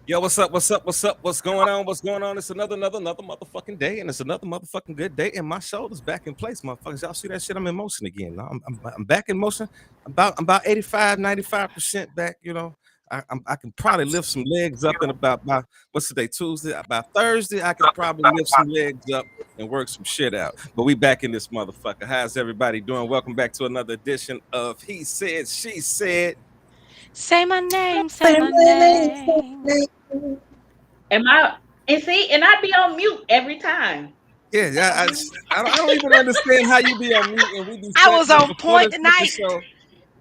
Yo, what's up? What's up? What's up? What's going on? What's going on? It's another motherfucking day, and it's another motherfucking good day. And my shoulders back in place, motherfuckers. Y'all see that shit? I'm in motion again. I'm back in motion. I'm about 85, 95% back. I can probably lift some legs up in about what's today? Tuesday. About Thursday, I can probably lift some legs up and work some shit out. But we back in this motherfucker. How's everybody doing? Welcome back to another edition of He Said, She Said. Say my name, say my name. Am I and see, and I be on mute every time. I don't even understand how you be on mute and we do I was setting up on before point the fucking tonight. show.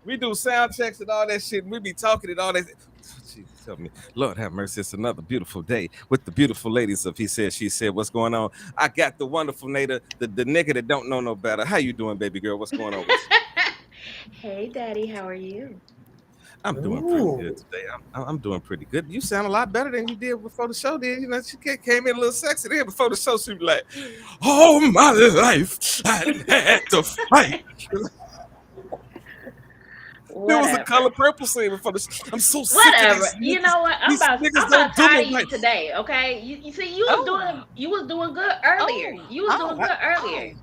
We do sound checks and all that shit. And we be talking and all that. Jesus, help me. Lord have mercy. It's another beautiful day with the beautiful ladies of He Said, She Said. What's going on? I got the wonderful Nada, the nigga that don't know no better. How you doing, baby girl? What's going on with you? Hey, Daddy, how are you? I'm doing pretty good today. I'm doing pretty good. You sound a lot better than you did before the show did. She came in a little sexy there before the show. She be like, all my life I had to fight. There was a color purple scene before the show. I'm so sick of Whatever. these You niggas. know what? I'm These about niggas I'm don't about do tired me of you right. today. Okay. You see, you was doing good earlier. You was doing good earlier.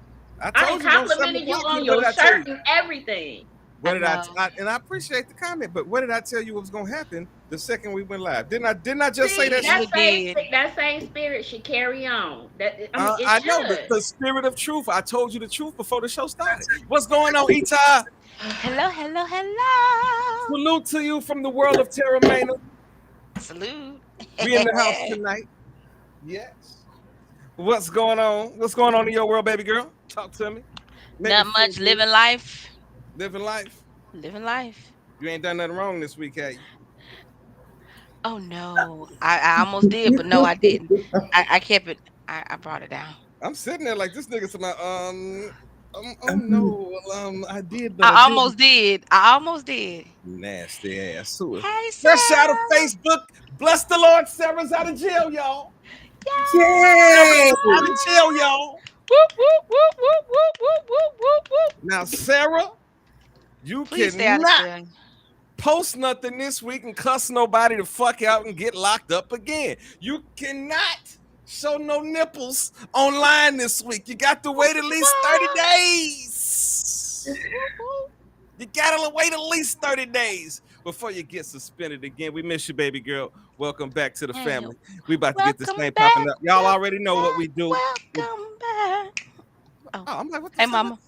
I I done told you on 7 complimented you o'clock. on What did your I tell you? shirt and everything. What I did I, know. and I appreciate the comment, but what did I tell you was gonna happen the second we went live? Didn't I just say See, that You shit? did. that same spirit should carry on. That I mean, it I know should. the spirit of truth. I told you the truth before the show started. What's going on, Etai? Hello, hello, hello. Salute to you from the world of Terra Mena. Salute. We in the house tonight. Yes. What's going on? What's going on in your world, baby girl? Talk to me. Make me Not feel much. good. Living life. Living life. Living life. You ain't done nothing wrong this week, have you? Oh no. I almost did, but no, I didn't. I kept it. I brought it down. I'm sitting there like this nigga to my oh no, well, I did, but I I didn't. almost did. I almost did. Nasty ass. Who is Hey fresh out of Sarah. Facebook? Bless the Lord, Sarah's out of jail, y'all. Sarah's Yay! out of jail, y'all. Whoop, whoop, whoop, whoop, whoop, whoop, whoop, whoop, whoop. Now, Sarah, you Please stay out of cannot jail. post nothing this week and cuss nobody to fuck out and get locked up again. You cannot show no nipples online this week. You got to wait at least 30 days. You gotta wait at least 30 days before you get suspended again. We miss you, baby girl. Welcome back to the Hey, family. We about to get this welcome thing popping back. up. Y'all Welcome already know what back. we do. Welcome back. Oh, Oh, I'm like, what the hey, fuck? mama.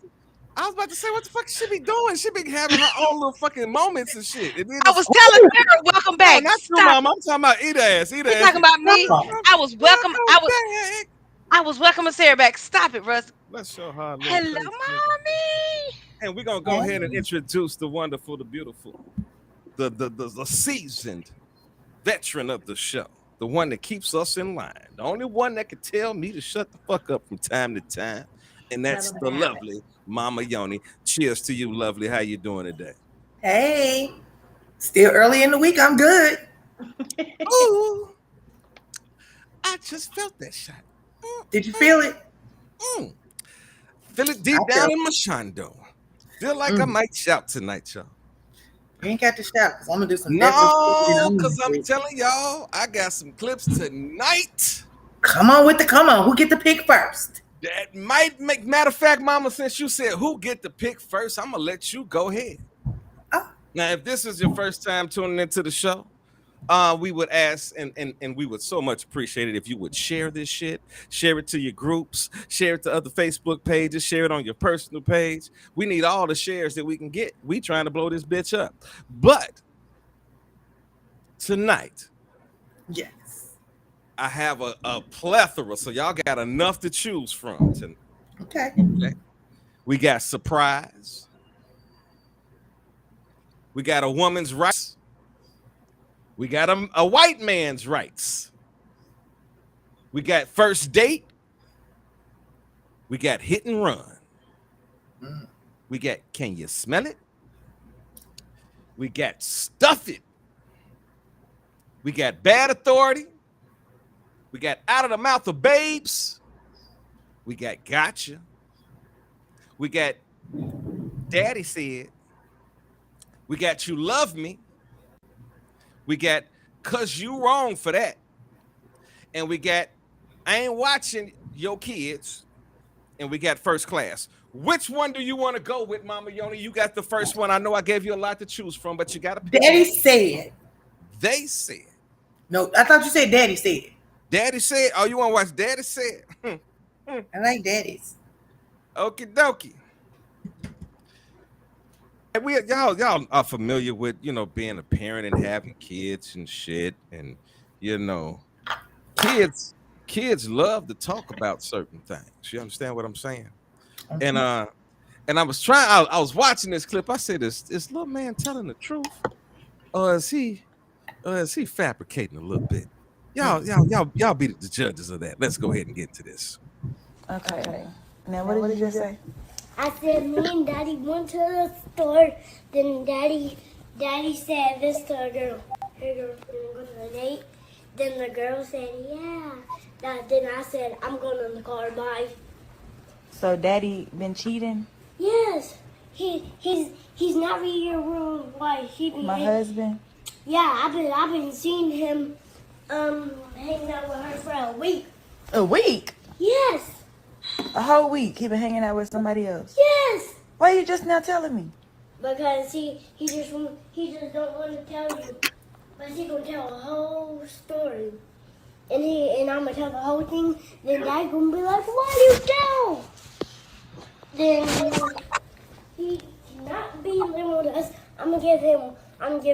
I was about to say, what the fuck she be doing? She be having her own little fucking moments and shit. And then I it's, was telling Sarah, welcome no, back. not you, Stop mama. it. I'm talking about eat ass. Eat You ass. talking about me? I was welcome. Welcome back. I was welcoming Sarah back. Stop it, Russ. Let's show her a little Hello, face. mommy. And we're gonna go ahead and introduce the wonderful, the beautiful, the seasoned veteran of the show, the one that keeps us in line, the only one that can tell me to shut the fuck up from time to time, and that's Never the gonna happen. lovely Mama Yoni. Cheers to you, lovely. How you doing today? Hey, still early in the week. I'm good. Ooh, I just felt that shot. Did you feel it? Mm. Feel it I deep down felt in my shondo. Feel like it. I might shout tonight, y'all. You ain't got to shout because I'm gonna do some No, devil's. because I'm telling y'all, I got some clips tonight Come on with the come on. Who get the pick first? that might make. Matter of fact, Mama, since you said who get the pick first, I'm gonna let you go ahead. Oh, Now, if this is your first time tuning into the show, we would ask and we would so much appreciate it if you would share this shit, share it to your groups, share it to other Facebook pages, share it on your personal page. We need all the shares that we can get. We trying to blow this bitch up. But tonight, yes. I have a plethora, so y'all got enough to choose from tonight. Okay. Okay? We got surprise. We got a woman's rights. We got a white man's rights. We got first date. We got hit and run. Mm. We got can you smell it? We got stuff it. We got bad authority. We got out of the mouth of babes. We got gotcha. We got daddy said. We got you love me. We got cause you wrong for that. And we got I ain't watching your kids, and we got First Class. Which one do you want to go with, Mama Yoni? You got the first one. I know I gave you a lot to choose from, but you got to pick. Daddy said. They said. No, I thought you said Daddy said. Daddy said. Oh, you want to watch Daddy said? I like Daddies. Okie dokie. Y'all are familiar with, being a parent and having kids and shit, and kids love to talk about certain things. You understand what I'm saying? And I was watching this clip. I said, is little man telling the truth, or is he fabricating a little bit? Y'all be the judges of that. Let's go ahead and get into this. Okay. Now what did you just say? I said me and Daddy went to the store. Then Daddy said this to a girl. Her girl's gonna go to the date. Then the girl said, yeah. Then I said, I'm going in the car, bye. So Daddy been cheating? Yes. He's never your real wife. My husband? Yeah, I've been seeing him hanging out with her for a week. A week? Yes. A whole week he been hanging out with somebody else? Yes. Why you just now telling me? Because he just don't want to tell you. But he gonna tell a whole story. And I'm gonna tell the whole thing, then Dad gonna be like, why you tell? Then he not be living with us. I'm gonna give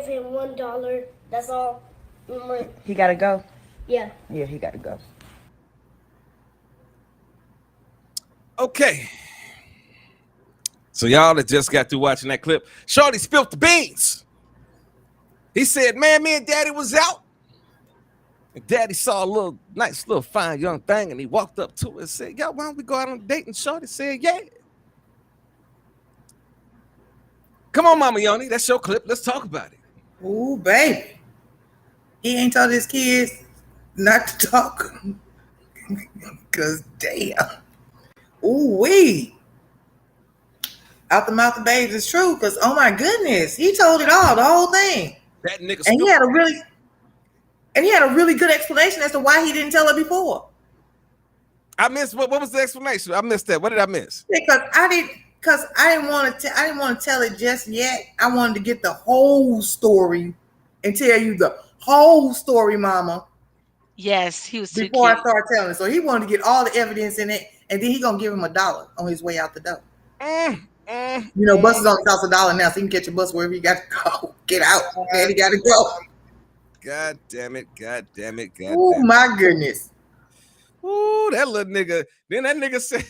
him $1. That's all. He gotta go? Yeah. Yeah, he gotta go. Okay. So y'all that just got through watching that clip, Shorty spilled the beans. He said, man, me and Daddy was out. And Daddy saw a nice little fine young thing, and he walked up to her and said, yo, why don't we go out on a date? And Shorty said, yeah. Come on, Mama Yoni, that's your clip. Let's talk about it. Ooh, baby. He ain't told his kids not to talk. Because damn. Ooh, wee. Out the mouth of babes is true, because oh my goodness, he told it all, the whole thing. That nigga and he had a really good explanation as to why he didn't tell her before. I missed what was the explanation? I missed that. What did I miss? Because I didn't want to tell it just yet. I wanted to get the whole story and tell you the whole story, Mama. Yes, he was too before cute. I start telling. So he wanted to get all the evidence in it, and then he gonna give him $1 on his way out the door. Buses only cost $1 now, so you can catch a bus wherever you got to go. Get out, man. He got to go. God damn it. Oh my goodness. Ooh, that little nigga. Then that nigga said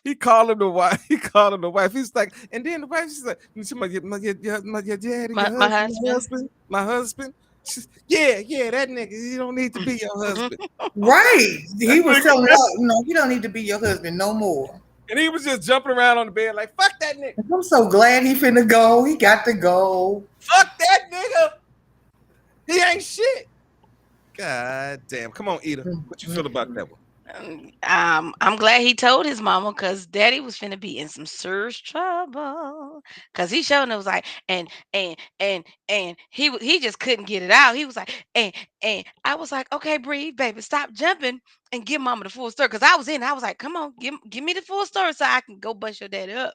he called him the wife. He's like, and then the wife, she's like, my husband. She's, yeah, that nigga. He don't need to be your husband. Right. He was telling her, no, you don't need to be your husband no more. And he was just jumping around on the bed like, fuck that nigga. I'm so glad he finna go. He got to go. Fuck that nigga. He ain't shit. God damn. Come on, Ida. What you feel about that one? I'm glad he told his mama, because Daddy was finna be in some serious trouble. Because he showed him, it was like, and he just couldn't get it out. He was like, and I was like, okay, breathe, baby, stop jumping and give mama the full story. Because I was like, come on, give me the full story so I can go bust your daddy up.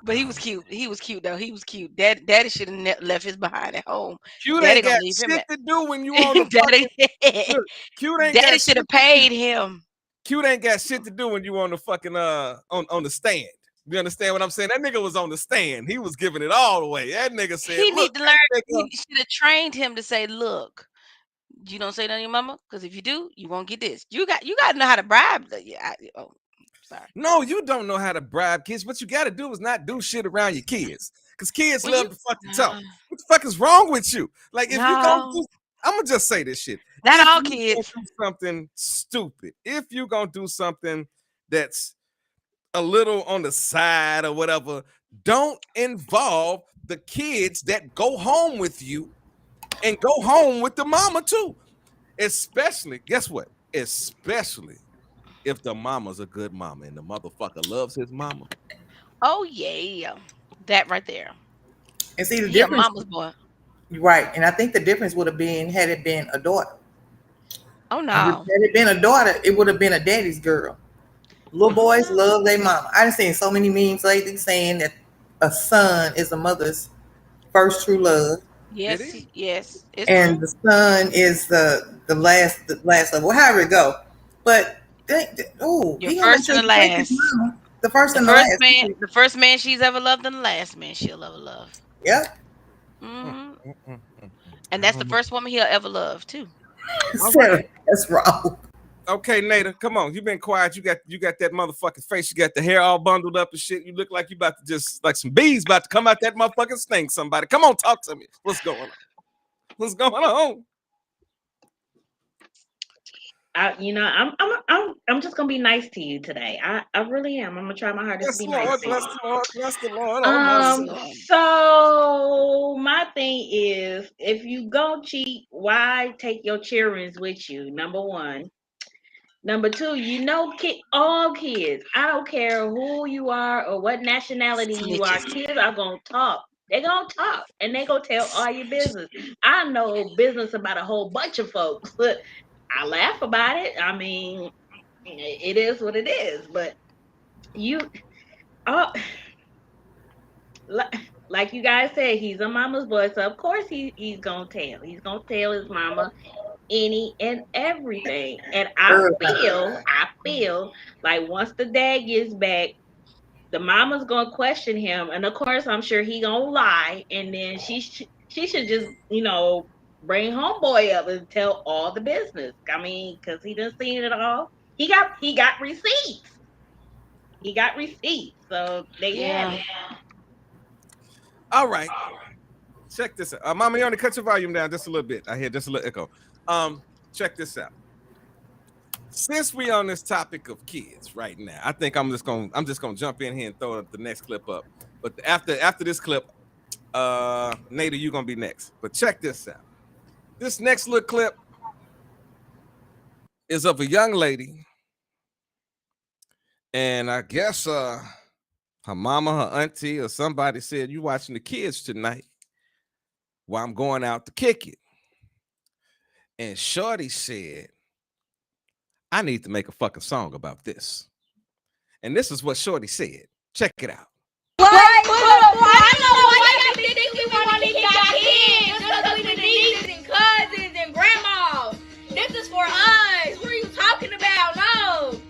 But he was cute. He was cute though. He was cute. Daddy should have left his behind at home. Cute Daddy ain't got leave him shit to do when you on the Daddy, fucking. Look, Cute ain't Daddy got should have paid him. Cute ain't got shit to do when you on the fucking on the stand. You understand what I'm saying? That nigga was on the stand. He was giving it all away. That nigga said, He look, need to learn. He should have trained him to say, look, you don't say that to your mama, because if you do, you won't get this. You got to know how to bribe. Sorry. No, you don't know how to bribe kids. What you got to do is not do shit around your kids, because kids love to fucking talk. What the fuck is wrong with you? Like, if you gonna do, I'm gonna just say this shit. Not all kids. Do something stupid. If you gonna do something that's a little on the side or whatever, don't involve the kids that go home with you and go home with the mama too. Especially, guess what? Especially if the mama's a good mama and the motherfucker loves his mama. Oh yeah, that right there. And see the He a difference, mama's boy. right? And I think the difference would have been had it been a daughter. Oh Had no. it been a daughter, it would have been a daddy's girl. Little Oh boys no. love their mama. I've seen so many memes lately saying that a son is a mother's first true love, It Yes, is. yes, it's and true. the son is the last of, well, however it go. But oh, Your he gonna make first sure and the you take his last. mama. The first and the last. The first man she's ever loved, and the last man she'll ever love. Yep. Mm, Hmm. mm, mm, mm, And I that's the don't know. first woman he'll ever love too. All right. Sarah, that's wrong. Okay, Nada, come on. You been quiet. You got that motherfucking face. You got the hair all bundled up and shit. You look like you about to just like some bees about to come out that motherfucking stink. Somebody, come on, talk to me. What's going on? What's going on? I'm just gonna be nice to you today. I really am. I'm gonna try my hardest to Bless be the nice Lord, to bless you. the Lord, bless the Lord, oh my soul. So my thing is, if you go cheat, why take your childrens with you? Number one. Number two, all kids. I don't care who you are or what nationality you are. Snitches. Kids are gonna talk. They're gonna talk and they gonna tell all your business. I know business about a whole bunch of folks. I laugh about it. I mean, it is what it is. But you, oh, like you guys said, he's a mama's boy, so of course he's gonna tell. He's gonna tell his mama any and everything. And Girl, I feel like once the dad gets back, the mama's gonna question him, and of course, I'm sure he gonna lie, and then she should just bring homeboy up and tell all the business. I mean, because he done seen it all. He got receipts. He got receipts. So there you have Yeah. it. All right, check this out. Mama, you only cut your volume down just a little bit. I hear just a little echo. Check this out. Since we on this topic of kids right now, I think I'm just gonna jump in here and throw the next clip up. But after this clip, Nada, you gonna be next. But check this out. This next little clip is of a young lady, and I guess her mama, her auntie, or somebody said, "You watching the kids tonight while I'm going out to kick it." And Shorty said, "I need to make a fucking song about this." And this is what Shorty said. Check it out. What? I know why y'all think we want to kick our kids. Because we the nieces and cousins and grandmas. This is for us. What are you talking about? No.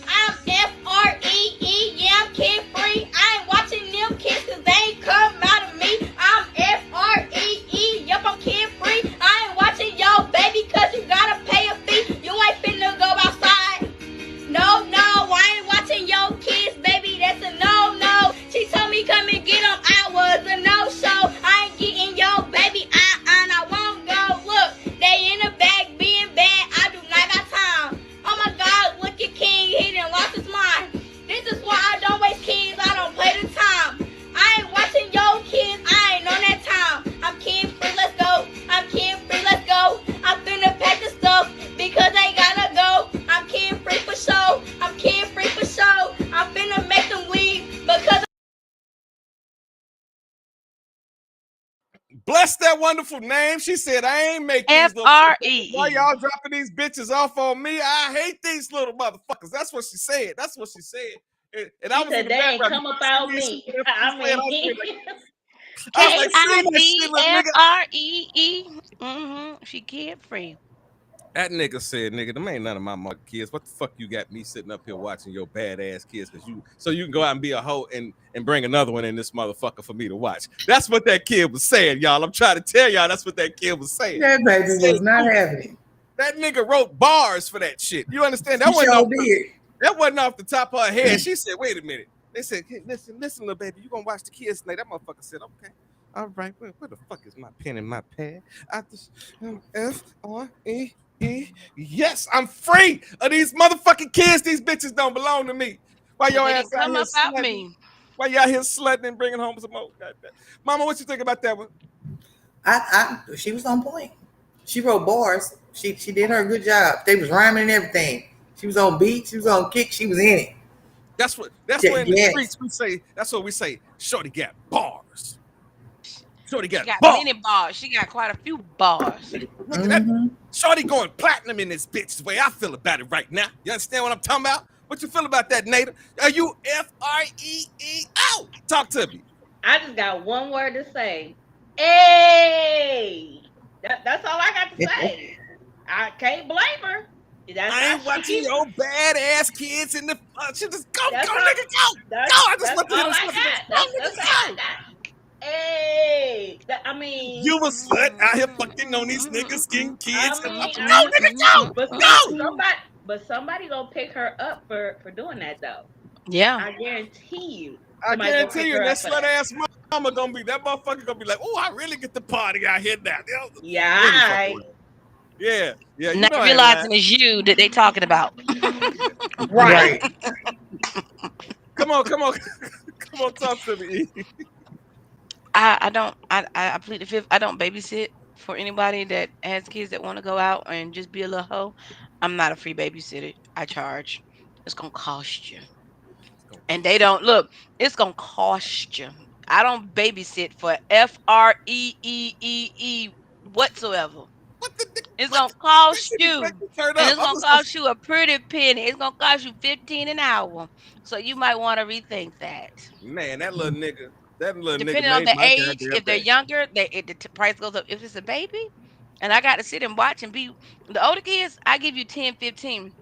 I'm Free. Yeah, I'm kid free. I ain't watching them kids because they ain't come out of me. I'm Free. Yup, I'm kid free. I ain't watching your baby because you gotta pay a fee. You ain't finna go outside. No, I ain't watching your kids, baby. That's a no. She told me come and get them. I was a no-show. I ain't getting your baby. I won't go. Look, they in the back being bad. I do not got time. Oh my God, look at King. He done lost his mind. This is why I don't waste kids. I don't play the time. I ain't watching your kids. I ain't on that time. I'm kid free. Let's go. I'm kid free. Let's go. I'm finna pack the stuff because they gotta go. I'm kid free for show. I'm kid free for show. I'm finna make them leave because Bless that wonderful name. She said, "I ain't make these little why Free. y'all dropping these bitches off on me? I hate these little motherfuckers." That's what she said. And I She was in said the they ain't background. come about me. I mean, I was like, sing that shit, little nigga. KIDFREE. She kid free. That nigga said, "Nigga, them ain't none of my mother kids. What the fuck you got me sitting up here watching your badass kids? So you can go out and be a hoe and bring another one in this motherfucker for me to watch." That's what that kid was saying, y'all. I'm trying to tell y'all that's what that kid was saying. that baby was not having it. That nigga wrote bars for that shit. You understand? That She wasn't sure off did. that wasn't off the top of her head. She said, "Wait a minute." They said, "Hey, listen, little baby, you gonna watch the kids tonight?" That motherfucker said, "Okay. All right, where the fuck is my pen and my pad?" I just F-R-E-E. Yes, I'm free of these motherfucking kids. These bitches don't belong to me. Why your They ass didn't out come here up out slutting? me. Why you out here slutting and bringing home some more? Goddamn. Mama, what you think about that one? She was on point. She wrote bars. She did her good job. They was rhyming and everything. She was on beat. She was on kick. She was in it. That's what in the Yes. streets we say. That's what we say. Shorty got bars. Shorty She got got bars. many bars. She got quite a few bars. Look at that. Shorty going platinum in this bitch. The way I feel about it right now. You understand what I'm talking about? What you feel about that, Nada? Are you FREEO? Talk to me. I just got one word to say. Hey, that's all I got to say. I can't blame her. That's I how ain't she watching keep. your badass kids in the. She just go, That's go, all. nigga, go, That's go. I just that's want to hear all this I motherfucker. got. Go, That's all nigga, I go. got. Hey, I mean, You a slut out here fucking on these niggas, getting kids. Go, I nigga, go, but go. somebody gonna pick her up for doing that though. Yeah. I guarantee you, I somebody's gonna guarantee pick you, her that up for slut that. ass mama gonna be that motherfucker gonna be like, oh, I really get the party out here now. Yeah, Any fucking alright. way. Yeah, yeah, you Not know I ain't lying. realizing it's you that they talking about. Right. Come on, come on, come on, talk to me. I don't I plead the fifth. I don't babysit for anybody that has kids that want to go out and just be a little hoe. I'm not a free babysitter. I charge. It's gonna cost you. And they don't look, it's gonna cost you. I don't babysit for FREEE whatsoever. What the? It's What gonna the? That cost shit just make you. me turn And up. it's I'm gonna just gonna. cost you a pretty penny. It's gonna cost you 15 an hour. So you might want to rethink that. Man, that little nigga Depending on made the my age, goddamn if they're day. younger, the price goes up. If it's a baby, and I got to sit and watch and be the older kids, I give you 10, 15.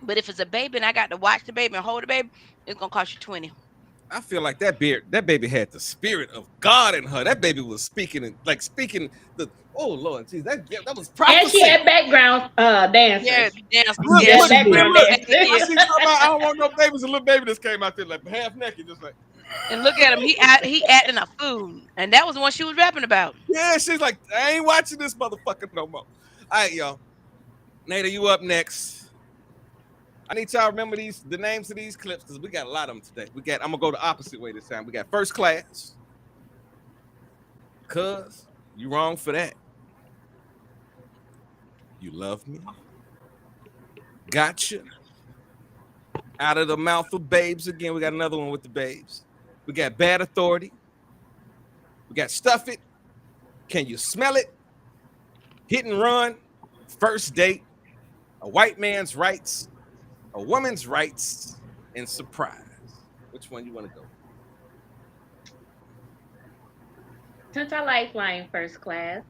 But if it's a baby and I got to watch the baby and hold the baby, it's gonna cost you 20. I feel like that baby had the spirit of God in her. That baby was speaking the. Oh Lord, geez, that was And she prophecy. had background Yeah, dancers. dancers. Look, She Yeah, had look, she look, did. background look. At the dancers. I kid. see talking about I don't want no babies. A little baby just came out there like half naked, just like And look at him. He acting a fool. And that was the one she was rapping about. yeah. She's like, I ain't watching this motherfucker no more. All right, y'all. Nada, you up next. I need y'all to remember the names of these clips because we got a lot of them today. I'm gonna go the opposite way this time. We got First Class. Cuz, you wrong for that. You love me. Gotcha. Out of the mouth of babes again. We got another one with the babes. We got Bad Authority. We got Stuff It. Can you smell it? Hit and Run. First Date. A White Man's Rights. A Woman's Rights. And Surprise. Which one you want to go? Since I like flying first class,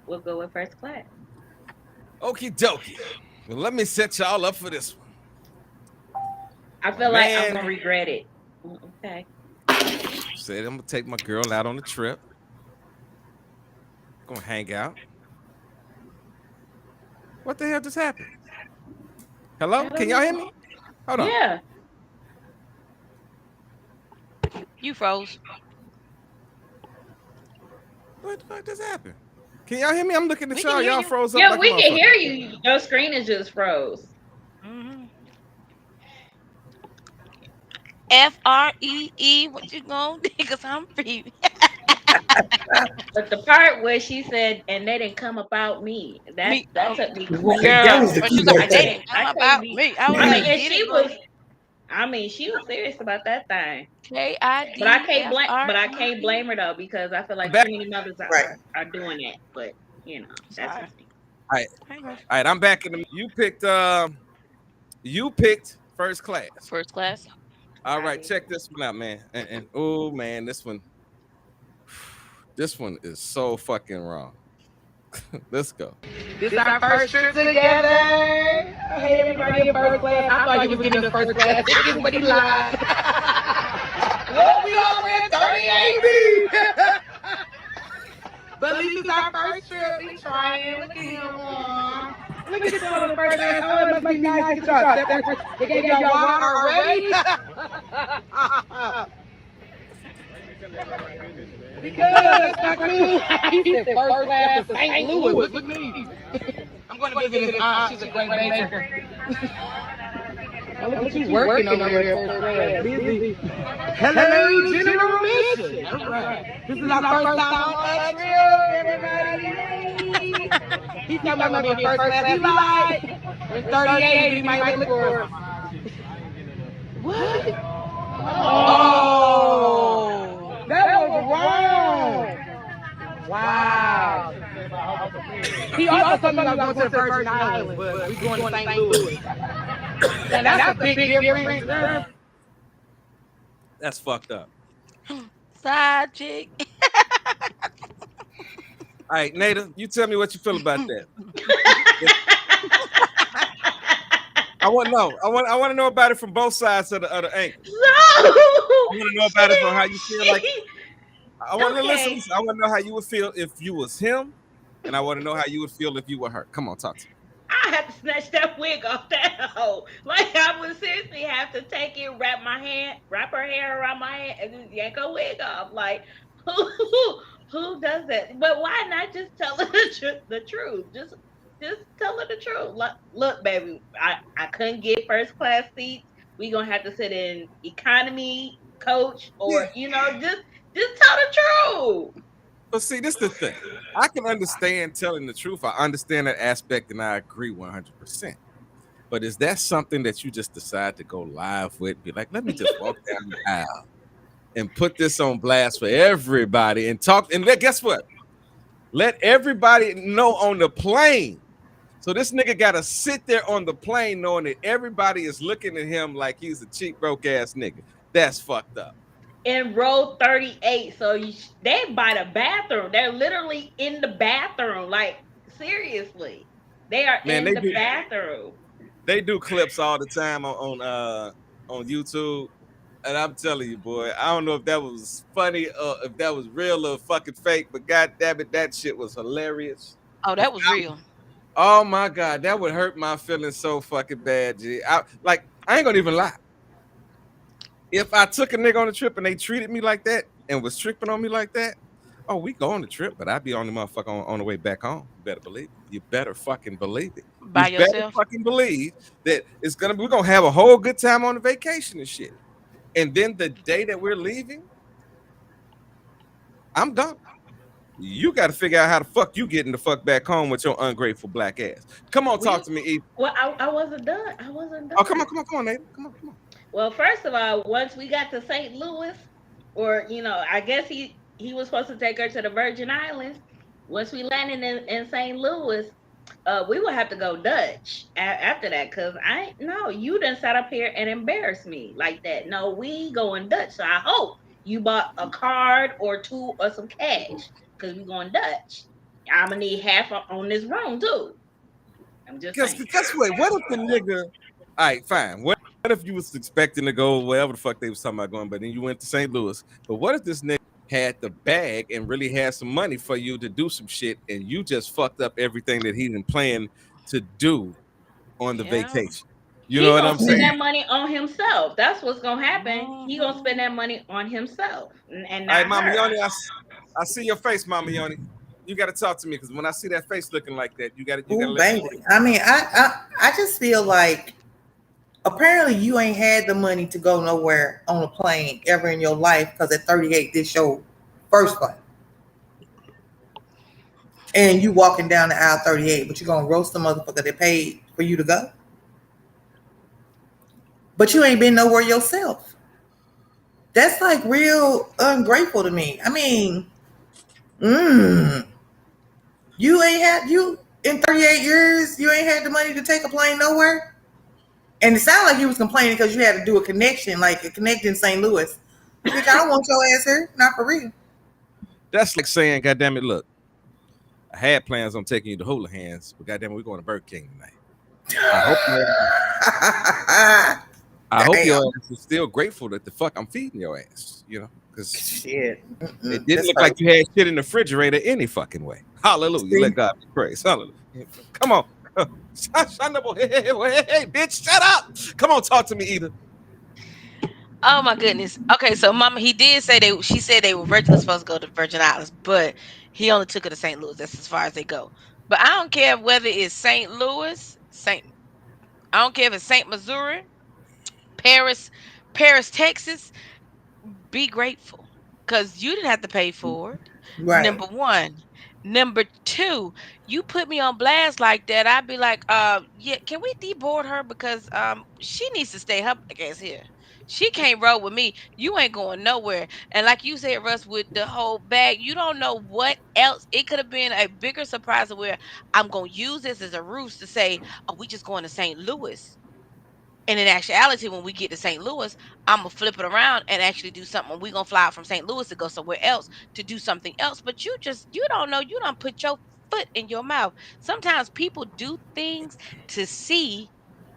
we'll go with first class. Okie dokie. Well, let me set y'all up for this one. I feel like I'm gonna regret it. Okay. Said I'm gonna take my girl out on a trip. Gonna hang out. What the hell just happened? Hello? Can y'all hear me? Hold on. Yeah. You froze. What the fuck just happened? Can y'all hear me? I'm looking at We can y'all. hear Y'all you. froze up Yeah, like we a can motherfucker. hear you. Your screen is just froze. FREE. What you gonna do? Because I'm free. But the part where she said, "And they didn't come about me," that Me, took me That girl. was the When she key was like, I right they there. can't. didn't I come can't about be. me. I was I mean, like, and get it, boo. she was serious about that thing. KIDFR. But I can't blame her though because I feel like Back. too many mothers Right. are doing that. But that's Sorry. just me. All right. Hey, bro. All right, I'm back in the you picked First Class. First class. All right, check this one out, man. And oh man, this one is so fucking wrong. Let's go. This is our first trip together. Hey, everybody in first class. I thought you was getting us first class tickets, but he lied. Well, we all read 38B. But at least it's our first trip. We trying. Look at him. Look at y'all the first class. Oh, it must be nice. Look at y'all. They gave y'all water already. Because that's not cool. He said first class to St. Louis. Look at me. I'm going to visit his aunt. She's a great baker. Look at you working over there first class. Busy. Hello, General Mission. All right. This is our first time on a trip, everybody. He thought I'm going to be in first class. He lied. We're 38. He might look for us. What? Oh. That was wrong. thought some of y'all going to the Virgin Islands, but we going to St. Louis. And that's a big difference. That's fucked up. Side chick. All right, Nada, you tell me what you feel about that. I want to know. I want to know about it from both sides of the angle. No, I want to know she about it from how didn't. you feel. Like I want to listen. Okay, I want to know how you would feel if you was him, and I want to know how you would feel if you were her. Come on, talk to me. I had to snatch that wig off that hoe. Like I would seriously have to take it, wrap her hair around my head, and just yank her wig off. Like who does that? But why not just tell her the truth? Just tell her the truth. Look, baby, I couldn't get first class seats. We gonna have to sit in economy coach, Yeah. or just tell the truth. But see, this is the thing. I can understand telling the truth. I understand that aspect, and I agree 100%. But is that something that you just decide to go live with? Be like, let me just walk down the aisle and put this on blast for everybody and talk. And guess what? Let everybody know on the plane. So this nigga got to sit there on the plane knowing that everybody is looking at him like he's a cheap, broke ass nigga. That's fucked up. In row 38. So they by the bathroom. They're literally in the bathroom. Like, seriously. They are Man, in the bathroom. they do clips all the time on YouTube. And I'm telling you, boy, I don't know if that was funny or if that was real or fucking fake, but god damn it, that shit was hilarious. Oh, that was real. Oh my god, that would hurt my feelings so fucking bad, G. I ain't gonna even lie. If I took a nigga on a trip and they treated me like that and was tripping on me like that, oh, we go on the trip, but I'd be on the motherfucker on the way back home. You better believe it. You better fucking believe it. You By better yourself. fucking believe that we're gonna have a whole good time on the vacation and shit. And then the day that we're leaving, I'm gone. You got to figure out how the fuck you getting the fuck back home with your ungrateful black ass. Come on, talk to me, Eve. Well, I wasn't done. I wasn't done. Oh, come on, Nate. Come on. Well, first of all, once we got to St. Louis, or I guess he was supposed to take her to the Virgin Islands. Once we landed in St. Louis, we would have to go Dutch after that, because no, you done sat up here and embarrassed me like that. No, we going Dutch. So I hope you bought a card or two or some cash, because we going Dutch. I'm gonna need half on this room too. I'm just saying. Guess what? What if the nigga? All right, fine. What if you was expecting to go wherever the fuck they was talking about going, but then you went to St. Louis? But what if this nigga had the bag and really had some money for you to do some shit, and you just fucked up everything that he didn't plan to do on the vacation? You know what I'm spend saying? that money on himself. That's what's gonna happen. He gonna Mhm. spend that money on himself and All right, not Mama her. Yoni, I see your face, Mama Yoni. You got to talk to me, because when I see that face looking like that, you got to Ooh, let me know. baby. I mean, I just feel like apparently you ain't had the money to go nowhere on a plane ever in your life, because at 38, this your first flight. And you walking down the aisle 38, but you're gonna roast the motherfucker that paid for you to go. But you ain't been nowhere yourself. That's like real ungrateful to me. I mean, you ain't had you in 38 years, you ain't had the money to take a plane nowhere. And it sounded like you was complaining because you had to do a connection, like a connect in St. Louis. Bitch, I don't want your ass here, not for real. That's like saying, God damn it, look, I had plans on taking you to Hula Hands, but goddamn it, we're going to Burger King tonight. I hope your ass is still grateful that the fuck I'm feeding your ass, because Shit. it didn't look like you had shit in the refrigerator any fucking way. Hallelujah. See? Let God be praised. Hallelujah. Come on. Hey, bitch, shut up. Come on, talk to me, Eda. Oh my goodness. Okay, so Mama, he did say she said they were originally supposed to go to Virgin Islands, but he only took her to St. Louis. That's as far as they go. But I don't care whether it's St. Louis, I don't care if it's St. Missouri, Paris, Texas. Be grateful, because you didn't have to pay for it. Right. Number one. Number two, you put me on blast like that, I'd be like, yeah, can we deboard her, because she needs to stay her black ass here. She can't roll with me. You ain't going nowhere. And like you said, Russ, with the whole bag, you don't know what else. It could have been a bigger surprise of where I'm gonna use this as a ruse to say, "Oh, we just going to St. Louis." And in actuality, when we get to St. Louis, I'm gonna flip it around and actually do something. We're gonna fly out from St. Louis to go somewhere else to do something else. But you don't know. You don't put your foot in your mouth. Sometimes people do things to see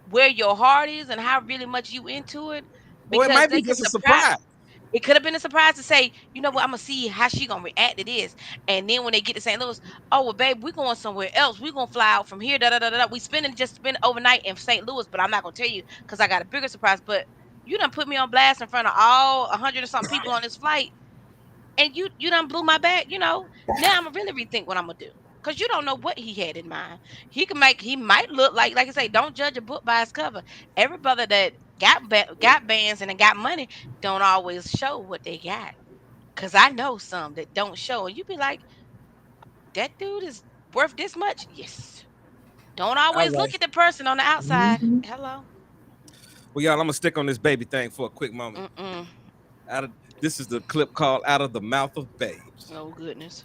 where your heart is and how really much you into it Or it because might be they can just a surprise. surprise. It could have been a surprise to say, you know what, I'm gonna see how she gonna react to this. And then when they get to St. Louis, oh well, babe, we're going somewhere else. We're gonna fly out from here. Da da da da. Da. We spend overnight in St. Louis, but I'm not gonna tell you because I got a bigger surprise. But you done put me on blast in front of all 100 or something people on this flight, and you done blew my back. Now I'm gonna really rethink what I'm gonna do. Cause you don't know what he had in mind. He might look like I say, don't judge a book by its cover. Every brother that got bands and then got money don't always show what they got. Cause I know some that don't show, and you be like, that dude is worth this much. Yes. Don't All always look right. at the person on the outside. Mhm. Hello. Well, y'all, I'm gonna stick on this baby thing for a quick moment. Mm-mm. Out of This is the clip called "Out of the Mouth of Babes." Oh goodness.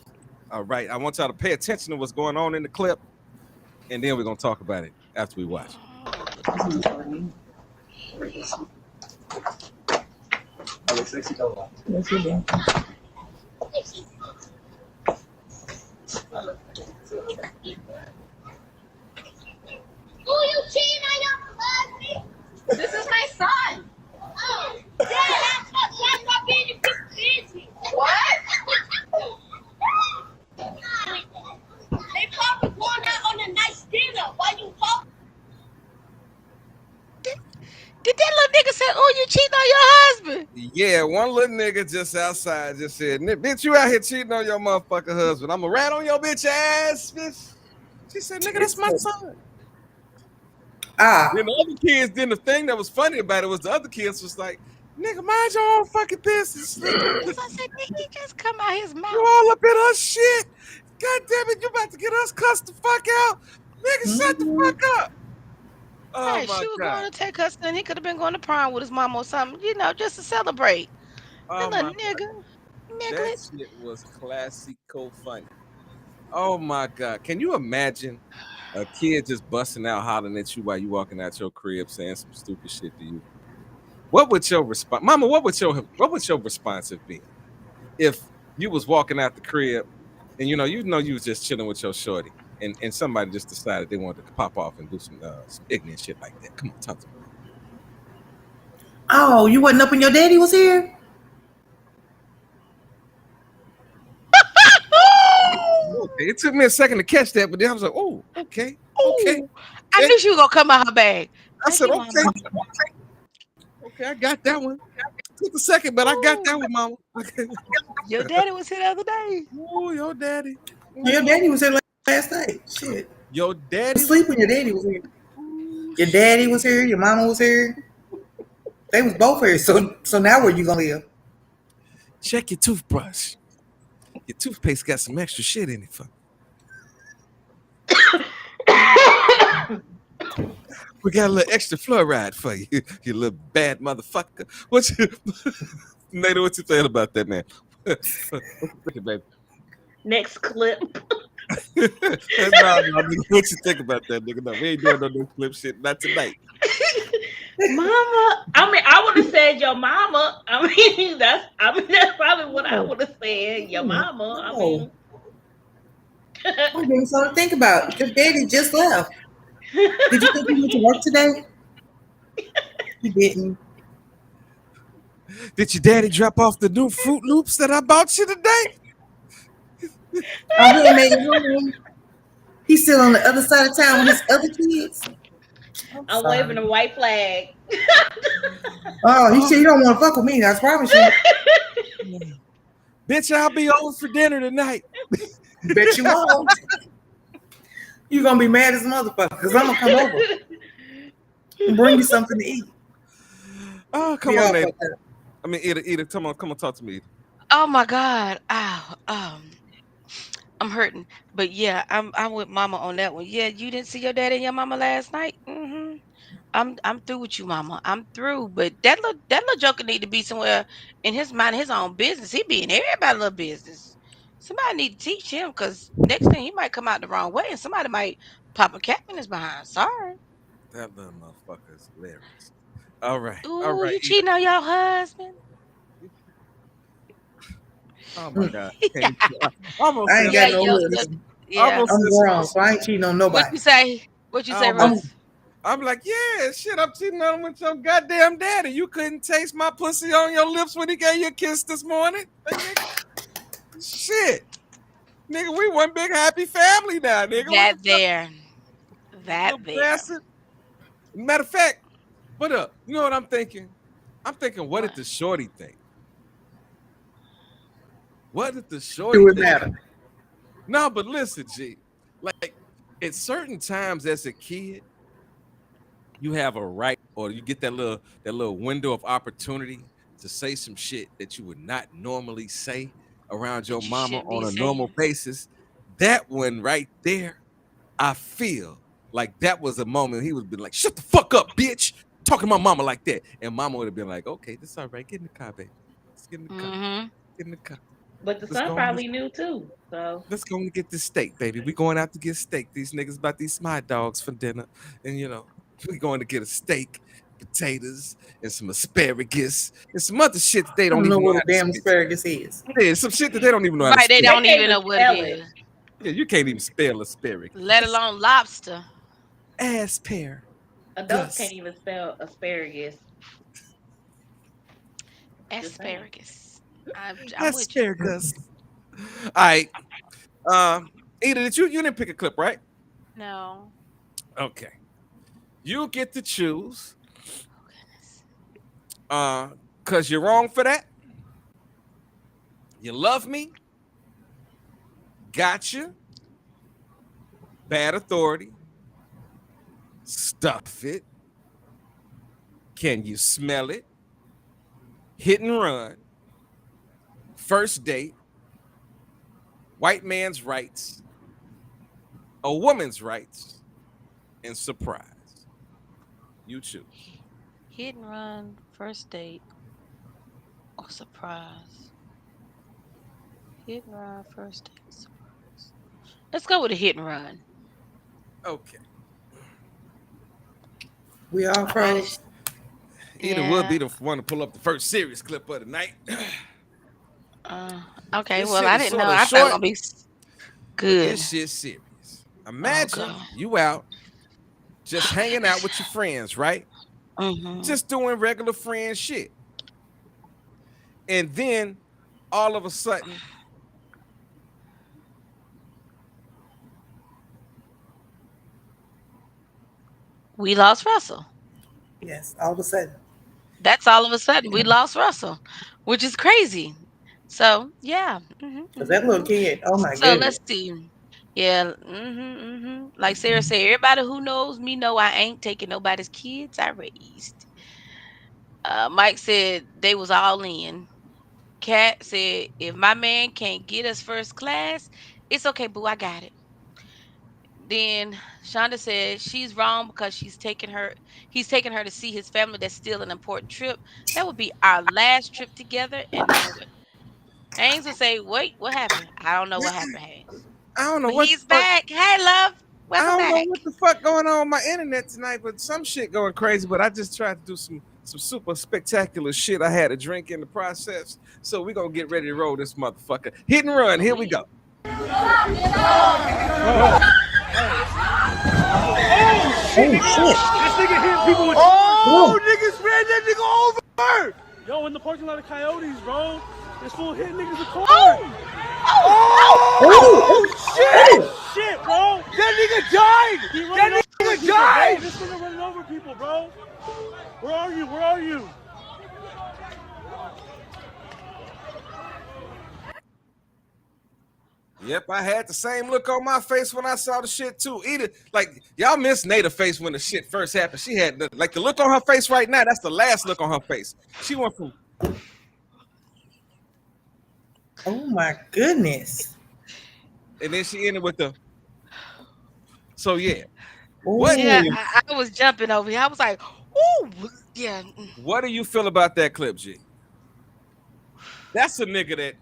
All right, I want y'all to pay attention to what's going on in the clip, and then we're gonna talk about it after we watch it. Oh goodness. Yes, you do. Who you cheating on your husband? This is my son. Oh, Dad, that's my baby busy. What? They probably going out on a nice dinner. Why you talking? Did that little nigga say, "Oh, you cheating on your husband"? Yeah, one little nigga just outside just said, "Bitch, you out here cheating on your motherfucking husband. I'm a rat on your bitch ass, bitch." She said, "Nigga, that's my son." Ah, Then the other kids, then the thing that was funny about it was the other kids was like, "Nigga, mind your own fucking business. That's what I said. Did he just come out his You mouth? all up in her shit. God damn it, you about to get us cussed the fuck out. Nigga, shut the mhm. fuck up." Oh Right, my she was God. going to take her son. He could have been going to prom with his mom or something, just to celebrate. That Oh my little nigga, That niglet. shit was classico funny. Oh my God. Can you imagine a kid just busting out hollering at you while you walking out your crib saying some stupid shit to you? What would your response, Mama? What would your response have been if you was walking out the crib and you was just chilling with your shorty and somebody just decided they wanted to pop off and do some ignorant shit like that? Come on, talk to me. Oh, you wasn't up when your daddy was here? Okay, it took me a second to catch that, but then I was like, oh, okay, okay, Oh, I okay. knew she was gonna come out her bag. I Thank said, you, okay, mama. okay, I got that one. Took a second, but I got Oh, that one, Mama. Okay. your daddy was here the other day. Oh, your daddy. Oh, your Ooh, daddy was here last night. Shit. your I was daddy was. asleep when your daddy was here. Ooh, Your daddy was here. Your mama was here. They was both here. So now where you gonna live? check your toothbrush. Your toothpaste got some extra shit in it. We got a little extra fluoride for you, you little bad motherfucker. What you, Nada? What you saying about that, man? What you thinking, baby? Next clip. No, no, nigga, what you think about that, nigga? No, we ain't doing no new flip shit. Not tonight. Mama, I mean, I would have said your mama. That's probably what I would have said. Your mama. I Oh, mean, I'm giving you something to think about. Your daddy just left. Did you think he went to work today? He didn't. Did your daddy drop off the new Fruit Loops that I bought you today? Oh, he ain't made it home. He's still on the other side of town with his other kids. I'm I'm waving sorry. a white flag. Oh, he Oh, said you don't want to fuck with me. I promise you. bitch, I'll be over for dinner tonight. Bet you won't. You gonna be mad as a motherfucker because I'm gonna come over and bring you something to eat. Oh, come Be on, all Nate. fucked up. I mean, Ida, come on, talk to me. Ida. Oh my God. Ow. I'm hurting. But yeah, I'm with mama on that one. Yeah, you didn't see your daddy and your mama last night. I'm through with you, mama. I'm through. But that little joker need to be somewhere in his mind, his own business. He be in everybody's little business. Somebody need to teach him because next thing he might come out the wrong way and somebody might pop a cap in his behind. Sorry. That little motherfucker is hilarious. All right, all Ooh, right, you Eda. cheating on your husband? Oh my Mm. God, I can't. I almost I said ain't got Yeah, some no yo, bullshit. husband. I yeah. almost I'm said some grown, so bullshit. I ain't cheating on What nobody. you say? What you I say, almost. I'm Russ? I'm like, yeah, shit. I'm cheating on him with your goddamn daddy. You couldn't taste my pussy on your lips when he gave you a kiss this morning. Like, nigga, shit, nigga, we one big happy family now, nigga. What the That fuck, there. you That little there. bastard? Matter of fact, what up? You know what I'm thinking? I'm thinking, what did What? the shorty think? What did the shorty Do it think? matter? No, but listen, G. Like at certain times as a kid, you have a right, or you get that little window of opportunity to say some shit that you would not normally say around your That you mama shouldn't be on a normal saying. basis. That one right there, I feel like that was a moment he would be like, "Shut the fuck up, bitch! Talking to my mama like that," and mama would have been like, "Okay, this all right. Get in the car, baby. Let's get in the car. Mm-hmm. Get in the car. But the Let's son go on. probably knew too. So Let's go and get this steak, baby. We going out to get steak. These niggas about these my dogs for dinner, and we going to get a steak, potatoes, and some asparagus, and some other shit that they I don't don't know even know what how a to damn spell. asparagus is. Yeah, some shit that they don't even know how to Right, they spell. they don't can't even even know what it spell it. is, Yeah, you can't even spell let asparagus. alone lobster. Asparagus. Adults can't even spell asparagus. Just saying. Asparagus. I'm with you. Asparagus. All right. Eda, you didn't pick a clip, right? No. Okay. You get to choose. Oh goodness. Cause you're wrong for that. You love me. Gotcha. Bad authority. Stuff it. Can you smell it? Hit and run. First date. White man's rights. A woman's rights. And surprise. You choose. Hit and run, first date, or surprise. Hit and run, first date, surprise. Let's go with a hit and run. Okay. We all I gotta. froze. Eda would Yeah. be the one to pull up the first serious clip of the night. Uh, okay. This Well, shit I is didn't sort know. of I thought it was short, gonna be but good. this shit's serious. Oh Imagine god. you out just Oh hanging out goodness. with your friends, right? Mm-hmm. Just doing regular friend shit. And then all of a sudden, We lost Russell. Yes, all of a sudden. That's all of a sudden we lost Russell, which is crazy. So yeah. Because that little kid, oh my So let's goodness. see. Yeah. Like Sarah said, everybody who knows me know I ain't taking nobody's kids I raised. Mike said they was all in. Kat said, if my man can't get us first class, it's okay, boo. I got it. Then Shonda said she's wrong because he's taking her to see his family. That's still an important trip. That would be our last trip together. And then Haynes would say, wait, what happened? I don't know what happened, Haynes. I don't know But what the he's fuck. back. Hey, love. I Welcome don't know back. what the fuck going on my internet tonight, but some shit going crazy. But I just tried to do some super spectacular shit. I had a drink in the process, so we gonna get ready to roll this motherfucker. Hit and run. Oh, Here we yeah. go. Oh shit. This nigga hitting people with. Oh, Niggas ran that nigga over! Yo, in the parking lot of Coyotes, bro. This fool hitting niggas with cars. oh, oh. Shit, bro! That nigga died! That nigga died! This nigga running over people, bro. Where are you? Where are you? Yep, I had the same look on my face when I saw the shit too. Either like y'all miss Nada's face when the shit first happened. She had the look on her face right now. That's the last look on her face. She went from Oh my goodness. and then she ended with the. So yeah, What Yeah, Ooh. I was jumping over here. I was like, "Ooh, yeah." what do you feel about that clip, G? That's a nigga that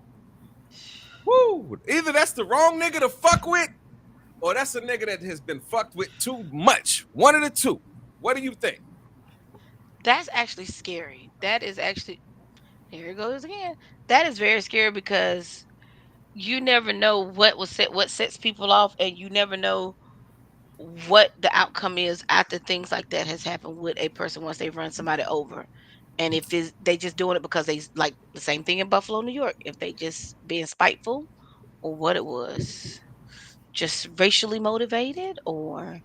woo. Either that's the wrong nigga to fuck with, or that's a nigga that has been fucked with too much. One of the two. What do you think? That's actually scary. That is actually here it goes again. That is very scary because you never know what sets people off, and you never know what the outcome is after things like that has happened with a person once they've run somebody over. And if they just doing it because they like the same thing in Buffalo, New York, if they just being spiteful or what it was, just racially motivated or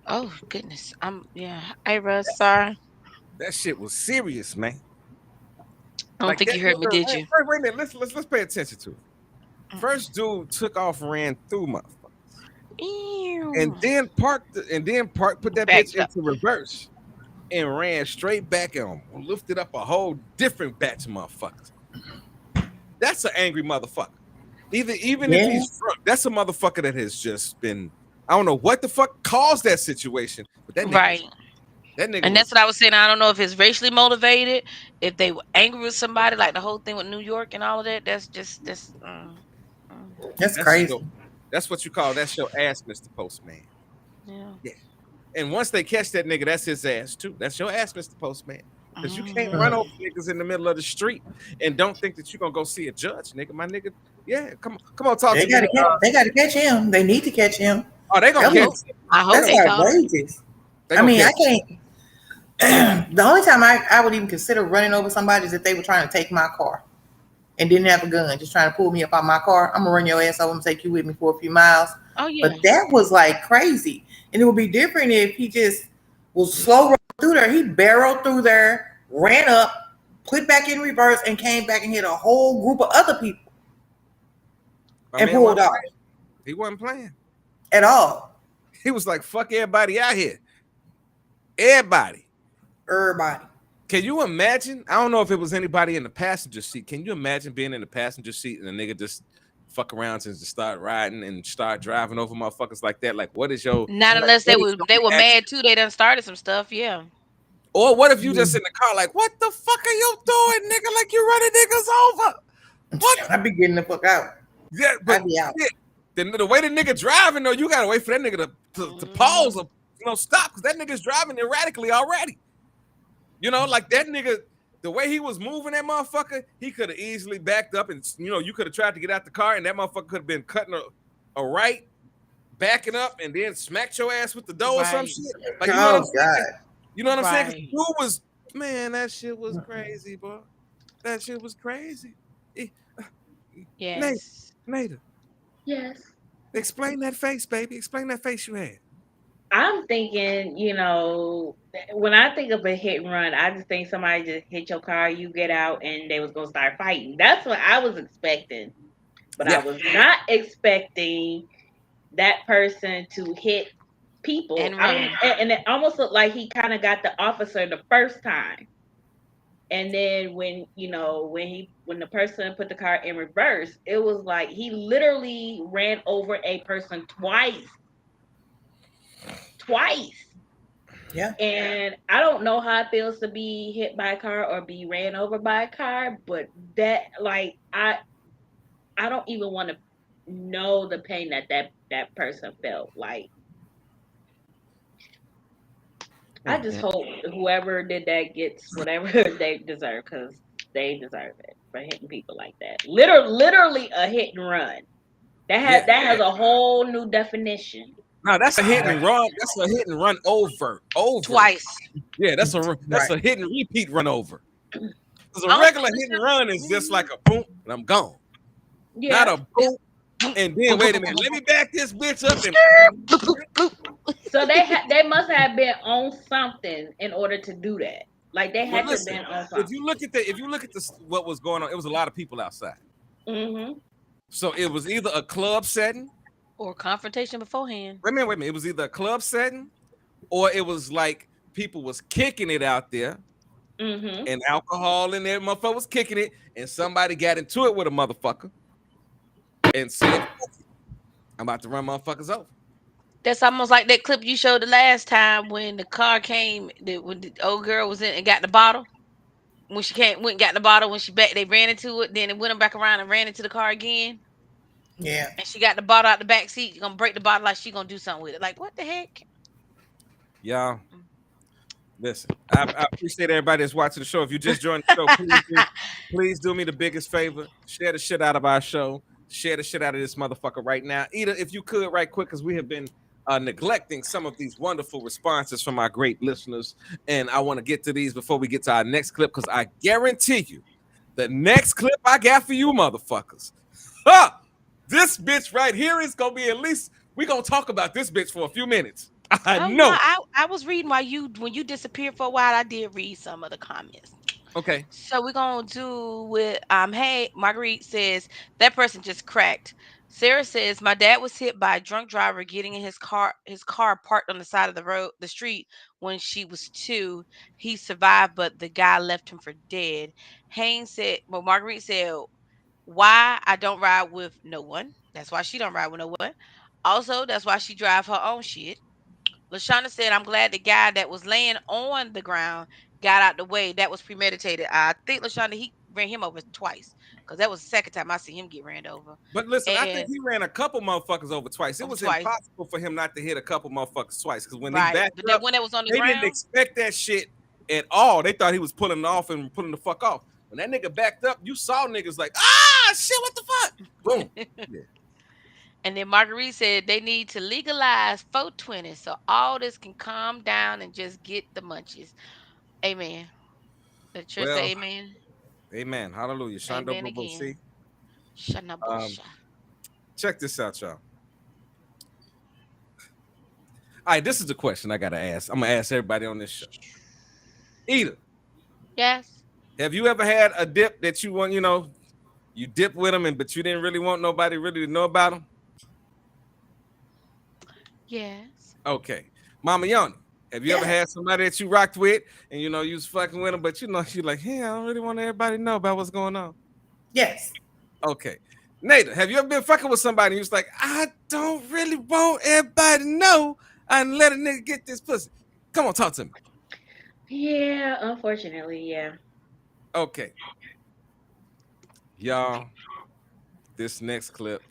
oh goodness. I'm yeah. Hey Russ, sorry. That shit was serious, man. I don't Like think that. you heard me, did you? Wait a minute. Let's pay attention to it. First dude took off, ran through motherfuckers, and Ew. put that bitch Backed up. into reverse and ran straight back and lifted up a whole different batch of motherfuckers. That's an angry motherfucker. Even if Yeah. he's drunk, that's a motherfucker that has just been. I don't know what the fuck caused that situation, but Right. that nigga And that's was what I was saying. I don't know if it's racially motivated, if they were angry with somebody, like the whole thing with New York and all of that. That's just mm, That's that's crazy. your, that's what you call that's your ass, Mr. Postman. yeah. Yeah. And once they catch that nigga, that's his ass too. That's your ass, Mr. Postman. Because you can't run Mhm. over niggas in the middle of the street and don't think that you're gonna go see a judge, nigga. My nigga, yeah, come on, talk They to me. gotta catch. They gotta catch him. They need to catch him. Oh, they I gonna That catch hope. was him. I hope that's they caught him. outrageous. They I gonna mean, I catch him. can't. The only time I would even consider running over somebody is if they were trying to take my car and didn't have a gun, just trying to pull me up out my car. I'm gonna run your ass over and take you with me for a few miles. Oh yeah. But that was like crazy, and it would be different if he just was slow running through there. He barreled through there, ran up, put back in reverse, and came back and hit a whole group of other people My and man pulled wasn't off playing. He wasn't playing. at all. He was like, fuck everybody out here. Everybody. Everybody. Can you imagine? I don't know if it was anybody in the passenger seat. Can you imagine being in the passenger seat and a nigga just fuck around and just start riding and start driving over motherfuckers like that? Like, what is your Not like, unless what they is were your they were reaction? mad too. They done started some stuff. Yeah. Or what if you just in the car like, what the fuck are you doing, nigga? Like you running niggas over. What? I be getting the fuck out. Yeah, I but be out. shit, the way the nigga driving though, you gotta wait for that nigga to pause or stop because that nigga's driving erratically already. You know, like that nigga, the way he was moving that motherfucker, he could have easily backed up and you could have tried to get out the car and that motherfucker could have been cutting a right, backing up, and then smacked your ass with the door or some Right. shit. Like you know what I'm Oh saying? God. You know what I'm saying? 'Cause the Right. dude was man, that shit was crazy, bro. That shit was crazy. Nate, Yes. Nada, Yes. explain that face, baby. Explain that face you had. I'm thinking, when I think of a hit and run, I just think somebody just hit your car, you get out, and they was gonna start fighting. That's what I was expecting, but I Yeah. was not expecting that person to hit people. And I mean, run. and it almost looked like he kind of got the officer the first time, and then when the person put the car in reverse, it was like he literally ran over a person twice. Yeah. And I don't know how it feels to be hit by a car or be ran over by a car, but that like I don't even want to know the pain that person felt. Like I just hope whoever did that gets whatever they deserve because they deserve it for hitting people like that. Literally a hit and run. Yeah. That has a whole new definition. No, that's a hit and run. That's a hit and run over. Twice. Yeah, that's Right. a hit and repeat run over. Because a Oh, regular hit and run is just like a boom and I'm gone. Yeah. Not a boom and then wait a minute. Let me back this bitch up and So they must have been on something in order to do that. Like they well, had to have listen. been on If something. you look at what was going on, it was a lot of people outside. Mm-hmm. So it was either a club setting. Or confrontation beforehand. Wait a minute. It was either a club setting or it was like people was kicking it out there Mm-hmm. and alcohol in there. Motherfucker was kicking it and somebody got into it with a motherfucker and said, I'm about to run motherfuckers over. That's almost like that clip you showed the last time when the car came. When the old girl was in and got the bottle. When she came, went and got the bottle. When she back, they ran into it. Then it went back around and ran into the car again. Yeah. And she got the bottle out the back seat. You gonna break the bottle like she gonna do something with it. Like what the heck? Y'all, listen, I appreciate everybody that's watching the show. If you just joined the show, please do me the biggest favor. Share the shit out of our show. Share the shit out of this motherfucker right now. Either if you could, right quick, because we have been neglecting some of these wonderful responses from our great listeners. And I want to get to these before we get to our next clip, because I guarantee you, the next clip I got for you motherfuckers, this bitch right here is going to be at least, we're going to talk about this bitch for a few minutes. I Oh no, know. I was reading while when you disappeared for a while. I did read some of the comments. Okay. So we're gonna do with hey, Marguerite says that person just cracked. Sarah says my dad was hit by a drunk driver getting in his car parked on the side of the street when she was 2. He survived, but the guy left him for dead. Haynes said, well, Marguerite said, why I don't ride with no one. That's why she don't ride with no one. Also, that's why she drive her own shit. Lashana said, I'm glad the guy that was laying on the ground got out the way. That was premeditated. I think Lashana, he ran him over twice because that was the second time I see him get ran over. But listen, I think And he ran a couple motherfuckers over twice. It over was twice. impossible for him not to hit a couple motherfuckers twice, because when he Right. backed But that up, when that was on the they didn't ground, expect that shit at all. They thought he was pulling off and pulling the fuck off. When that nigga backed up, you saw niggas like, shit, what the fuck? Boom. Yeah. and then Marguerite said they need to legalize 420 so all this can calm down and just get the munchies. Amen. The church Well, say amen. amen. Hallelujah. Shando Amen again. Bobosi. Shanabosha. Check this out, y'all. All right, this is the question I gotta ask. I'm gonna ask everybody on this show. Eda, Yes. have you ever had a dip that you want, you dip with them, but you didn't really want nobody really to know about them? Yes. Okay. Mama Yoni, have you ever had somebody that you rocked with and you was fucking with them, but you're like, hey, I don't really want everybody to know about what's going on? Yes. Okay. Nada, have you ever been fucking with somebody and you was like, I don't really want everybody to know and let a nigga get this pussy? Come on, talk to me. Yeah, unfortunately, yeah. Okay. Y'all, this next clip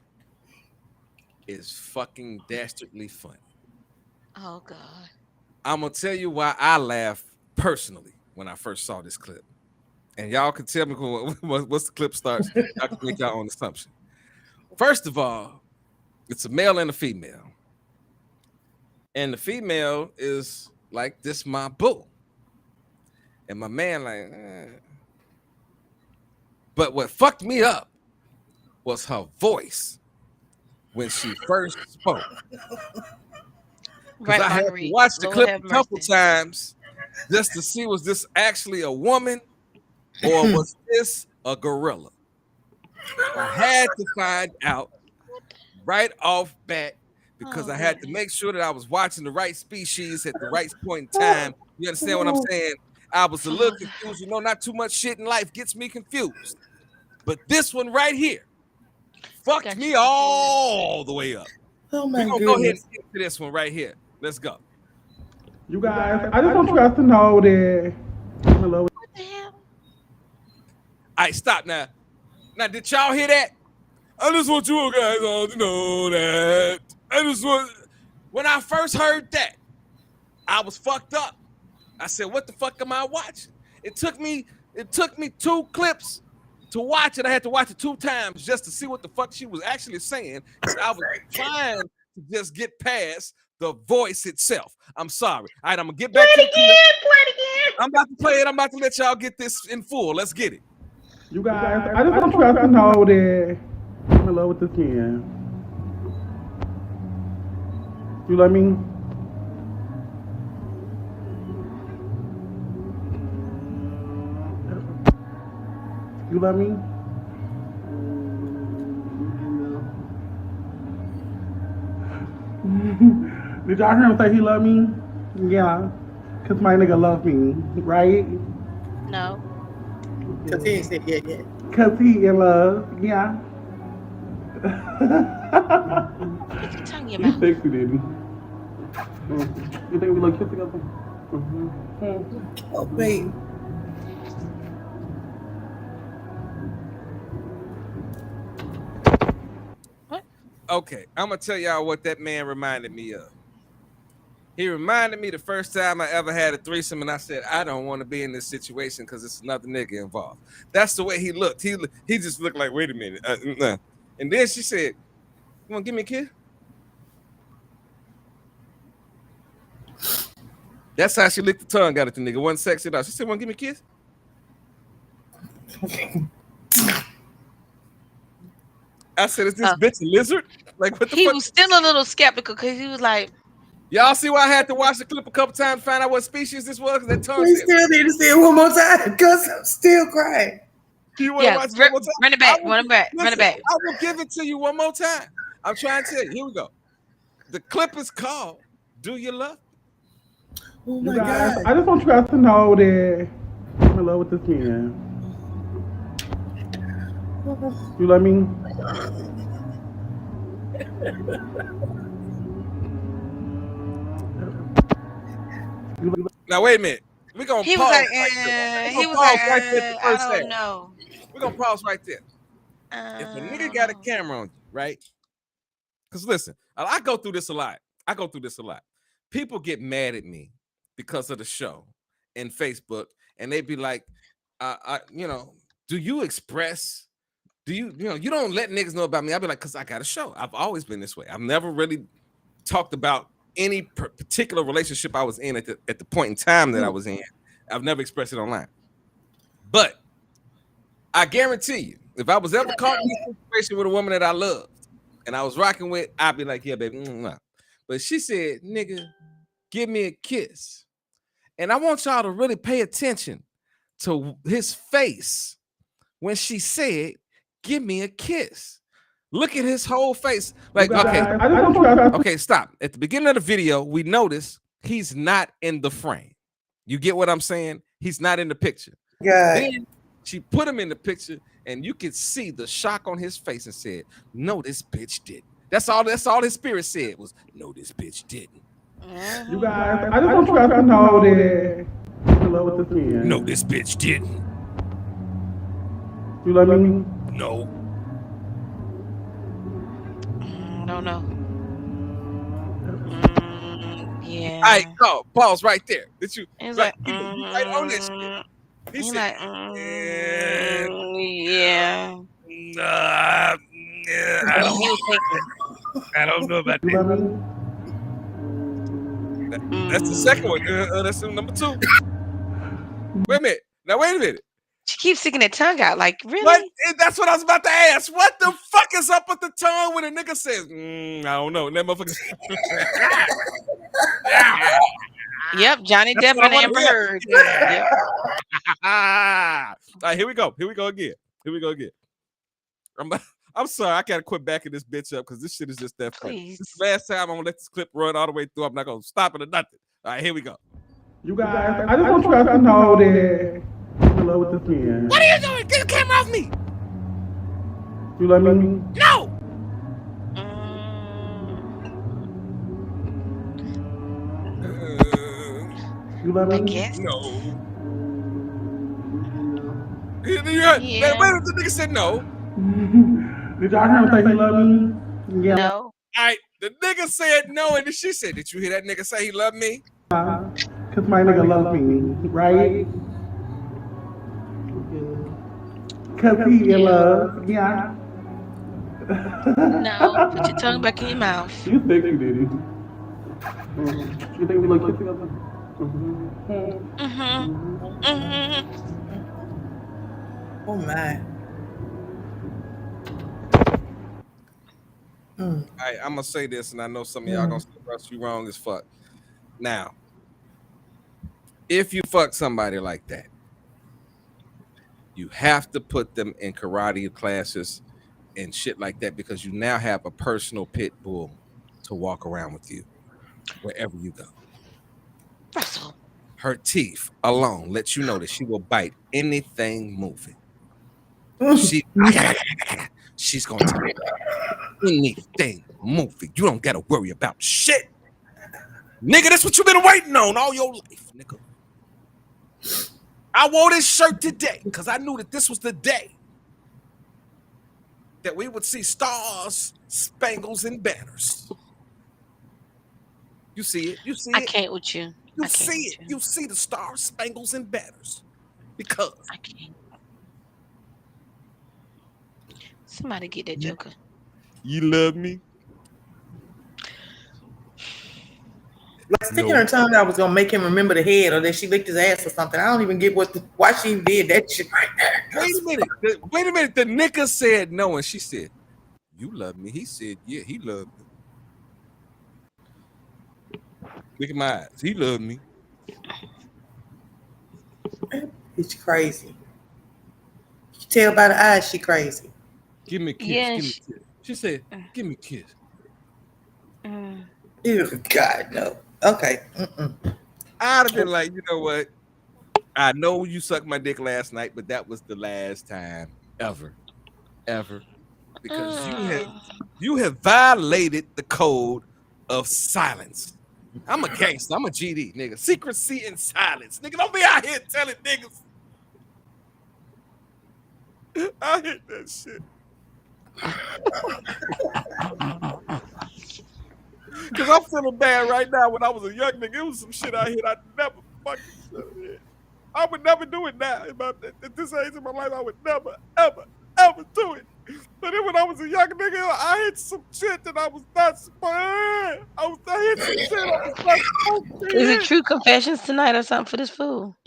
is fucking dastardly funny. Oh God. I'm gonna tell you why I laughed personally when I first saw this clip, and y'all can tell me once the clip starts. I can make y'all own assumption. First of all, it's a male and a female, and the female is like, "This my boo," and my man like. But what fucked me up was her voice when she first spoke. Because Right, I had to Marguerite. watch the Lord clip have a couple mercy. times just to see, was this actually a woman or was this a gorilla? I had to find out right off bat because Oh, I had to goodness. make sure that I was watching the right species at the right point in time. You understand what I'm saying? I was a little confused. Not too much shit in life gets me confused. But this one right here fucked Got me you confused. all the way up. Oh We're my going to go ahead and goodness. get to this one right here. Let's go. You guys, I just want you guys to know that I'm in love with. What the hell? All right, stop now. Now, did y'all hear that? I just want you guys all to know that. When I first heard that, I was fucked up. I said, what the fuck am I watching? It took me 2 clips to watch it. I had to watch it 2 times just to see what the fuck she was actually saying. Because I was trying to just get past the voice itself. I'm sorry. All right, I'm gonna get back to the Play it again. I'm about to play it. I'm about to let y'all get this in full. Let's get it. You guys, I just want you guys to know that I'm in love with this man. You love me? You love me? Did y'all hear him say he love me? Yeah. Cause my nigga love me, right? No. Because he ain't said yeah yet. Cause he in love, yeah. Put your tongue in your He's mouth. sexy, didn't he? You think we look cute together? Oh, wait. What? Okay, I'm gonna tell y'all what that man reminded me of. He reminded me the first time I ever had a threesome, and I said, I don't want to be in this situation because it's another nigga involved. That's the way he looked. He just looked like, wait a minute. Nah. And then she said, you want to give me a kiss? That's how she licked the tongue out at the nigga. Wasn't sexy enough. She said, want to give me a kiss? I said, is this bitch a lizard? Like, what the He fuck? was still a little skeptical because he was like, Y'all see why I had to watch the clip a couple times to find out what species this was? Because that tongue We said, still need to see it one more time because I'm still crying. you want to yeah, watch it one more time? run it back, run it back, run it Listen, back. I will give it to you one more time. I'm trying to tell you. Here we go. The clip is called Do You Love Me? Oh You my guys, God. I just want you guys to know that I'm in love with this man. You love me? Now, wait a minute. We're going to He was pause like, right there. We're he going to was like, pause right there at the I first half. don't know. We're going to pause right there. If a I nigga don't got a know. camera on you, right? Because listen, I go through this a lot. People get mad at me because of the show and Facebook, and they be like, do you express? You don't let niggas know about me. I'll be like, because I got a show. I've always been this way. I've never really talked about any particular relationship I was in at the point in time that I was in. I've never expressed it online. But I guarantee you, if I was ever caught in this situation with a woman that I loved and I was rocking with, I'd be like, yeah, baby. But she said, nigga, give me a kiss. And I want y'all to really pay attention to his face when she said, give me a kiss. Look at his whole face. Like, Guys, okay, I just want you guys. okay, stop. At the beginning of the video, we notice he's not in the frame. You get what I'm saying? He's not in the picture. God. Then she put him in the picture, and you could see the shock on his face and said, no, this bitch didn't. That's all his spirit said was, no, this bitch didn't. You guys, I just want you guys to know that I'm in love with this man. No, this bitch didn't. You love me? No. I don't know. Yeah. All right, go. Pause right there. Did you? He's Right, like, he was right on this shit. He he's said, like, yeah. I He was thinking. don't know about You love that. me? That's the second one. That's number 2. Wait a minute. Now, wait a minute. She keeps sticking her tongue out. Like, really? What? That's what I was about to ask. What the fuck is up with the tongue when a nigga says, I don't know. And that motherfucker. Yep, Johnny That's Depp what I and wanna Amber hear. Heard. Yep. All right, here we go. Here we go again. I'm sorry. I gotta quit backing this bitch up because this shit is just that funny. Please. This is the last time I'm gonna let this clip run all the way through. I'm not gonna stop it or nothing. All right, here we go. You guys, I just want you guys to know that I'm in love with this man. What are you doing? Get the camera off me! You love me? No! You love me? I guess. No. Yeah. Wait, the nigga said no. Did y'all hear him say he love me? Yeah. No. All right, the nigga said no, and then she said, "Did you hear that nigga say he loved me?" Cause my nigga loves me, right? Cause he in love, yeah. No. Put your tongue back in your mouth. You think you did it? You think we look cute together? Oh my. All right, I'm gonna say this, and I know some of y'all gonna say Russ, you wrong as fuck. Now, if you fuck somebody like that, you have to put them in karate classes and shit like that because you now have a personal pit bull to walk around with you wherever you go. Russell. Her teeth alone lets you know that she will bite anything moving. She's gonna take anything moving. You don't gotta worry about shit. Nigga, that's what you been waiting on all your life, nigga. I wore this shirt today because I knew that this was the day that we would see stars, spangles, and banners. You see it. You see I it. can't with you. You I can't see with it. you. You see the stars, spangles, and banners. Because I can't. Somebody get that joker. you love me. Like sticking her tongue out was gonna make him remember the head, or that she licked his ass or something. I don't even get why she did that shit right there. Wait a minute. Wait a minute. The nigga said no, and she said, "You love me." He said, "Yeah, he loved me." Look at my eyes. He loved me. It's crazy. You tell by the eyes she crazy. Give me a kiss. Yeah, Give me a kiss. She said, "Give me a kiss." Ew, God no. Okay. I'd have been like, you know what? I know you sucked my dick last night, but that was the last time ever, because you have violated the code of silence. I'm a gangster. I'm a GD, nigga. Secrecy and silence, nigga. Don't be out here telling niggas. I hate that shit. Cause I'm feeling bad right now. When I was a young nigga, it was some shit I hit. I never fucking hit. I would never do it now. At this age in my life, I would never, ever, ever do it. But then when I was a young nigga, I hit some shit that I was not supposed. I hit some shit I was not supposed to Is it hit. true confessions tonight or something for this fool?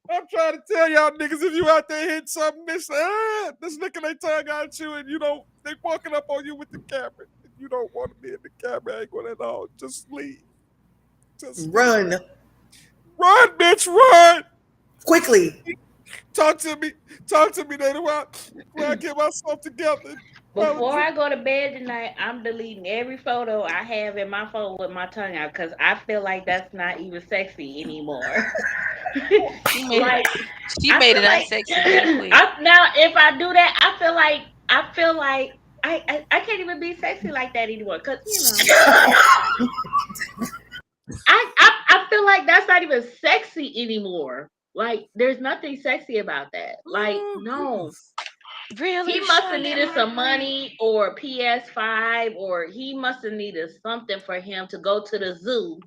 I'm trying to tell y'all niggas, if you out there hitting something, this nigga they tongue out you, and you know they walking up on you with the camera. If you don't want to be in the camera angle at all, just leave. Just Run. run, bitch, run. Quickly. Talk to me, Nate, while I get myself together. Before I go to bed tonight, I'm deleting every photo I have in my phone with my tongue out because I feel like that's not even sexy anymore. She made Like she I made feel it like unsexy real quick. now if I do that, I feel like I can't even be sexy like that anymore because I feel like that's not even sexy anymore. Like there's nothing sexy about that. Like no. Really? He must have Shonda, needed am I some right? money or PS5 or he must have needed something for him to go to the zoo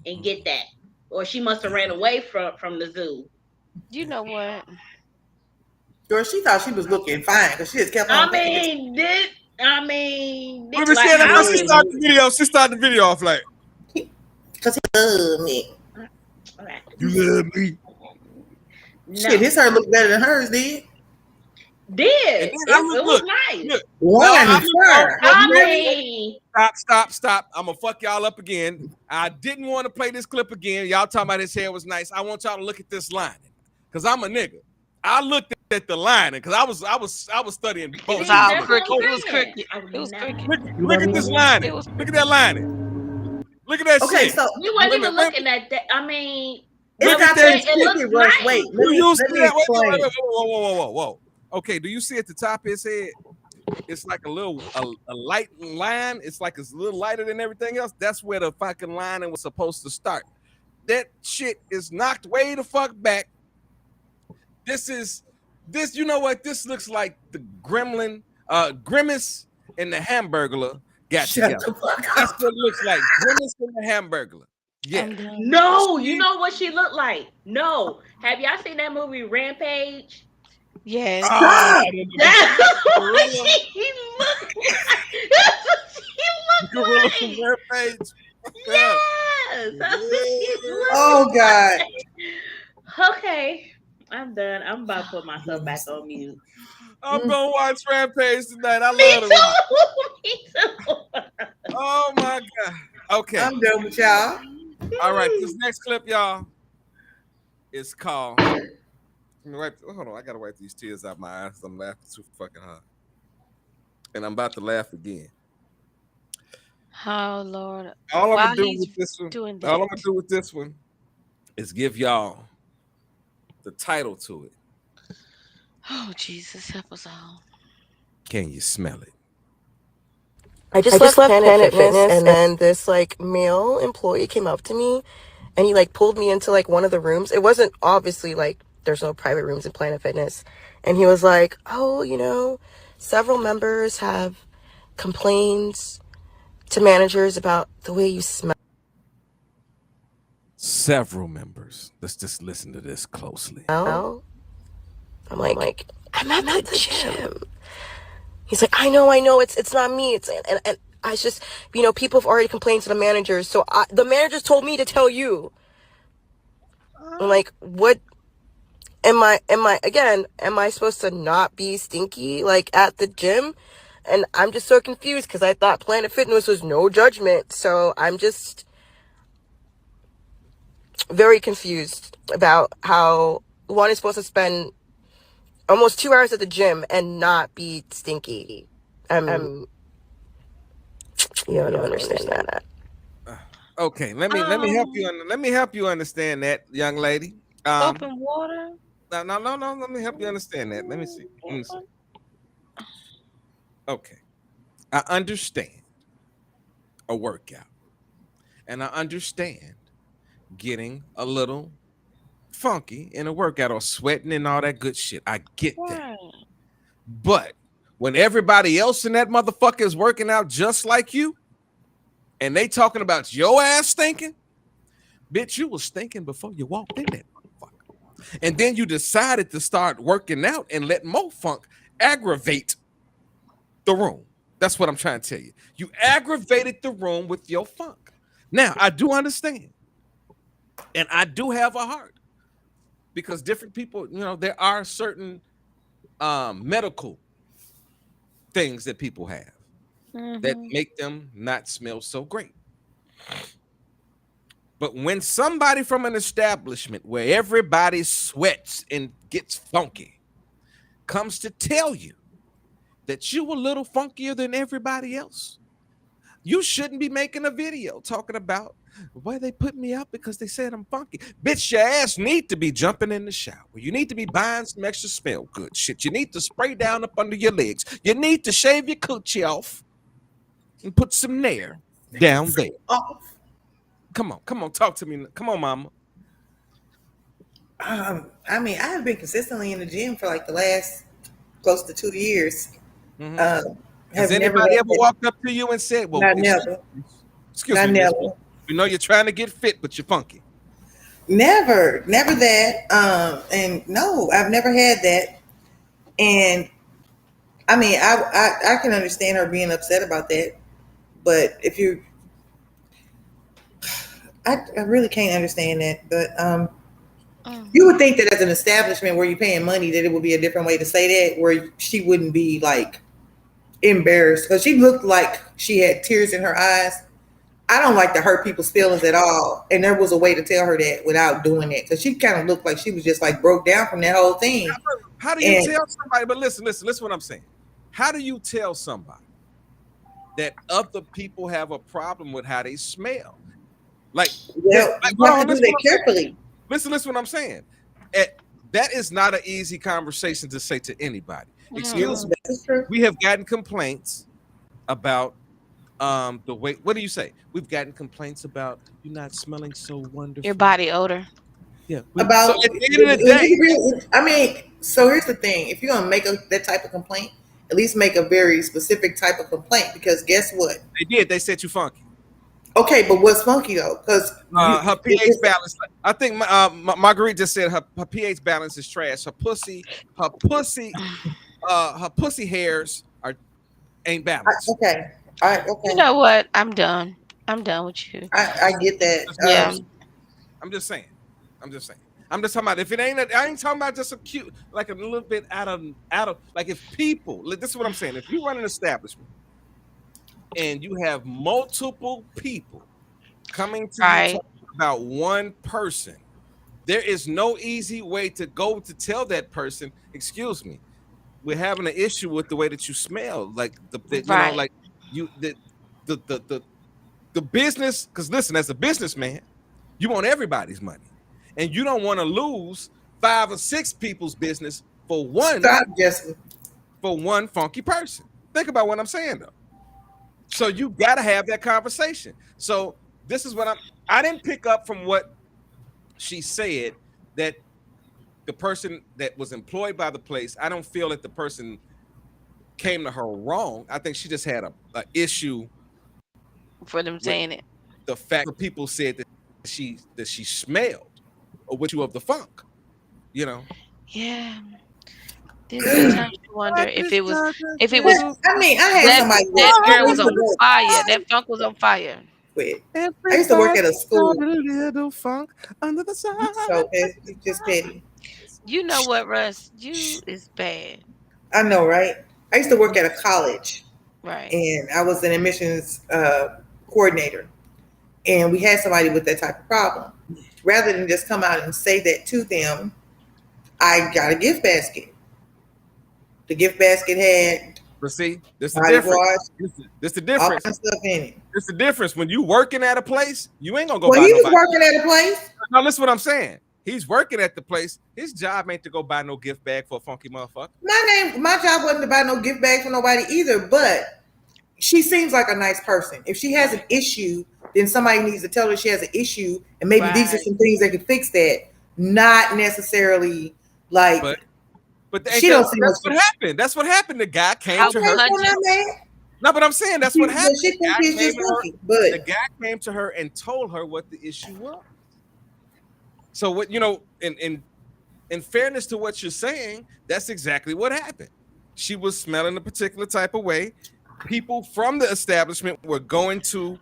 and get that. Or she must have ran away from the zoo. You know what? Girl, she thought she was looking fine because she just kept on I thinking. mean, Let me see like it. how She started the video. She started the video off like, Because he loved me. "You love me." no. Shit, his hair looked better than hers did. Did it was Look, nice. look. One fur. Stop. I'm gonna fuck y'all up again. I didn't want to play this clip again. Y'all talking about his hair was nice. I want y'all to look at this lining, cause I'm a nigga. I looked at the lining because I was studying both. It was See, all that's what crooked. I'm It was saying. crooked. I would It was never- crooked. Look at this lining. It was Look at that lining. Look at that Okay, shit. so We wasn't Wait a even minute, looking at that. I mean, it's Look not at that that it's it looks sticky, Rush. nice. Wait, Do you see let me that? explain. Wait, whoa. Okay, do you see at the top of his head? It's like a light line. It's like it's a little lighter than everything else. That's where the fucking lining was supposed to start. That shit is knocked way the fuck back. This. You know what? This looks like the Grimace and the Hamburglar got Shut together. the fuck That's up. what it looks like. Grimace and the Hamburglar. Yeah. I'm done. No, you know what she looked like? No. Have y'all seen that movie Rampage? Yes. Ah, That's what gorilla. she looked like. That's what she Gorilla looked from like. Rampage. Yes. That's what she looked Oh God. like. Okay. I'm done. I'm about to put myself back on mute. I'm gonna watch Rampage tonight. I Me love it. too. Me too. Oh my god. Okay. I'm done with y'all. All right. This next clip, y'all, is called. Hold on. I gotta wipe these tears out my eyes. I'm laughing too fucking hard, and I'm about to laugh again. Oh Lord. All I'm While gonna do he's with this one. doing All I'm that, gonna do with this one is give y'all the title to it. oh Jesus, help us all. Can you smell it? I just left Planet Fitness, and then this like male employee came up to me, and he like pulled me into like one of the rooms. It wasn't obviously like there's no private rooms in Planet Fitness, and he was like, "Oh, several members have complaints to managers about the way you smell." Several members. Let's just listen to this closely. I'm like, I'm at the gym. He's like, I know, it's not me. And I just, people have already complained to the managers, so the managers told me to tell you. I'm like, what? Am I supposed to not be stinky like at the gym? And I'm just so confused because I thought Planet Fitness was no judgment. So I'm just very confused about how one is supposed to spend almost 2 hours at the gym and not be stinky. You don't understand that. Okay, let me help you. Let me help you understand that, young lady. Open water. No. Let me help you understand that. Let me see. Okay, I understand a workout, and I understand getting a little funky in a workout or sweating and all that good shit. I get that. But when everybody else in that motherfucker is working out just like you, and they talking about your ass stinking, bitch, you was stinking before you walked in that motherfucker. And then you decided to start working out and let more funk aggravate the room. That's what I'm trying to tell you. You aggravated the room with your funk. Now, I do understand. And I do have a heart. Because different people, there are certain medical things that people have that make them not smell so great. But when somebody from an establishment where everybody sweats and gets funky comes to tell you that you a little funkier than everybody else, you shouldn't be making a video talking about why they put me out because they said I'm funky. Bitch, your ass need to be jumping in the shower. You need to be buying some extra smell good shit. You need to spray down up under your legs. You need to shave your coochie off and put some Nair down there. Come on, talk to me. Come on, mama. I mean, I have been consistently in the gym for like the last close to 2 years. Has anybody ever walked up to you and said, "Well, excuse me, never. We know you're trying to get fit, but you're funky"? Never that. And no, I've never had that. And I mean, I can understand her being upset about that, but I really can't understand that. But you would think that as an establishment where you're paying money, that it would be a different way to say that, where she wouldn't be like embarrassed, because she looked like she had tears in her eyes. I don't like to hurt people's feelings at all, and there was a way to tell her that without doing it, because she kind of looked like she was just like broke down from that whole thing. How do you tell somebody? But listen what I'm saying. How do you tell somebody that other people have a problem with how they smell? You have to do that carefully. Listen what I'm saying. That is not an easy conversation to say to anybody. Excuse me. We have gotten complaints about the way. What do you say? We've gotten complaints about you not smelling so wonderful. Your body odor. Yeah. About so at the end of the day, I mean, so here's the thing: if you're gonna make that type of complaint, at least make a very specific type of complaint, because guess what? They did. They said you funky. Okay, but what's funky though? Because her pH balance. I think Marguerite just said her pH balance is trash. Her pussy hairs ain't balanced. Okay. All right. Okay. You know what? I'm done. I'm done with you. I get that. Yeah. I'm just saying. I'm just talking about if it ain't. I ain't talking about just a cute, like a little bit out of like if people. This is what I'm saying. If you run an establishment and you have multiple people coming to you talking about one person, there is no easy way to go to tell that person, excuse me, we're having an issue with the way that you smell. Like the business, because listen, as a businessman, you want everybody's money. And you don't want to lose 5 or 6 people's business for one funky person. Think about what I'm saying though. So you gotta have that conversation. So this is what I didn't pick up from what she said that the person that was employed by the place, I don't feel that the person came to her wrong. I think she just had a issue For them with saying it. the fact that people said that she smelled a which of the funk, you know. Yeah. Then sometimes you wonder if it was I mean, I had that somebody that work. girl I was used to on work fire. That funk was on fire. with. I used to work Everybody at a got school. a little funk under the So sun. it's just petty. You know what, Russ? You is bad. I know, right? I used to work at a college, Right. and I was an admissions coordinator, and we had somebody with that type of problem. Rather than just come out and say that to them, I got a gift basket. The gift basket had But see, this the body difference. wash, This the all difference. kinds of stuff in it. It's the difference. When you working at a place, you ain't gonna go Well, buy he was nobody. working at a place. Now listen what I'm saying. He's working at the place. His job ain't to go buy no gift bag for a funky motherfucker. My job wasn't to buy no gift bag for nobody either, but she seems like a nice person. If she has an Right. issue, then somebody needs to tell her she has an issue, and maybe these are Right. some things that can fix that. Not necessarily like But ain't she don't seem like that's what happened. That's what happened. The guy came How to her. okay. So not pungent. mad. No, but I'm saying that's what But happened. she thinks she's just funky. But The guy came to her and told her what the issue was. So what in fairness to what you're saying, that's exactly what happened. She was smelling a particular type of way. People from the establishment were going to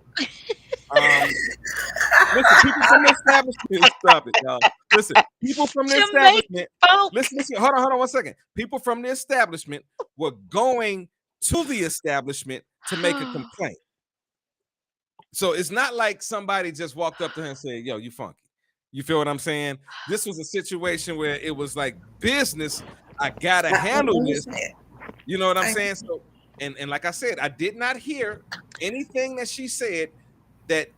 listen, people from the establishment, stop it, y'all. Listen, people from the Jamaican establishment, funk. listen, hold on 1 second. People from the establishment were going to the establishment to make a complaint. So it's not like somebody just walked up to her and said, "Yo, you funky." You feel what I'm saying? This was a situation where it was like business. I gotta I handle this. understand. You know what I'm I, saying? So, and like I said, I did not hear anything that she said that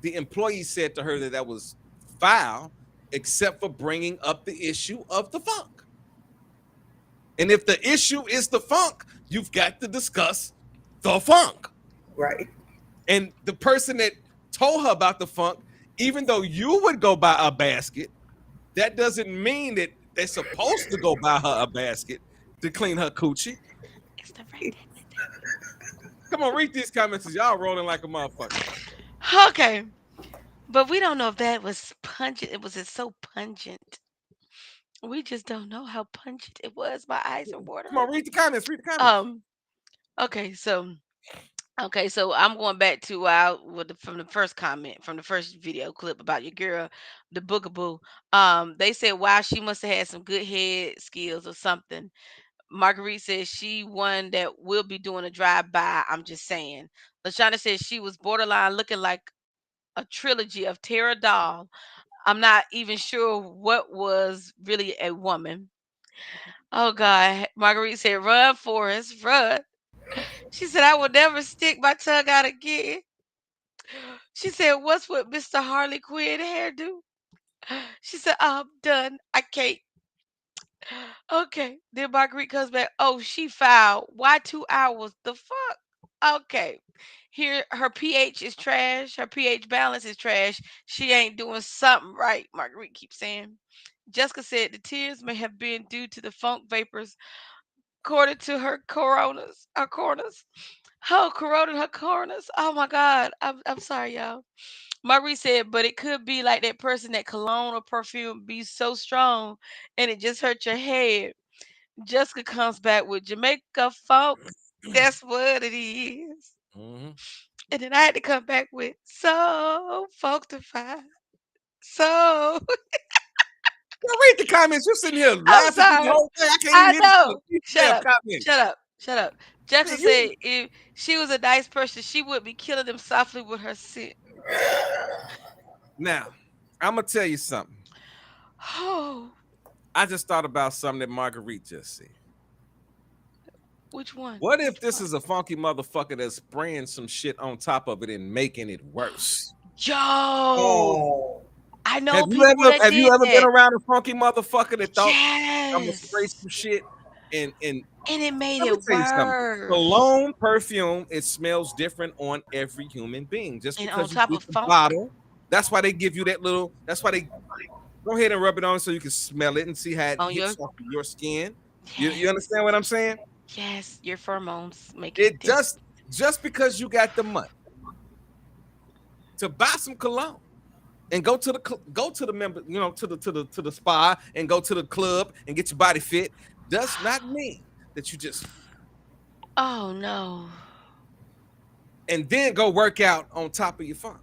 the employee said to her that was foul, except for bringing up the issue of the funk. And if the issue is the funk, you've got to discuss the funk. right. And the person that told her about the funk, even though you would go buy a basket, that doesn't mean that they're supposed to go buy her a basket to clean her coochie. It's the right. Come on, read these comments. Y'all rolling like a motherfucker. Okay. But we don't know if that was pungent. It was just so pungent. We just don't know how pungent it was. My eyes are Come on, watering. read the comments. Read the comments. Um. Okay. So I'm going back to from the first comment from the first video clip about your girl, the boogaboo. They said, wow, she must have had some good head skills or something. Marguerite says she one that will be doing a drive by. I'm just saying. Lashana says she was borderline looking like a trilogy of Tara Doll. I'm not even sure what was really a woman. Oh God. Marguerite said, run, Forrest, run. She said, I will never stick my tongue out again. She said, what's with Mr. Harley Quinn hairdo? She said, I'm done. I can't. Okay. Then Marguerite comes back. Oh, she fouled. Why 2 hours? The fuck? Okay. Here, her pH is trash. Her pH balance is trash. She ain't doing something right, Marguerite keeps saying. Jessica said the tears may have been due to the funk vapors, according to her coronas. Her corners. Oh, corroded her corners. Oh my God. I'm sorry, y'all. Marie said, but it could be like that person that cologne or perfume be so strong and it just hurt your head. Jessica comes back with Jamaica funk. That's what it is. Mm-hmm. And then I had to come back with so functified. So Read the comments. You're sitting here I'm laughing through the sorry. whole thing. I can't even I hear know. the Shut damn up. comments. Shut up. Shut up. Jessica Man, said if she was a nice person, she would be killing them softly with her scent. now, I'm gonna tell you something. Oh, I just thought about something that Marguerite just said. which one? What if Which this one? is a funky motherfucker that's spraying some shit on top of it and making it worse? Yo, Oh, I know people that Have you did ever been that. around a funky motherfucker that thought I'm gonna spray Yes. some shit And And it made let me it tell you something. worse. Cologne perfume, it smells different on every human being. Just And on because you top get of the funk, bottle, that's why they give you that little. That's why they go ahead and rub it on so you can smell it and see how it on your hits off of your skin. You yes, understand what I'm saying? yes, your pheromones make it It different. just because you got the money to buy some cologne and go to the member, to the spa and go to the club and get your body fit does not mean that you just Oh no. and then go work out on top of your funk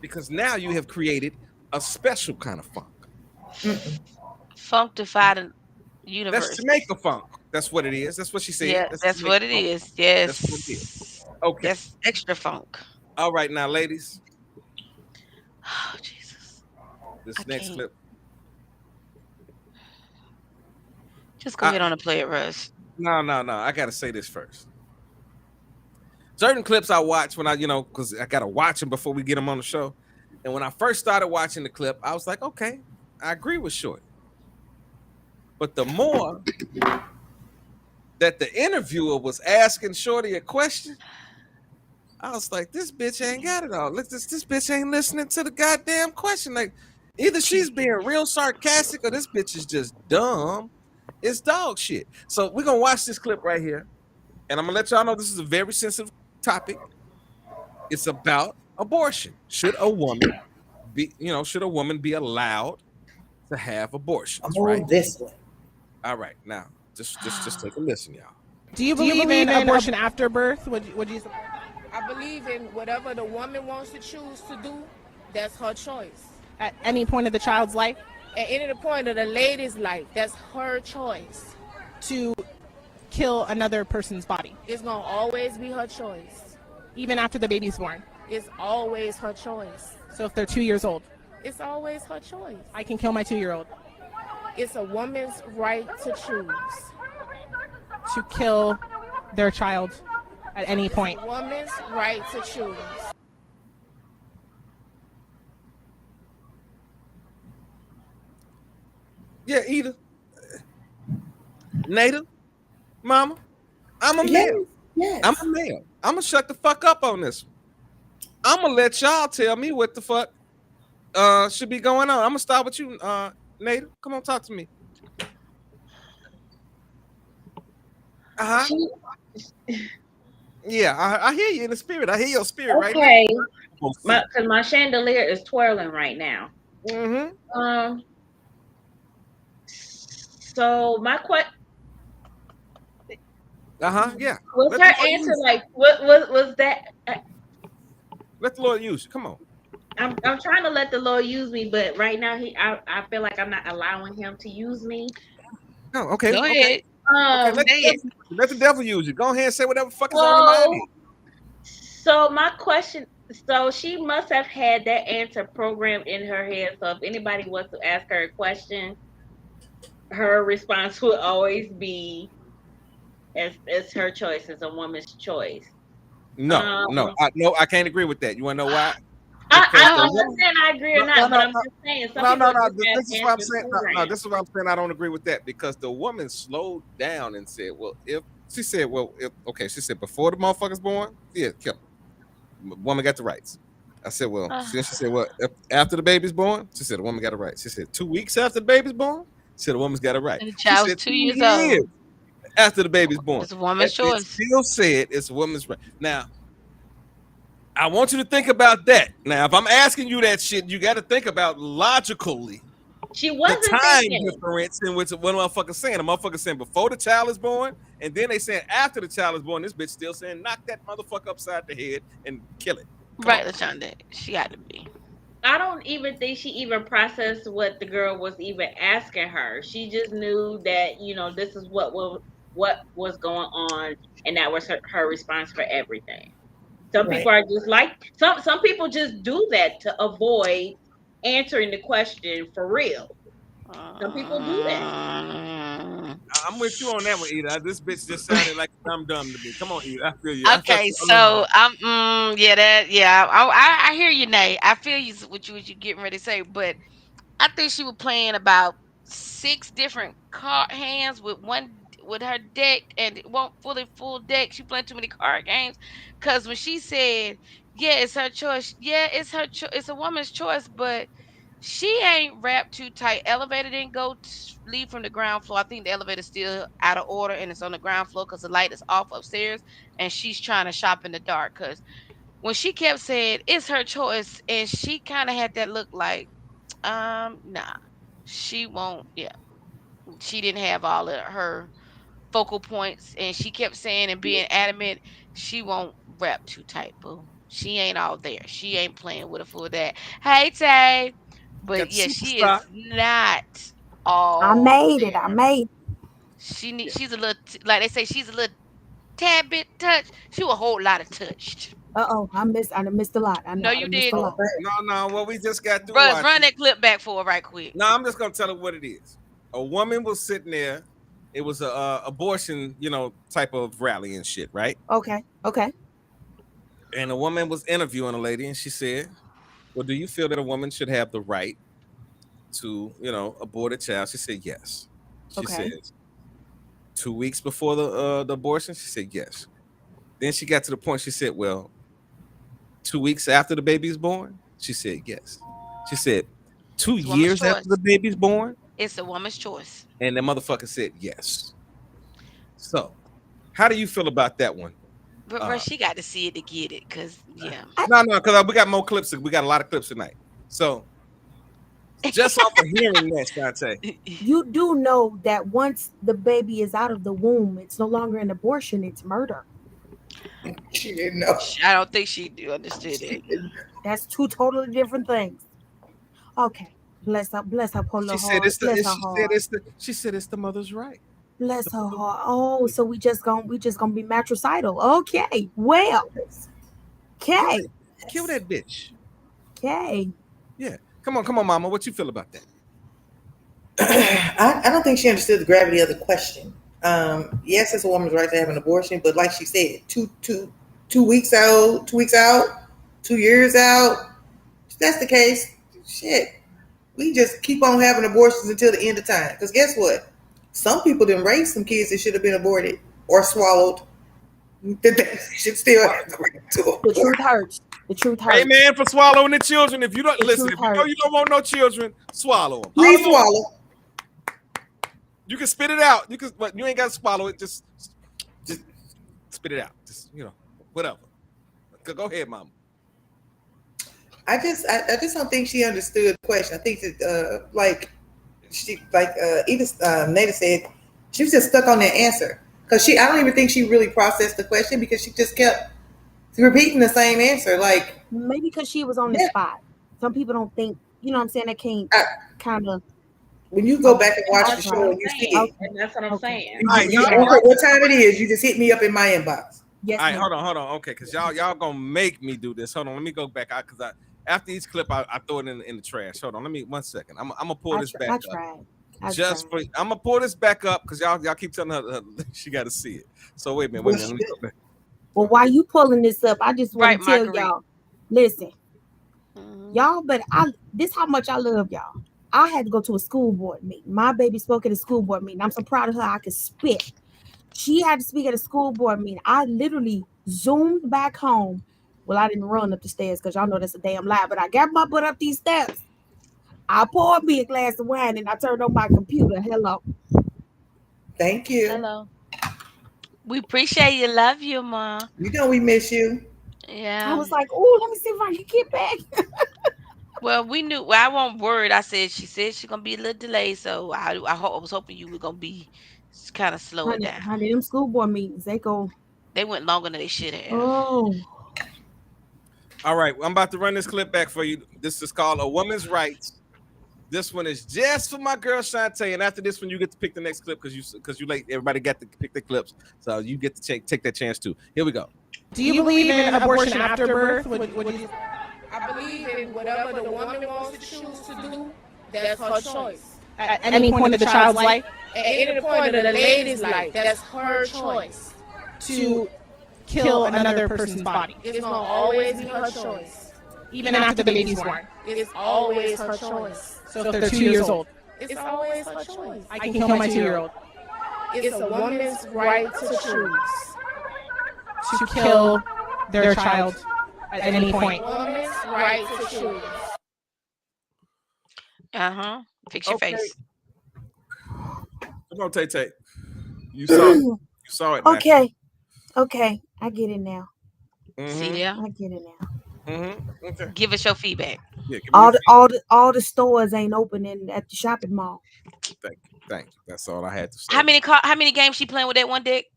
because now you have created a special kind of funk. Functified the That's universe. Jamaica funk. That's what it is. That's what she said. Yeah, That's that's Jamaica what it funk. is. That's what it is. Yes. Okay. That's extra funk. All right, now, ladies, Oh Jesus. I this next can't. clip. Just go I, ahead on and play it, Russ. no. I gotta say this first. Certain clips I watch when because I gotta watch them before we get them on the show. And when I first started watching the clip, I was like, okay, I agree with Shorty. But the more that the interviewer was asking Shorty a question, I was like, this bitch ain't got it all. Look, this bitch ain't listening to the goddamn question. Like, either she's being real sarcastic or this bitch is just dumb. It's dog shit. So we're gonna watch this clip right here, and I'm gonna let y'all know this is a very sensitive topic. It's about abortion. Should a woman be allowed to have abortions, right? Oh, this one. All right, now just take a listen, y'all. Do you believe in abortion after birth? Would you support that? I believe in whatever the woman wants to choose to do, that's her choice. At any point of the child's life? At any point of the lady's life, that's her choice. To kill another person's body? It's going to always be her choice. Even after the baby's born? It's always her choice. So if they're 2 years old? It's always her choice. I can kill my 2-year-old? It's a woman's right to choose. To kill their child at any point? It's a woman's right to choose. Yeah, either. Native, mama, I'm a male. Yes. I'm a male. I'm gonna shut the fuck up on this one. I'm gonna let y'all tell me what the fuck should be going on. I'm gonna start with you, Native. Come on, talk to me. Yeah, I hear you in the spirit. I hear your spirit right now. Okay, because my chandelier is twirling right now. Mm-hmm. So my question. Yeah. Was Let her the Lord answer use like what was that? Let the Lord use you. Come on. I'm trying to let the Lord use me, but right now I feel like I'm not allowing him to use me. Oh, okay. Go Okay. ahead. Okay, let the devil use you. Go ahead and say whatever fuck is on your mind. So my question, so she must have had that answer programmed in her head. So if anybody was to ask her a question, her response would always be, "It's her choice. It's a woman's choice." No, I can't agree with that. You want to know why? I'm not saying I agree or not, but I'm just saying some people just have This is what I'm answers saying. No, this is what I'm saying. I don't agree with that because the woman slowed down and said, "Well, if she said, she said before the motherfucker's born, yeah, kill him. Woman got the rights." I said, "Well," she said, "Well, if after the baby's born," she said, "The woman got a right." She said, 2 weeks after the baby's born, she said, "The woman's got a right." And the She child's said, 2 2 years years old. after the baby's born. It's a woman's choice. It still said it's a woman's right. Now, I want you to think about that. Now, if I'm asking you that shit, you got to think about logically. She wasn't the time thinking. difference in which one motherfucker saying. The motherfucker saying before the child is born, and then they saying after the child is born. This bitch still saying knock that motherfucker upside the head and kill it. Right, LaShonda. She got to be. I don't even think she even processed what the girl was even asking her. She just knew that, this is what was going on, and that was her response for everything. Some people are just like some people just do that to avoid answering the question for real. Some people do that. I'm with you on that one, Eda. This bitch just sounded like dumb to me. Come on, Eda. I feel you. Okay, so I hear you, Nate. I feel you what you getting ready to say, but I think she was playing about 6 different card hands with her deck, and it won't fully full deck. She playing too many card games. Cause when she said, "Yeah, it's her choice," yeah, it's her it's a woman's choice, but she ain't wrapped too tight. Elevator didn't leave from the ground floor. I think the elevator's still out of order and it's on the ground floor because the light is off upstairs, and she's trying to shop in the dark. Cause when she kept saying it's her choice, and she kind of had that look like, nah, she won't. Yeah, she didn't have all of her focal points, and she kept saying and being adamant she won't rap too tight, boo. She ain't all there. She ain't playing with a full that. Hey, Tay. Got But the yeah, she is superstar. not I all made it. I there. made Yeah. She's a little, like they say, she's a little tad bit touched. She a whole lot of touched. Uh-oh. I done missed a lot. I know No, I you done missed a didn't. lot. Okay. No. Well, we just got through Russ, run watching. that clip back for her right quick. No, I'm just gonna tell her what it is. A woman was sitting there. It was a abortion, type of rally and shit, right? Okay. Okay. And a woman was interviewing a lady, and she said, "Well, do you feel that a woman should have the right to, abort a child?" She said, "Yes." She Okay. says, 2 weeks before the abortion, she said, "Yes." Then she got to the point. She said, "Well, 2 weeks after the baby's born?" She said, "Yes." She said, two It's a woman's years after the choice. baby's born, It's a woman's choice. and the motherfucker said yes. So, how do you feel about that one? But Russ, she got to see it to get it, cause yeah. No, because we got more clips. We got a lot of clips tonight. So, just off of hearing that, Shantae, You do know that once the baby is out of the womb, it's no longer an abortion, it's murder. She didn't know. I don't think she understood She it. didn't. That's two totally different things. Okay. Bless her poor she little said heart. it's the. Bless her She said heart. it's the. She said it's the mother's right. Bless her heart. Oh, so we just gonna be matricidal. Okay. Well. Kill Okay. that. Kill that bitch. Okay. Yeah. Come on, Mama. What you feel about that? I don't think she understood the gravity of the question. Yes, it's a woman's right to have an abortion, but like she said, 2 weeks out, 2 weeks out, 2 years out. If that's the case, shit, we just keep on having abortions until the end of time. Because guess what? Some people didn't raise some kids that should have been aborted or swallowed. That they should still have the right to The truth abort. hurts. The truth hurts. Amen for swallowing the children. If you don't The listen, truth if you know hurts. you don't want no children, swallow them. Please swallow. You can spit it out. But you ain't got to swallow it. Just spit it out. Just whatever. Go ahead, Mama. I just don't think she understood the question. I think that even Nada said, she was just stuck on that answer because I don't even think she really processed the question because she just kept repeating the same answer. Like Maybe because she was on the yeah, spot. Some people don't think, you know what I'm saying, they can't I, kind of. when you go back and watch the That's what show I'm and you see saying. it, And that's what I'm Okay. saying. All right, you y'all, don't care what time it is. You just hit me up in my inbox. Yes, all right, ma'am. hold on. Okay, because y'all gonna make me do this. Hold on, let me go back out because after each clip I throw it in the trash. Hold on, let me 1 second. I'm gonna pull this back I up. tried. I'm gonna pull this back up because y'all keep telling her she got to see it. So wait a minute. Let me go back. Well, while you pulling this up, I just want Right, to tell Marguerite. y'all, listen, Mhm. y'all, but this how much I love y'all. I had to go to a school board meeting. My baby spoke at a school board meeting. I'm so proud of her. I could spit. She had to speak at a school board meeting. I literally zoomed back home. Well, I didn't run up the stairs because y'all know that's a damn lie, but I got my butt up these steps. I poured me a glass of wine and I turned on my computer. Hello. Thank you. Hello. We appreciate you. Love you, Ma. You know we miss you. Yeah. I was like, oh, let me see if I can get back. Well, we knew. Well, I won't word. She said she's gonna be a little delayed, so I was hoping you were gonna be kind of slow it down. Honey, them school board meetings, they go, They went longer than they should have. oh. All right, I'm about to run this clip back for you. This is called A Woman's Rights. This one is just for my girl Shantae, and after this one, you get to pick the next clip because you late. Everybody got to pick the clips, so you get to take that chance too. Here we go. Do you believe in abortion after birth? I believe in whatever the woman wants to choose to do, that's her choice. At any point of the child's life At any point of the lady's life, that's her choice. to kill another person's body, It's gonna always be her choice. even after the baby's born. It's always her choice. So if they're 2 years old. It's always her choice. I can kill my 2-year-old. It's a woman's right to choose to kill their child at any point. Woman's right to choose. Fix your face. Come on, Tay. You saw it. You saw it. Okay. Okay. I get it now. See there? I get it now. Okay. Give us your feedback. Yeah, all the stores ain't opening at the shopping mall. Thank you. That's all I had to say. How many games she playing with that one dick?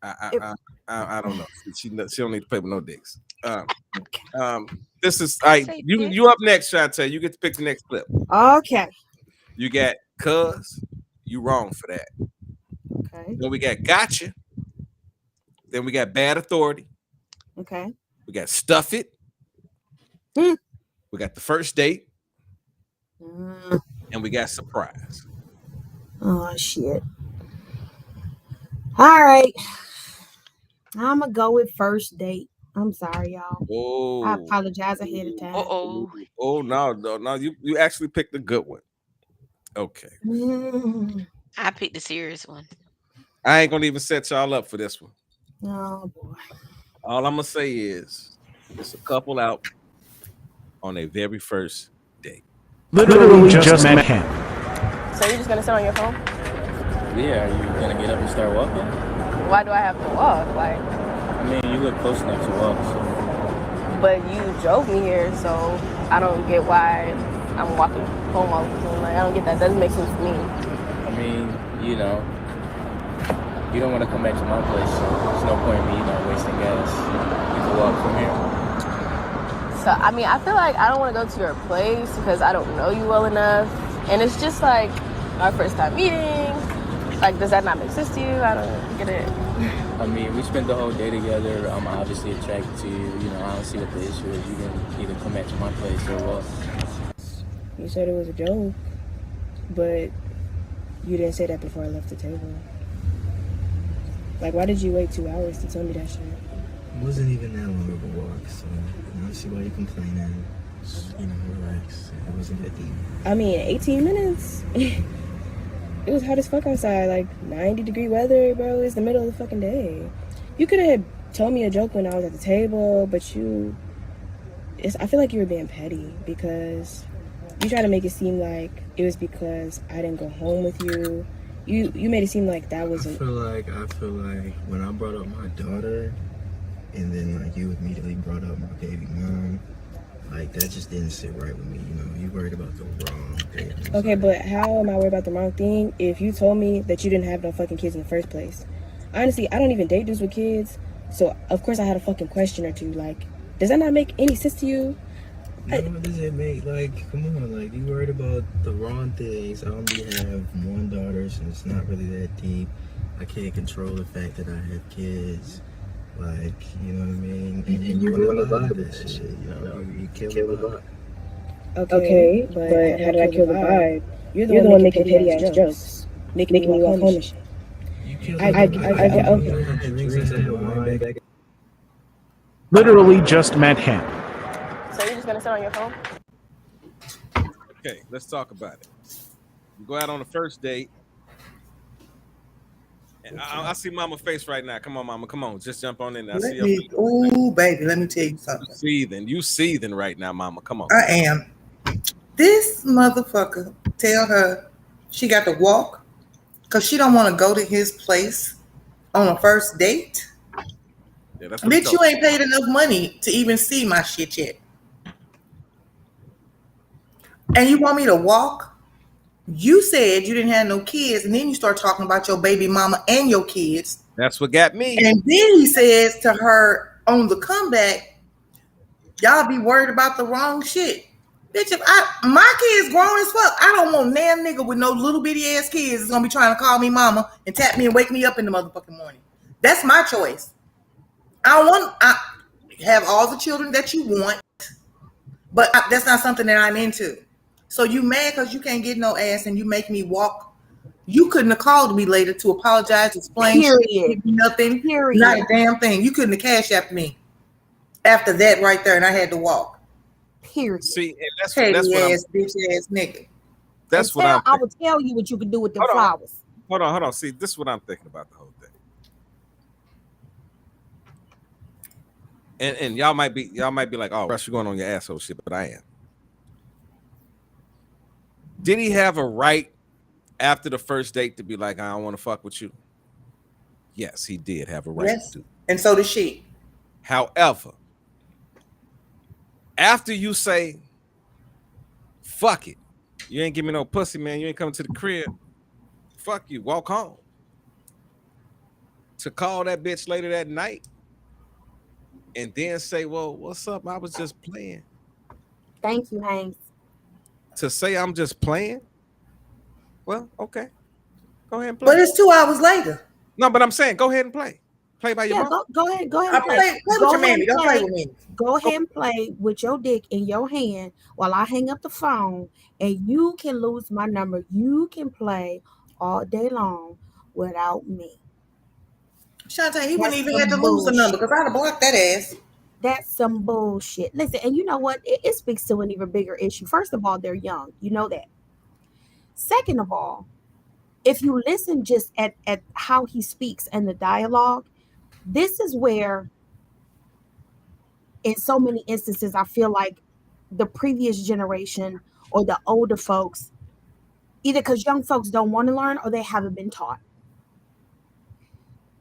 I don't know. She don't need to play with no dicks. This is you up next, Shantae. You get to pick the next clip. Okay. You got cuz. You wrong for that. Okay. Then we got gotcha. Then we got bad authority. Okay. We got stuff it. We got the first date. And we got surprise. Oh shit. All right. I'm gonna go with first date. I'm sorry, y'all. Oh, I apologize ahead of time. Oh no. You actually picked a good one. Okay. I picked the serious one. I ain't gonna even set y'all up for this one. Oh boy. All I'm gonna say is it's a couple out on their very first date. Literally just met him. So you're just gonna sit on your phone? Yeah, are you gonna get up and start walking? Why do I have to walk? Like, I mean, you look close enough to walk, so. But you drove me here, so I don't get why I'm walking home all of a sudden. Like, I don't get that. Doesn't make sense to me. I mean, you know, you don't want to come back to my place, so there's no point in me, wasting gas. You can walk from here. So, I mean, I feel like I don't want to go to your place because I don't know you well enough. And it's just like our first time meeting. Like, does that not make sense to you? I don't get it. I mean, we spent the whole day together. I'm obviously attracted to you. I don't see what the issue is. You can either come back to my place or walk. You said it was a joke, but you didn't say that before I left the table. Like, why did you wait 2 hours to tell me that shit? It wasn't even that long of a walk, so I don't see why you're complaining. Just, relax. It wasn't that deep. I mean, 18 minutes? It was hot as fuck outside, like 90-degree weather, bro. It's the middle of the fucking day. You could have told me a joke when I was at the table, but I feel like you were being petty because you tried to make it seem like it was because I didn't go home with you. You made it seem like that was. I feel like when I brought up my daughter, and then like you immediately brought up my baby mom, like that just didn't sit right with me. You worried about the wrong thing. Okay, but how am I worried about the wrong thing if you told me that you didn't have no fucking kids in the first place? Honestly, I don't even date dudes with kids, so of course I had a fucking question or two. Like, does that not make any sense to you? No, what does it make? Like, come on, like you worried about the wrong things. I only have one daughter, so it's not really that deep. I can't control the fact that I have kids. Like, you know what I mean? And you want to vibe that shit, you kill the vibe. Okay, but how did I kill the vibe? You're the one making petty ass jokes, making me walk home and shit. Literally just met him. So you're just gonna sit on your phone? Okay, let's talk about it. You go out on the first date. And I see Mama face right now. Come on, Mama. Come on. Just jump on in there. Ooh, baby, let me tell you something. You seething right now, Mama. Come on. I am. This motherfucker tell her she got to walk because she don't want to go to his place on a first date. Yeah, that's Bitch, you ain't paid enough money to even see my shit yet. And you want me to walk? You said you didn't have no kids, and then you start talking about your baby mama and your kids. That's what got me. And then he says to her on the comeback, y'all be worried about the wrong shit. Bitch, if my kids grown as fuck, I don't want damn nigga with no little bitty ass kids is gonna be trying to call me mama and tap me and wake me up in the motherfucking morning. That's my choice. I have all the children that you want, but that's not something that I'm into. So you mad because you can't get no ass and you make me walk. You couldn't have called me later to apologize, explain shit, nothing, not a damn thing. You couldn't have cash apped me after that right there, and I had to walk. Period. See, and that's petty what ass, bitch ass nigga. That's what I'm. I would tell you what you could do with the Hold on. flowers. Hold on. See, this is what I'm thinking about the whole thing. And y'all might be like, oh, Russ, you're going on your asshole shit, but I am. Did he have a right after the first date to be like, I don't want to fuck with you? Yes, he did have a right Yes, to do. and so did she. However, after you say, fuck it, you ain't give me no pussy, man, you ain't coming to the crib, fuck you, walk home. To call that bitch later that night and then say, well, what's up? I was just playing. Thank you, Haynes. To say I'm just playing? Well, okay. Go ahead and play. But it's 2 hours later. No, but I'm saying go ahead and play. Play by your mom. Go ahead and I play with your mammy. Don't play with me. Go ahead and play with your dick in your hand while I hang up the phone, and you can lose my number. You can play all day long without me. Shantae, he wouldn't even have to lose the number because I'd have blocked that ass. That's some bullshit. Listen, and you know what? It speaks to an even bigger issue. First of all, they're young. You know that. Second of all, if you listen just at how he speaks and the dialogue, this is where, in so many instances, I feel like the previous generation or the older folks, either because young folks don't want to learn or they haven't been taught.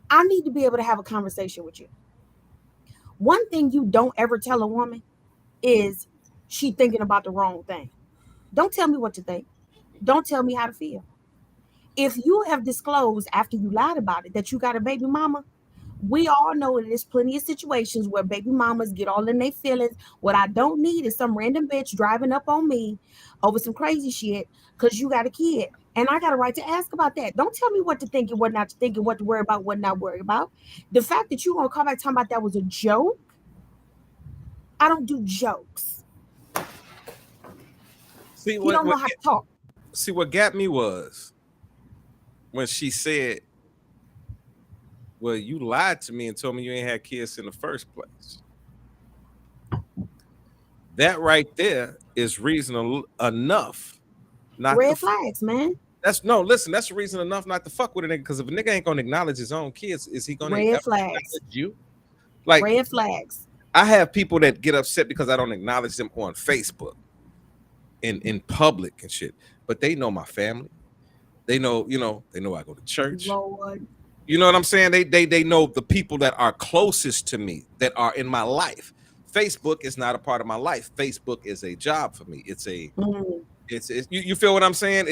I need to be able to have a conversation with you. One thing you don't ever tell a woman is she thinking about the wrong thing. Don't tell me what to think. Don't tell me how to feel. If you have disclosed after you lied about it that you got a baby mama, we all know that there's plenty of situations where baby mamas get all in their feelings. What I don't need is some random bitch driving up on me over some crazy shit because you got a kid. And I got a right to ask about that. Don't tell me what to think and what not to think and what to worry about, what not worry about. The fact that you gonna come back talking about that was a joke, I don't do jokes. See, you don't know how to talk. See, what got me was when she said, well, you lied to me and told me you ain't had kids in the first place. That right there is reason enough. Not red flags, man. That's reason enough not to fuck with a nigga. Because if a nigga ain't gonna acknowledge his own kids, is he gonna acknowledge you? Like red flags. I have people that get upset because I don't acknowledge them on Facebook, in public and shit. But they know my family. They know, they know I go to church. Lord. You know what I'm saying? They know the people that are closest to me, that are in my life. Facebook is not a part of my life. Facebook is a job for me. It's a it's you feel what I'm saying?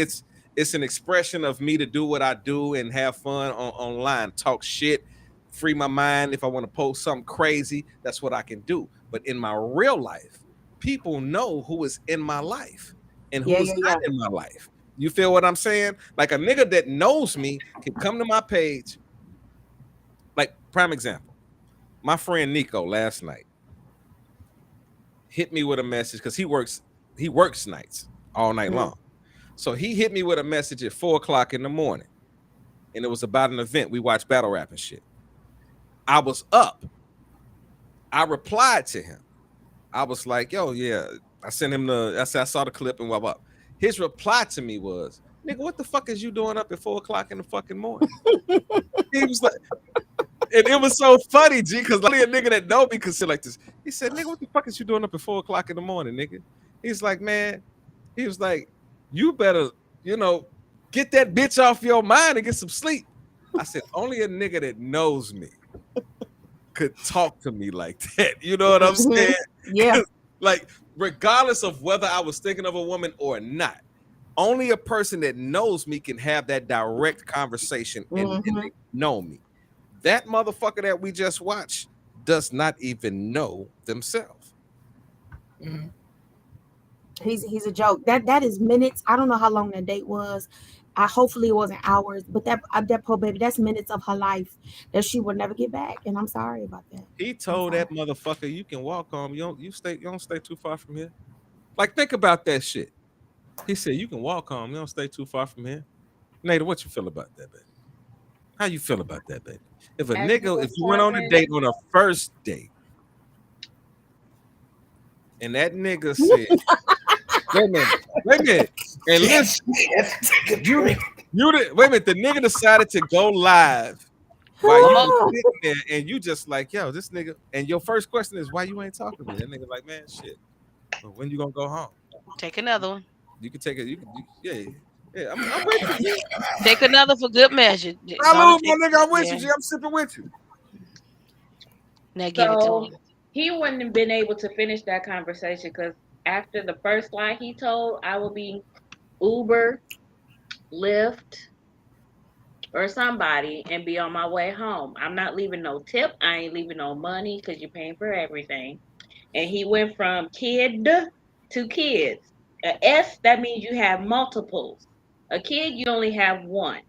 It's an expression of me to do what I do and have fun online, talk shit, free my mind. If I want to post something crazy, that's what I can do. But in my real life, people know who is in my life and who is not in my life. You feel what I'm saying? Like a nigga that knows me can come to my page. Like prime example, my friend Nico last night hit me with a message because he works nights all night long. So he hit me with a message at 4:00 in the morning, and it was about an event. We watched battle rap and shit. I was up. I replied to him. I was like, yo, yeah. I sent him I saw the clip and blah, blah. His reply to me was, nigga, what the fuck is you doing up at 4:00 in the fucking morning? He was like, and it was so funny, G, because only a nigga that know me could say like this. He said, nigga, what the fuck is you doing up at 4:00 in the morning, nigga? He's like, man, he was like, you better, get that bitch off your mind and get some sleep. I said, only a nigga that knows me could talk to me like that. You know what I'm saying? Yeah. Like, regardless of whether I was thinking of a woman or not, only a person that knows me can have that direct conversation and they know me. That motherfucker that we just watched does not even know themselves. He's a joke. That is minutes. I don't know how long that date was. Hopefully it wasn't hours, but that poor baby, that's minutes of her life that she will never get back. And I'm sorry about that. He told that motherfucker, you can walk home. You don't stay too far from here. Like, think about that shit. He said, you can walk home. You don't stay too far from here. Nada, what you feel about that, baby? How you feel about that, baby? If you went on a date on a first date, and that nigga said, wait a minute. And Yes, listen, she had to take a you drink. wait a minute. The nigga decided to go live while One you more. was sitting there, and you just like, yo, this nigga. And your first question is, why you ain't talking to me? That nigga like, man, shit. Well, when you gonna go home? Take another one. You can take it. Yeah, yeah. I'm with you, G. Take another for good measure. Gonna Salute, take. my nigga. I'm with you, Yeah. G. I'm sipping with you. Now give it to So him. he wouldn't have been able to finish that conversation because after the first lie he told, I will be Uber, Lyft, or somebody and be on my way home. I'm not leaving no tip. I ain't leaving no money because you're paying for everything. And he went from kid to kids. A S, that means you have multiples. A kid, you only have one.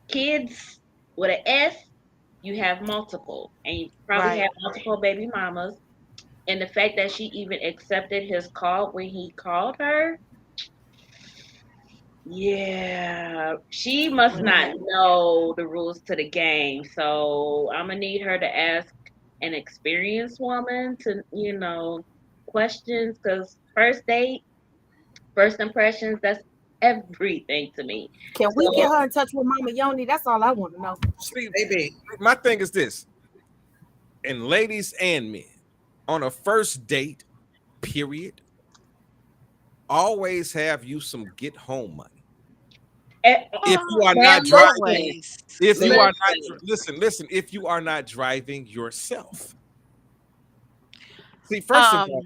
Kids with an S, you have multiple. And you probably Right. have multiple baby mamas. And the fact that she even accepted his call when he called her, yeah, she must not know the rules to the game. So I'm gonna need her to ask an experienced woman to, questions because first date, first impressions, that's everything to me. Can we get So her in touch with Mama Yoni? That's all I want to know. See, Baby, my thing is this, and ladies and men, on a first date, period, always have you some get home money. If you are now not driving, Always. if you are not listen, listen, if you are not driving yourself. See, first of Um, all,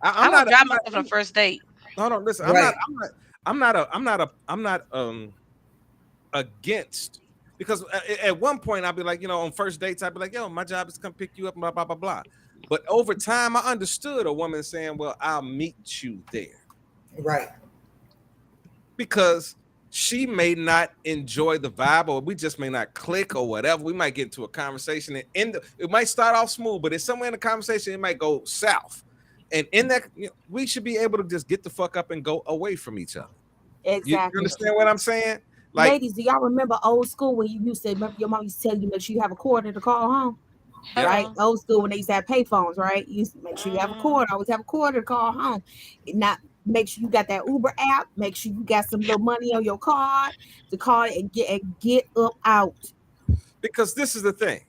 I won't drive I'm not, myself on a first date. hold on, listen, right, I'm not against, because at one point I'd be like, on first dates, I'd be like, yo, my job is to come pick you up, blah, blah, blah, blah. But over time, I understood a woman saying, well, I'll meet you there, right. because she may not enjoy the vibe, or we just may not click, or whatever. We might get into a conversation and it might start off smooth, but it's somewhere in the conversation, it might go south. And in that, we should be able to just get the fuck up and go away from each other. You Exactly. understand what I'm saying? Like, Ladies, do y'all remember old school when you used to remember your mom used to tell you make sure you have a quarter to call home? yep. Right? Hello. Old school when they used to have payphones, right? You used to make sure you have a Mm, quarter, always have a quarter to call home. Not make sure you got that Uber app, make sure you got some little money on your card to call and get up out. Because this is the thing.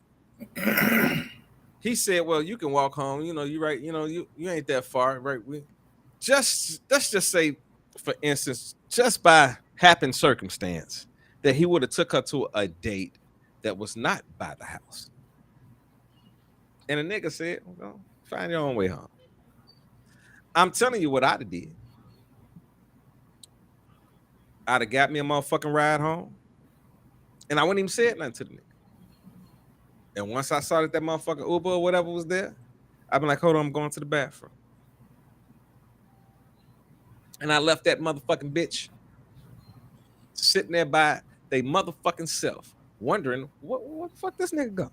He said, well, you can walk home, you right, you ain't that far, right? Let's just say, for instance, just by happen circumstance, that he would have took her to a date that was not by the house. And a nigga said, well, find your own way home. I'm telling you what I'd have did. I'd have got me a motherfucking ride home, and I wouldn't even say nothing to the nigga. And once I saw that motherfucking Uber or whatever was there, I'd be like, hold on, I'm going to the bathroom. And I left that motherfucking bitch sitting there by they motherfucking self, wondering what the fuck this nigga go.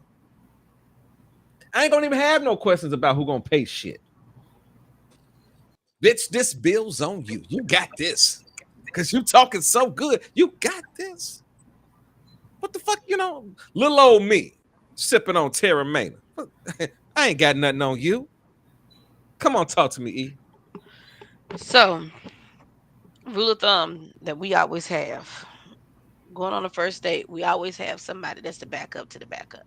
I ain't gonna even have no questions about who gonna pay shit. Bitch, this bill's on you. You got this. Cause you talking so good. You got this. What the fuck, little old me sipping on Terra Mena. I ain't got nothing on you. Come on, talk to me, E. So, rule of thumb that we always have going on a first date, we always have somebody that's the backup to the backup.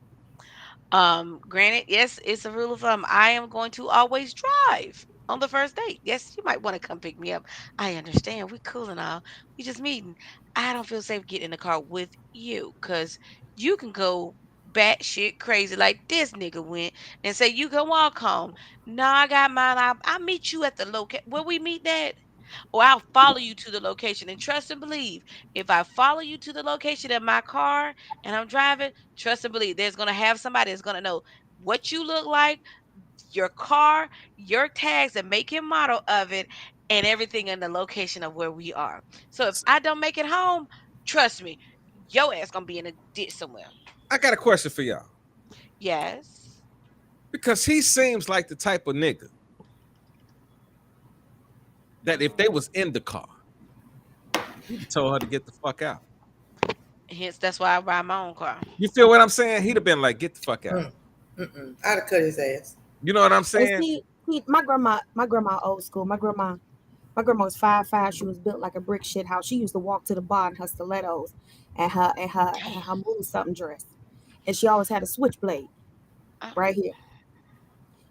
Granted, yes, it's a rule of thumb. I am going to always drive on the first date. Yes, you might want to come pick me up. I understand. We cool and all. We just meeting. I don't feel safe getting in the car with you because you can go batshit crazy like this nigga went and say you can walk home. No, I got mine. I'll meet you at the location. Where we meet that? Or I'll follow you to the location. And trust and believe, if I follow you to the location in my car and I'm driving, trust and believe, there's going to have somebody that's going to know what you look like, your car, your tags, and make and model of it, and everything in the location of where we are. So if I don't make it home, trust me, your ass going to be in a ditch somewhere. I got a question for y'all. Yes. Because he seems like the type of nigga that if they was in the car, he'd have told her to get the fuck out. Hence, that's why I ride my own car. You feel what I'm saying? He'd have been like, get the fuck out. I'd have cut his ass. You know what I'm And saying? see, my grandma old school. My grandma, My grandma was 5'5". She was built like a brick shit house. She used to walk to the bar in her stilettos and her moon something dress. And she always had a switchblade right here.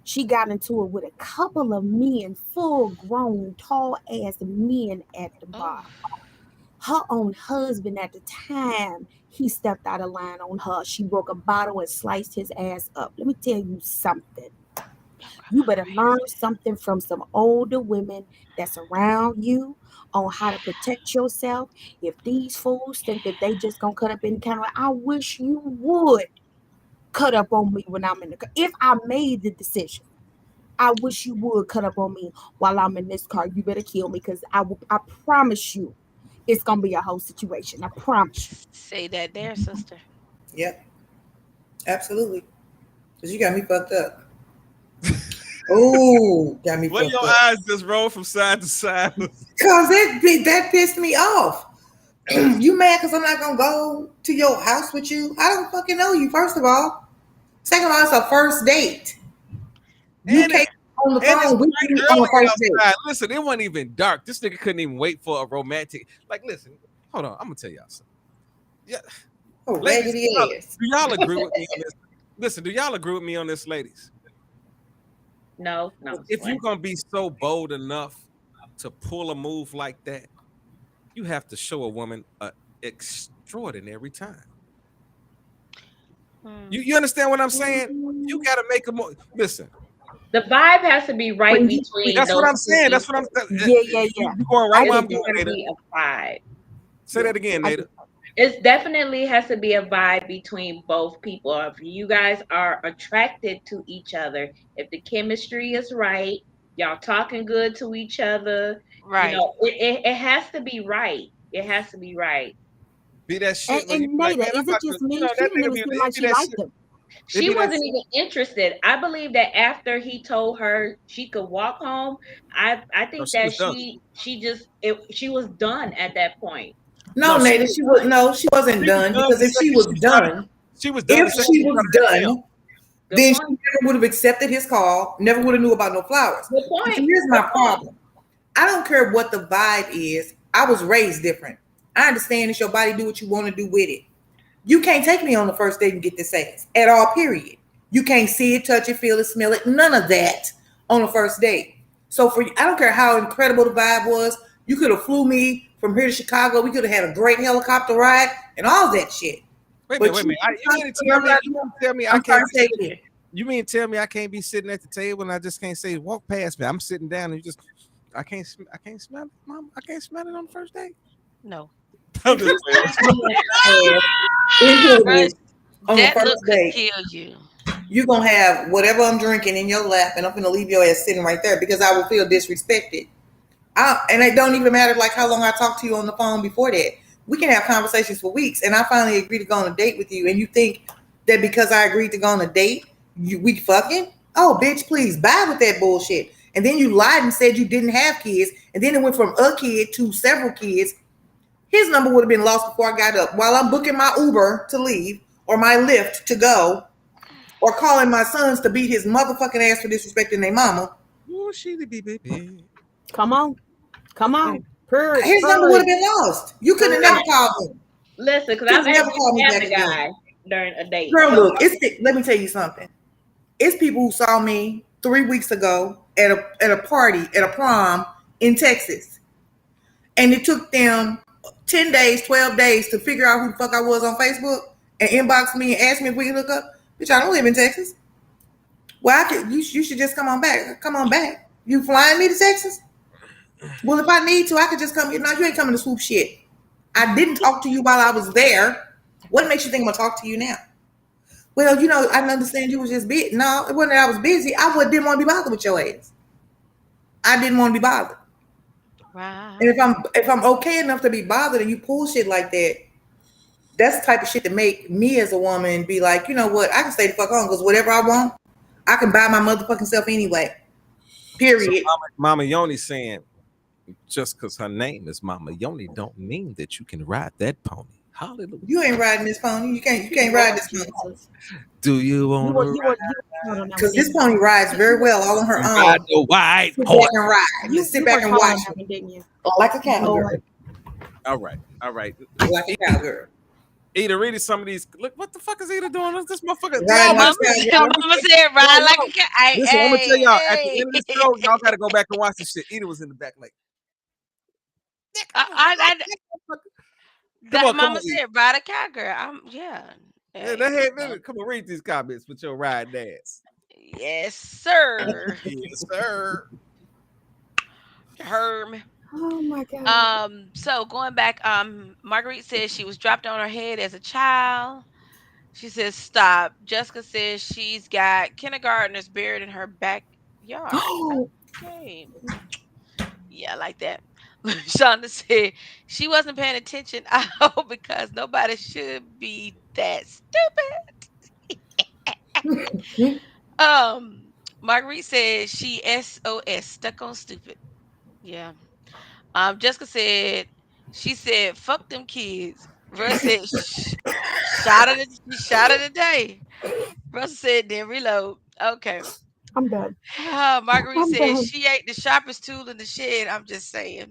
She got into it with a couple of men, full grown, tall ass men at the bar. Her own husband at the time, he stepped out of line on her. She broke a bottle and sliced his ass up. Let me tell you something. You better learn something from some older women that's around you on how to protect yourself. If these fools think that they just gonna cut up any kind of, I wish you would cut up on me when I'm in the car. If I made the decision, I wish you would cut up on me while I'm in this car. You better kill me because I promise you it's gonna be a whole situation. I promise you. Say that there, sister. Yep. Absolutely. Because you got me fucked up. Oh, got me Why fucked your up. eyes just roll from side to side? Because that pissed me off. You mad because I'm not going to go to your house with you? I don't fucking know you, first of all. Second of all, it's a first date. You And can't on the phone with right me early on a first date. outside. Listen, it wasn't even dark. This nigga couldn't even wait for a romantic. Like, listen, hold on. I'm gonna tell y'all something. Yeah, Oh, ladies, raggedy ass. do y'all agree with me on this? Listen, do y'all agree with me on this, ladies? No. If you're gonna be so bold enough to pull a move like that, you have to show a woman an extraordinary time. You understand what I'm saying? You gotta make a move. Listen, The vibe has to be right between that's what those I'm saying. two That's what I'm people. saying. You going right where I'm going, It's Nada. be a vibe. Say that again, Nada. It definitely has to be a vibe between both people. If you guys are attracted to each other, if the chemistry is right, y'all talking good to each other, Right. it has to be right. It has to be right. Be that shit where you And be like, Nada, man, I'm is it about to, just me? She that didn't nigga even be, seem it like be she that shit. liked him. She wasn't even interested. I believe that after he told her she could walk home, I No, think she that was done. she was done at that point. No, No, she Nada, she was no, she wasn't done. done Because the if she second was she started. done, She was done if the second she she was started hitting him. done, then she never would have accepted his call, never would have knew about no flowers. Good And point. see, here's my problem. I don't care what the vibe is. I was raised different. I understand it's your body, do what you want to do with it. You can't take me on the first date and get this ass at all, period. You can't see it, touch it, feel it, smell it, none of that on the first date. So for you, I don't care how incredible the vibe was. You could have flew me from here to Chicago. We could have had a great helicopter ride and all that shit. Wait a But minute. You mean to tell me I I'm can't sorry, say it again. You mean to tell me I can't be sitting at the table and I just can't say walk past me? I'm sitting down and you just I can't smell it, Mom. I can't smell it on the first date. No. I'm just Incredible on the That first look could date. kill you. You're gonna have whatever I'm drinking in your lap, and I'm gonna leave your ass sitting right there because I will feel disrespected. And it don't even matter like how long I talked to you on the phone before that. We can have conversations for weeks, and I finally agree to go on a date with you, and you think that because I agreed to go on a date, we fucking? Oh, bitch, please bye with that bullshit. And then you lied and said you didn't have kids, and then it went from a kid to several kids. His number would have been lost before I got up. While I'm booking my Uber to leave or my Lyft to go, or calling my sons to beat his motherfucking ass for disrespecting their mama. Oh, she be baby. Come on. Purge. His number would have been lost. You could have never called him. Listen, because You I've could never actually called me had back the again. guy during a date. Girl, look, let me tell you something. It's people who saw me 3 weeks ago at a party, at a prom in Texas. And it took them 10 days, 12 days to figure out who the fuck I was on Facebook and inbox me and ask me if we can hook up. Bitch, I don't live in Texas. Well, you should just come on back. Come on back. You flying me to Texas? Well, if I need to, I could just come. No, you ain't coming to swoop shit. I didn't talk to you while I was there. What makes you think I'm gonna talk to you now? Well, I understand you was just busy. No, it wasn't that I was busy. Didn't want to be bothered with your ass. I didn't want to be bothered. Right. And if I'm okay enough to be bothered and you pull shit like that, that's the type of shit that make me as a woman be like, you know what? I can stay the fuck home because whatever I want, I can buy my motherfucking self anyway. Period. So Mama Yoni saying, just because her name is Mama Yoni, don't mean that you can ride that pony. Hallelujah. You ain't riding this pony. You can't ride Lord this pony. Jesus. Do you You want were to you were you were taught on that one, Because this didn't you? pony rides very well all on her ride own. the white Sit horse? back and ride. You Just sit you back were and taught watch on that it. one, didn't you? Like a cowgirl. Lord. All right, all right. Like a cowgirl. Ida, read some of these. Look, what the fuck is Ida doing? This motherfucker. Riding like Mama, a cowgirl. mama said No, ride like no. a cat. Hey, Listen, I'm gonna tell hey, y'all at the hey. end of this show, y'all gotta go back and watch this shit. Ida was in the back, like, come That on, come mama on, Ida. said ride a cowgirl. Yeah. Yeah, Hey, come on, read these comments with your ride ass. yes, sir. Yes, sir. Herm. Oh my God. So going back, Marguerite says she was dropped on her head as a child. She says stop. Jessica says she's got kindergartners buried in her backyard. Okay. Yeah, I like that. Shonda said she wasn't paying attention. I hope because nobody should be that stupid. Marguerite said she SOS stuck on stupid. Yeah. Jessica said she said fuck them kids. Russ said shot of the day. Russ said then reload. Okay. I'm done. Marguerite I'm said done. she ain't the sharpest tool in the shed. I'm just saying.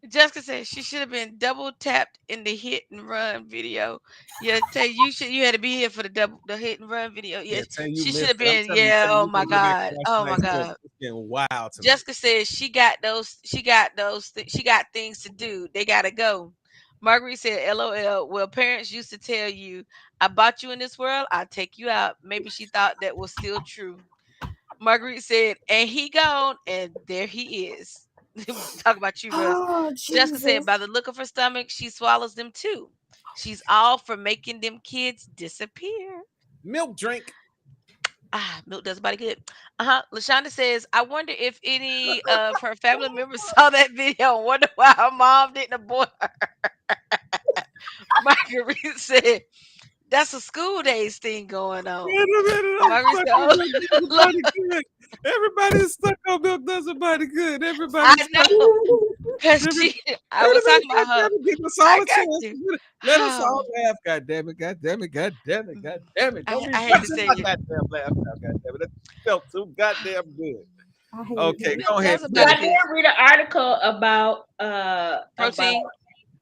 Jessica said she should have been double tapped in the hit and run video. Yeah, tell you had to be here for the hit and run video. Yeah, Yes, tell you she should missed have it. I'm been. telling you, Yeah. Taylor, Oh you my gotta go back and God. watch Oh my tonight's show. God. It's been wild tonight. Jessica says she got things to do. They gotta go. Marguerite said, LOL. Well, parents used to tell you, I bought you in this world, I'll take you out. Maybe she thought that was still true. Marguerite said, and he gone, and there he is. Talk about you, Russ. Oh Jessica said, Jesus. by the look of her stomach, she swallows them too. She's all for making them kids disappear. Milk drink. Milk does body good. Lashonda says, I wonder if any of her family members saw that video and wonder why her mom didn't abort her. Marguerite said, that's a school days thing going on. Wait a minute, I'm Marguerite stuck said, on oh, milk does Lord, body good. Everybody's stuck on milk does body good. I Everybody's stuck. know. Because Every, I wait a was minute, talking God about her. damn it, give us all I a got chance. you. Let us all laugh. God damn it, God damn it, God damn it, God damn it. Don't be I hate to fussing say my it. goddamn laugh now, God damn it. That felt too goddamn good. I hate Okay, it. go Milk ahead. does But body I Finish. did good. read an article about Protein.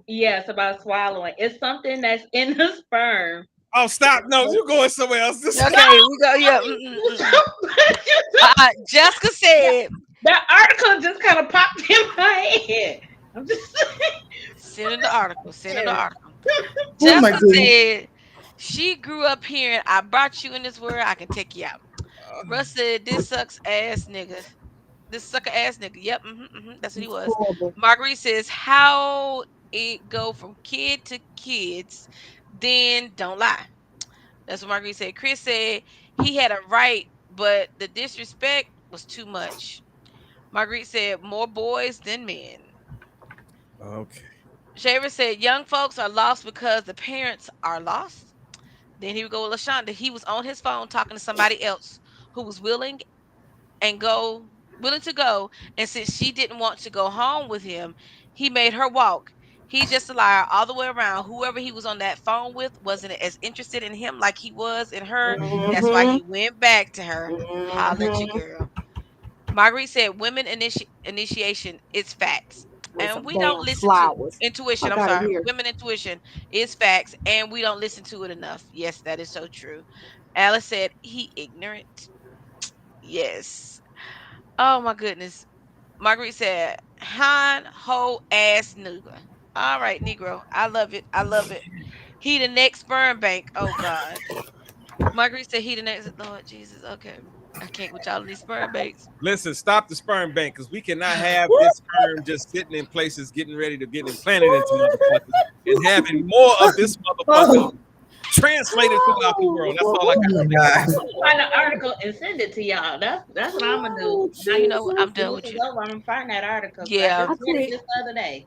yes, about swallowing. It's something that's in the sperm. Oh, stop. No, you're going somewhere else. This No, Okay, we go. Yeah. Jessica said, that article just kind of popped in my head. I'm just send in the article. Send in the saying. article. Oh my Jessica goodness. said, she grew up hearing, I brought you in this world, I can take you out. Russ said, this sucks ass nigga. This sucker ass nigga. Yep, that's what he It's was. horrible. Marguerite says, how it go from kid to kids, then don't lie. That's what Marguerite said. Chris said he had a right, but the disrespect was too much. Marguerite said, more boys than men. Okay. Shaver said, young folks are lost because the parents are lost. Then he would go with LaShonda. He was on his phone talking to somebody else who was and go willing to go. And since she didn't want to go home with him, he made her walk. He's just a liar all the way around. Whoever he was on that phone with wasn't as interested in him like he was in her. That's why Mm-hmm. he went back to her. Holla at your Mm-hmm. girl. Marguerite said, women initiation is facts. With And some we don't damn listen to flowers. intuition. Fuck I'm out of sorry. here. Women intuition is facts, and we don't listen to it enough. Yes, that is so true. Alice said, he ignorant. Yes. Oh my goodness. Marguerite said, Han ho ass nigga. All right, Negro. I love it. I love it. He the next sperm bank. Oh God. Marguerite said he the next Lord Jesus. Okay. I can't with y'all of these sperm banks. Listen, stop the sperm bank because we cannot have this sperm just sitting in places getting ready to get implanted into motherfuckers and having more of this motherfucker Oh, translated throughout the world. That's all I oh got my to say. God. Find the article and send it to y'all. That's what I'm gonna do. Oh Now You you know what? Jesus. I'm after done this with is you. over, I'm gonna find that article because I Yeah. just I read it quit. just the other day.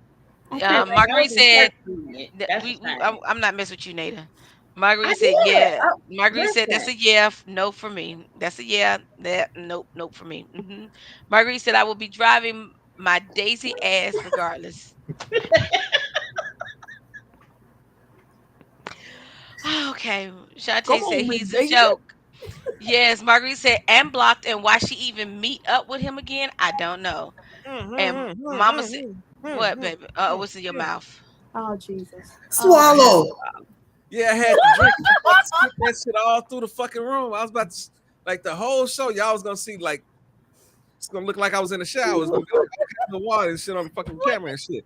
I Cause quit. like I Marguerite was said just reading it. that That's a shame. I'm not messing with you, Nada. I Marguerite said, did. yeah. Marguerite said, that's Listen. a yeah, no for me. That's a yeah, that nope, nope for me. Marguerite said, I will be driving my Daisy ass regardless. Okay, Come Shantae said on, Miss he's a Deja. joke. Yes, Marguerite said and blocked, and why she even meet up with him again, I don't know. And Mama said, "What, baby? What's in your mouth?" Oh Jesus. Oh Swallow. Yeah, I had to drink. I had to spit that shit all through the fucking room. I was about to, like, the whole show, y'all was gonna see, like, it's gonna look like I was in the shower. It's gonna be like the water and shit on the fucking camera and shit.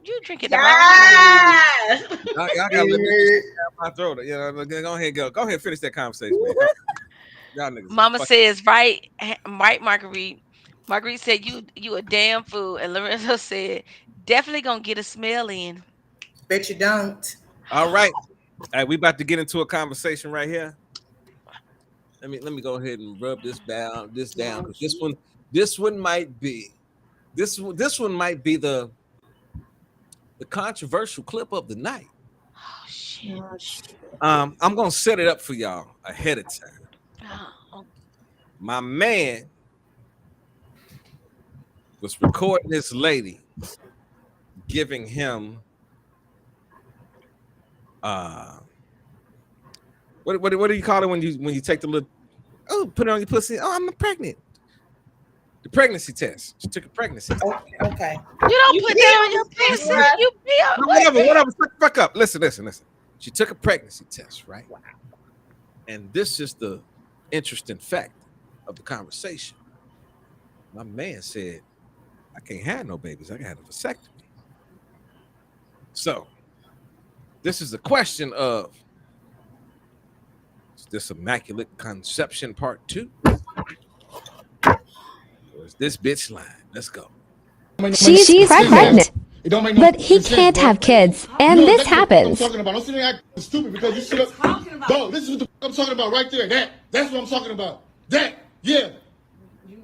You drinking the wrong thing. Yes. Y'all gotta let me just down my throat. You know, go ahead, go ahead, and finish that conversation, man. Y'all niggas. Mama says, right, right, Marguerite. Marguerite said, you a damn fool. And Lorenzo said, definitely gonna get a smell in. Bet you don't. All right. We about to get into a conversation right here. Let me go ahead and rub this down, because this one might be the controversial clip of the night. Oh shit. I'm gonna set it up for y'all ahead of time. Oh. My man was recording this lady giving him what do you call it when you take the little put it on your pussy? Oh, I'm pregnant. The pregnancy test. She took a pregnancy test. Okay. You don't put that on your pussy. You be whatever. Fuck up. Listen. She took a pregnancy test, right? Wow. And this is the interesting fact of the conversation. My man said, I can't have no babies. I can have a vasectomy. So this is the question of, is this immaculate conception part 2? Or is this bitch lying? Let's go. She's pregnant. But he can't have kids. And this happens. I'm talking about. Don't sit there acting stupid because you sit up. Bro, this is what the I'm talking about right there. That's what I'm talking about. Yeah. You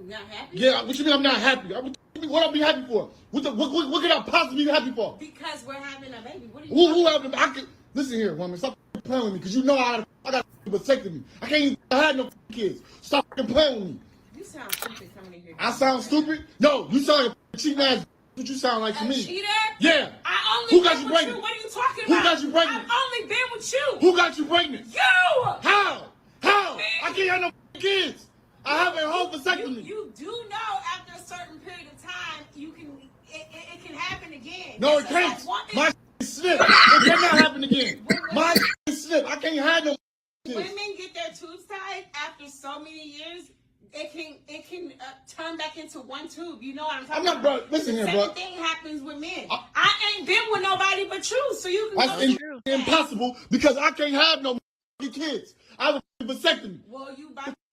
not happy? Yeah, what you mean I'm not happy? What I'll be happy for? What could I possibly be happy for? Because we're having a baby. What are you who having listen here, woman. Stop playing with me because you know I got vasectomy. I can't even have no kids. Stop playing with me. You sound stupid coming in here. I sound stupid? No, you sound like a cheating ass. What you sound like to me? Cheater? Yeah. I only Who got you pregnant? What are you talking about? Who got you pregnant? I've only been with you. Who got you pregnant? You. How? I can't have no kids. I have a whole vasectomy. You do know after a certain period of time, it can happen again. No, it can't. My slip. It cannot happen again. My slip. I can't have no kids. Women get their tubes tied after so many years. It can turn back into one tube. You know what I'm talking about? Bro. Listen here, bro. The same thing happens with men. I ain't been with nobody but you, so you can go through. That's impossible because I can't have no kids. I have a vasectomy. Well, what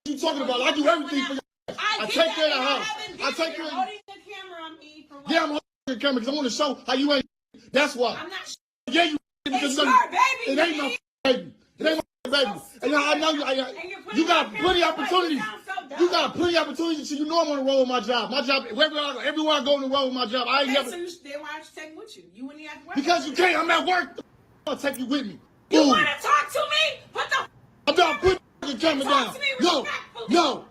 you talking about? I do everything for you. I take care of the house. I take care of holding the camera on me for what? Yeah, I'm holding the camera because I want to show how you ain't. That's why. I'm not. Yeah, you. It's your baby. It ain't my baby. It ain't my baby. And I know you got plenty of opportunities. You got plenty of opportunities. So you know I'm on the road with my job. My job, everywhere I go on the road with my job. I ain't never. So then why aren't you taking with you? You wouldn't have to work. Because you can't. I'm at work. I'll take you with me. You want to talk to me? Put the. I'm not putting the camera down. No.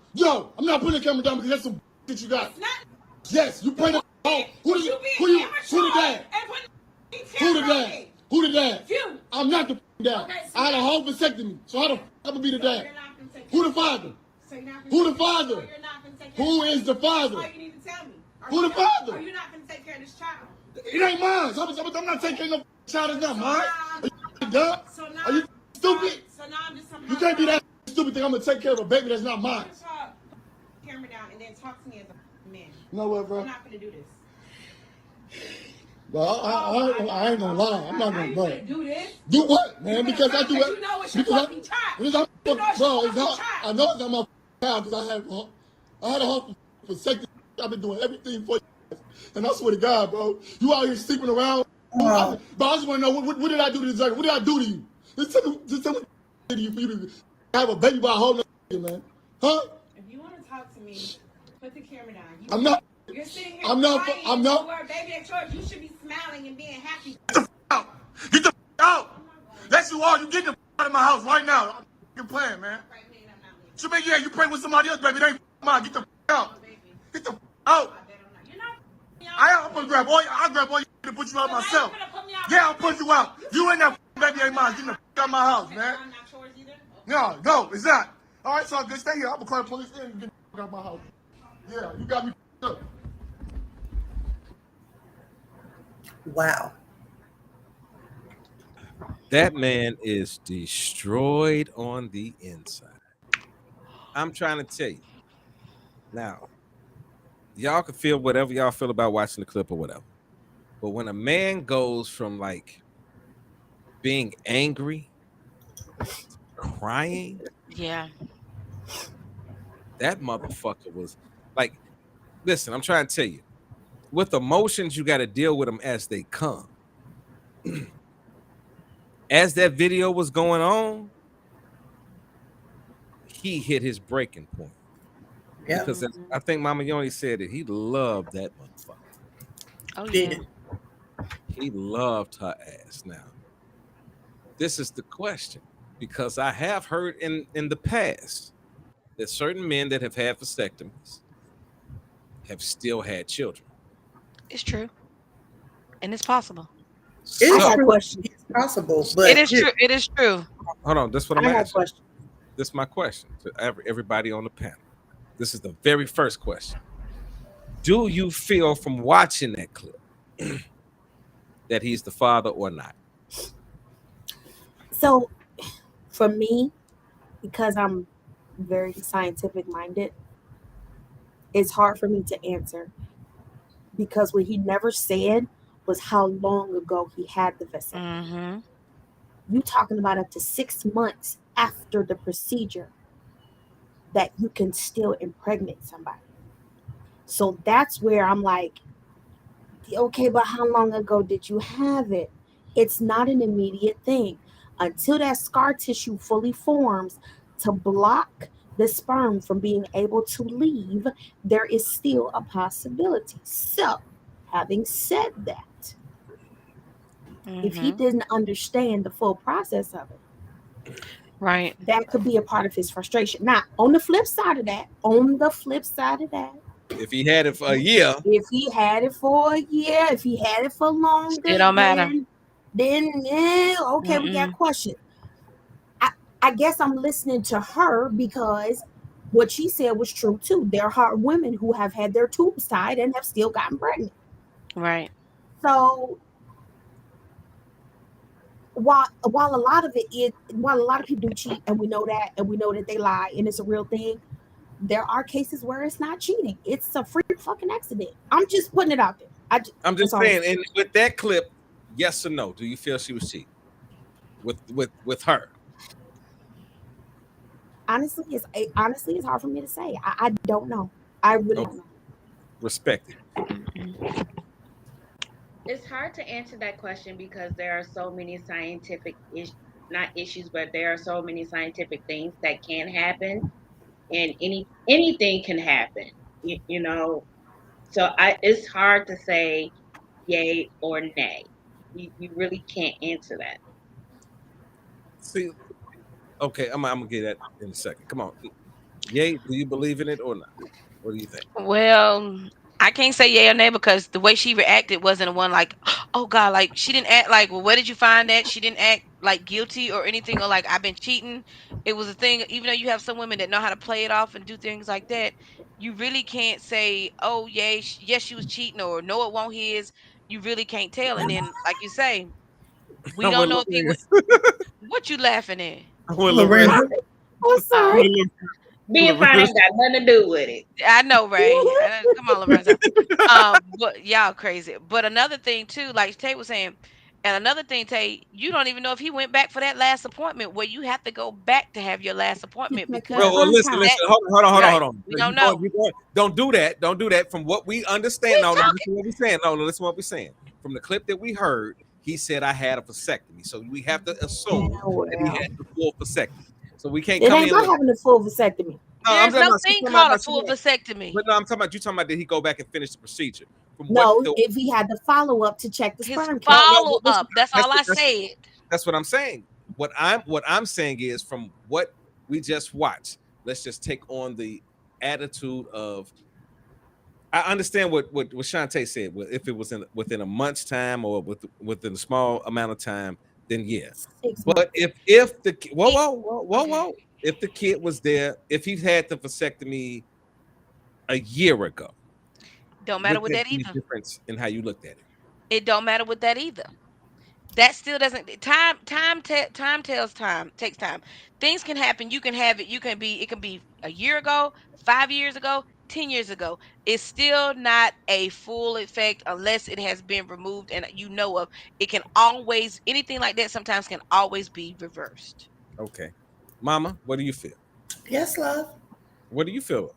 I'm not putting the camera down because that's some shit you got. Yes, you bring it home. Who the dad? Who the dad? You. I'm not the dad. Okay, I had a whole vasectomy. So how the fuck I'm gonna be the dad? Who the father? Who the father? Who is the father? That's all you need to tell me. Who the father? Are you not going to take care of this child? It ain't mine. I'm not taking care of no child. It's not mine. Are you dumb? Are you stupid? So now I'm just somehow. You can't be that stupid thing. I'm gonna take care of a baby that's not mine. Put the camera down and then talk to me as a man. You know what, bro? I'm not going to do this. Well, I ain't gonna lie. I'm not gonna, bro. Do this? Do what, man? Because I do it. You know it's your fucking child. I know it's not my child because I had a whole vasectomy. I've been doing everything for you. And I swear to God, bro, you out here sleeping around. But I just want to know, what did I do to deserve it? What did I do to you? Just tell me what I did for you to have a baby by a whole nother man. Huh? If you want to talk to me, put the camera down. I'm not. You're sitting here I'm not. Baby at church, you should be smiling and being happy. Get the f out. Get the f out. Yes, you are. You get the f out of my house right now. I'm playing, man. You mean, yeah, you pray with somebody else, baby. It ain't mine. Get the f out. Get the f out. I'll grab all you to put you out myself. Yeah, I'll put you out. You in that Baby ain't mine. Get the out of my house, man. No, it's not. All right, so good. Stay here. I'm gonna call the police in and get the out of my house. Yeah, you got me up. Wow. That man is destroyed on the inside. I'm trying to tell you. Now, y'all can feel whatever y'all feel about watching the clip or whatever. But when a man goes from like being angry, crying, Yeah. that motherfucker was like, listen, I'm trying to tell you, with emotions, you got to deal with them as they come. As that video was going on, he hit his breaking point. Yep. Because I think Mama Yoni said that he loved that motherfucker. Oh yeah. He loved her ass. Now, this is the question, because I have heard in the past that certain men that have had vasectomies have still had children. It's true. And it's possible. It I is got true. questions. It's possible, It but is true. It is true. Hold on, this is what I'm I have asking. questions. This is my question to everybody on the panel. This is the very first question. Do you feel from watching that clip that he's the father or not? So, for me, because I'm very scientific minded, it's hard for me to answer because what he never said was how long ago he had the vasectomy. Mm-hmm. You talking about up to 6 months after the procedure that you can still impregnate somebody. So that's where I'm like, okay, but how long ago did you have it? It's not an immediate thing. Until that scar tissue fully forms to block the sperm from being able to leave, there is still a possibility. So, having said that, if he Mm-hmm. didn't understand the full process of it, Right. that could be a part of his frustration. Now, on the flip side of that, If he had it for a year, if he had it for a year, if he had it for longer, It don't matter. then yeah, okay, we got Mm-mm. questions. I guess I'm listening to her because what she said was true too. There are women who have had their tubes tied and have still gotten pregnant. Right. So while a lot of while a lot of people do cheat, and we know that, and we know that they lie, and it's a real thing, there are cases where it's not cheating. It's a freak fucking accident. I'm just putting it out there. I'm just saying, and with that clip, yes or no, do you feel she was cheating with her? Honestly, it's hard for me to say. I don't know. I really don't know. Respect it. It's hard to answer that question because there are so many scientific not issues, but there are so many scientific things that can happen, and anything can happen. You know, so it's hard to say yay or nay. You really can't answer that. See, okay, I'm gonna get that in a second. Come on, Yay, do you believe in it or not? What do you think? Well, I can't say yay or nay because the way she reacted wasn't a one like, oh God, like she didn't act like, well, where did you find that? She didn't act like guilty or anything or like I've been cheating. It was a thing, even though you have some women that know how to play it off and do things like that, you really can't say, oh yay, yes, she was cheating or no, it won't his. You really can't tell. And then, like you say, we I'm don't with know if he would. Lorenz. What you laughing at? I'm with Lorenz. I'm sorry. Being fine ain't got nothing to do with it. I know, Ray. Come on, Lorenzo. But y'all crazy. But another thing too, like Tay was saying, and another thing, Tay, you don't even know if he went back for that last appointment where you have to go back to have your last appointment because Well, listen, that, hold on. we don't know. You going, don't do that. Don't do that. From what we understand, We no, talking. listen what we're saying. No, listen what we're saying. From the clip that we heard, he said I had a vasectomy, so we have to assume that he had the full vasectomy. So we can't It come ain't in about with. having a full vasectomy. No, I'm There's talking no about. thing called a full vasectomy. But no, I'm talking about. You talking about did he go back and finish the procedure? From what No, the if he had the follow up to check the His sperm count. follow up. That's all I that's, said. that's what I'm saying. What I'm saying is from what we just watched. Let's just take on the attitude of. I understand what Shantae said. If it was within a month's time or within a small amount of time, then yeah. 6 But months. if the whoa, if the kid was there, if he had the vasectomy a year ago, Don't matter would with there that be a either. difference in how you looked at it? It don't matter with that either. That still doesn't time tells time takes time. Things can happen. You can have it. You can be. It can be a year ago, 5 years ago, 10 years ago. It's still not a full effect unless it has been removed and you know of. It can always anything like that. Sometimes can always be reversed. Okay, Mama, what do you feel? Yes, love. What do you feel?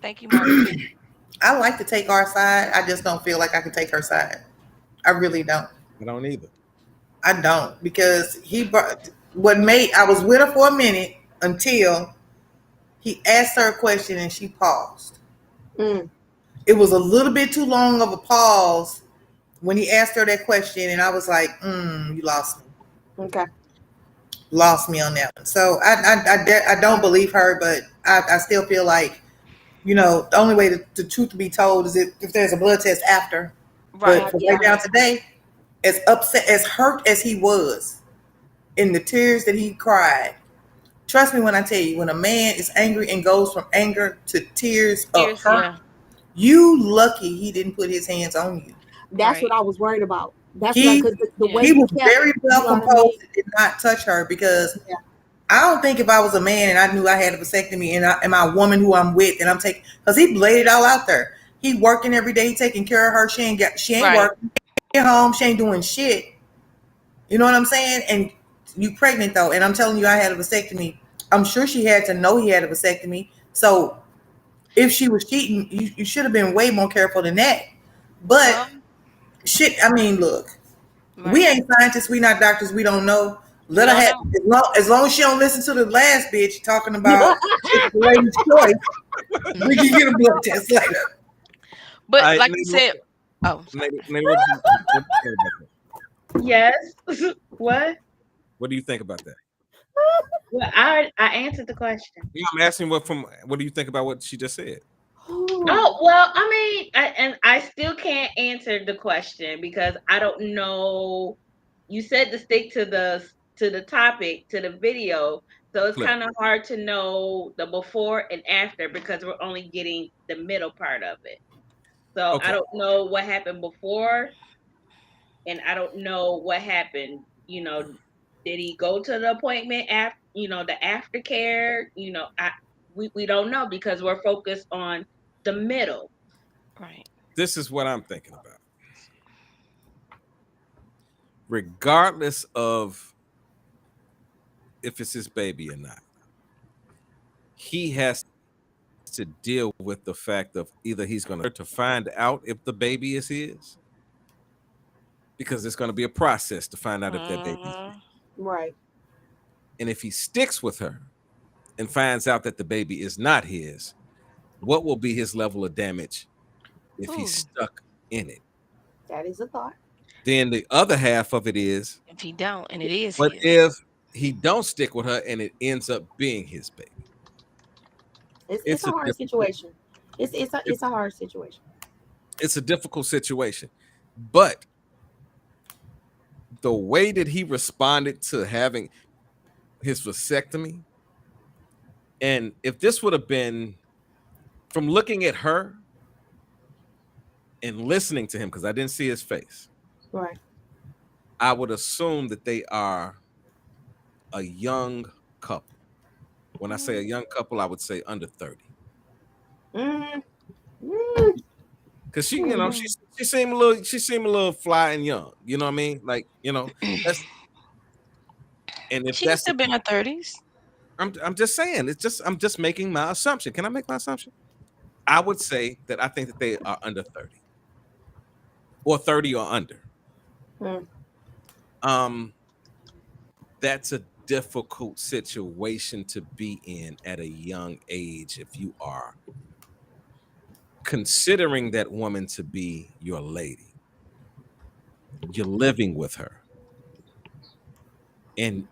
Thank you, Margaret. I like to take our side. I just don't feel like I can take her side. I really don't. I don't either. I don't because he brought what made I was with her for a minute until he asked her a question and she paused. Mm, It was a little bit too long of a pause when he asked her that question, and I was like, "You lost me, okay. lost me on that one." So I don't believe her, but I still feel like the only way the truth to be told is if there's a blood test after. But Right. for right Yeah. now today, as upset, as hurt as he was, in the tears that he cried. Trust me when I tell you, when a man is angry and goes from anger to tears of Here's hurt, yeah. you lucky he didn't put his hands on you. That's Right. what I was worried about. That's what I He because the Yeah. way he he was kept, very you well know what I mean? composed and did not touch her because Yeah. I don't think if I was a man and I knew I had a vasectomy and my woman who I'm with and I'm taking because he laid it all out there. He working every day, he taking care of her. She ain't Right. working. She at home, she ain't doing shit. You know what I'm saying? And you pregnant though, and I'm telling you I had a vasectomy. I'm sure she had to know he had a vasectomy. So if she was cheating, you should have been way more careful than that. But Well, shit, I mean, look, we right. ain't scientists, we not doctors, we don't know. We Let her don't have know. as long as she don't listen to the last bitch talking about it's the lady's choice. We can get a blood test later. But I like you maybe, said, oh, sorry. maybe what do you think about that? Yes. What? What do you think about that? Well, I answered the question. Yeah, I'm asking what do you think about what she just said? Oh, well, I mean, I still can't answer the question because I don't know. You said to stick to the topic, to the video. So it's Clip. kind of hard to know the before and after because we're only getting the middle part of it. So I Okay. don't know what happened before and I don't know what happened. Did he go to the appointment after, the aftercare? We don't know because we're focused on the middle. Right. This is what I'm thinking about. Regardless of if it's his baby or not, he has to deal with the fact of either he's going to find out if the baby is his, because it's going to be a process to find out if that baby is his. Mhm. Right. And if he sticks with her and finds out that the baby is not his, what will be his level of damage if he's Ooh. stuck in it? That is a thought. Then the other half of it is, If he don't, and it is what his. if he don't stick with her and it ends up being his baby? It's It's a a hard difficult, situation. It's a hard situation. it's a difficult situation. But the way that he responded to having his vasectomy, and if this would have been from looking at her and listening to him, because I didn't see his face, Right. I would assume that they are a young couple. When I say a young couple, I would say under 30. Mm, mm, Cause she seemed a little fly and young. You know what I mean? Like, that's and if She could that's the still be in her 30s. I'm just saying, I'm just making my assumption. Can I make my assumption? I would say that I think that they are under 30 or 30 or under. mm. Um, that's a difficult situation to be in at a young age if you are considering that woman to be your lady. You're living with her. And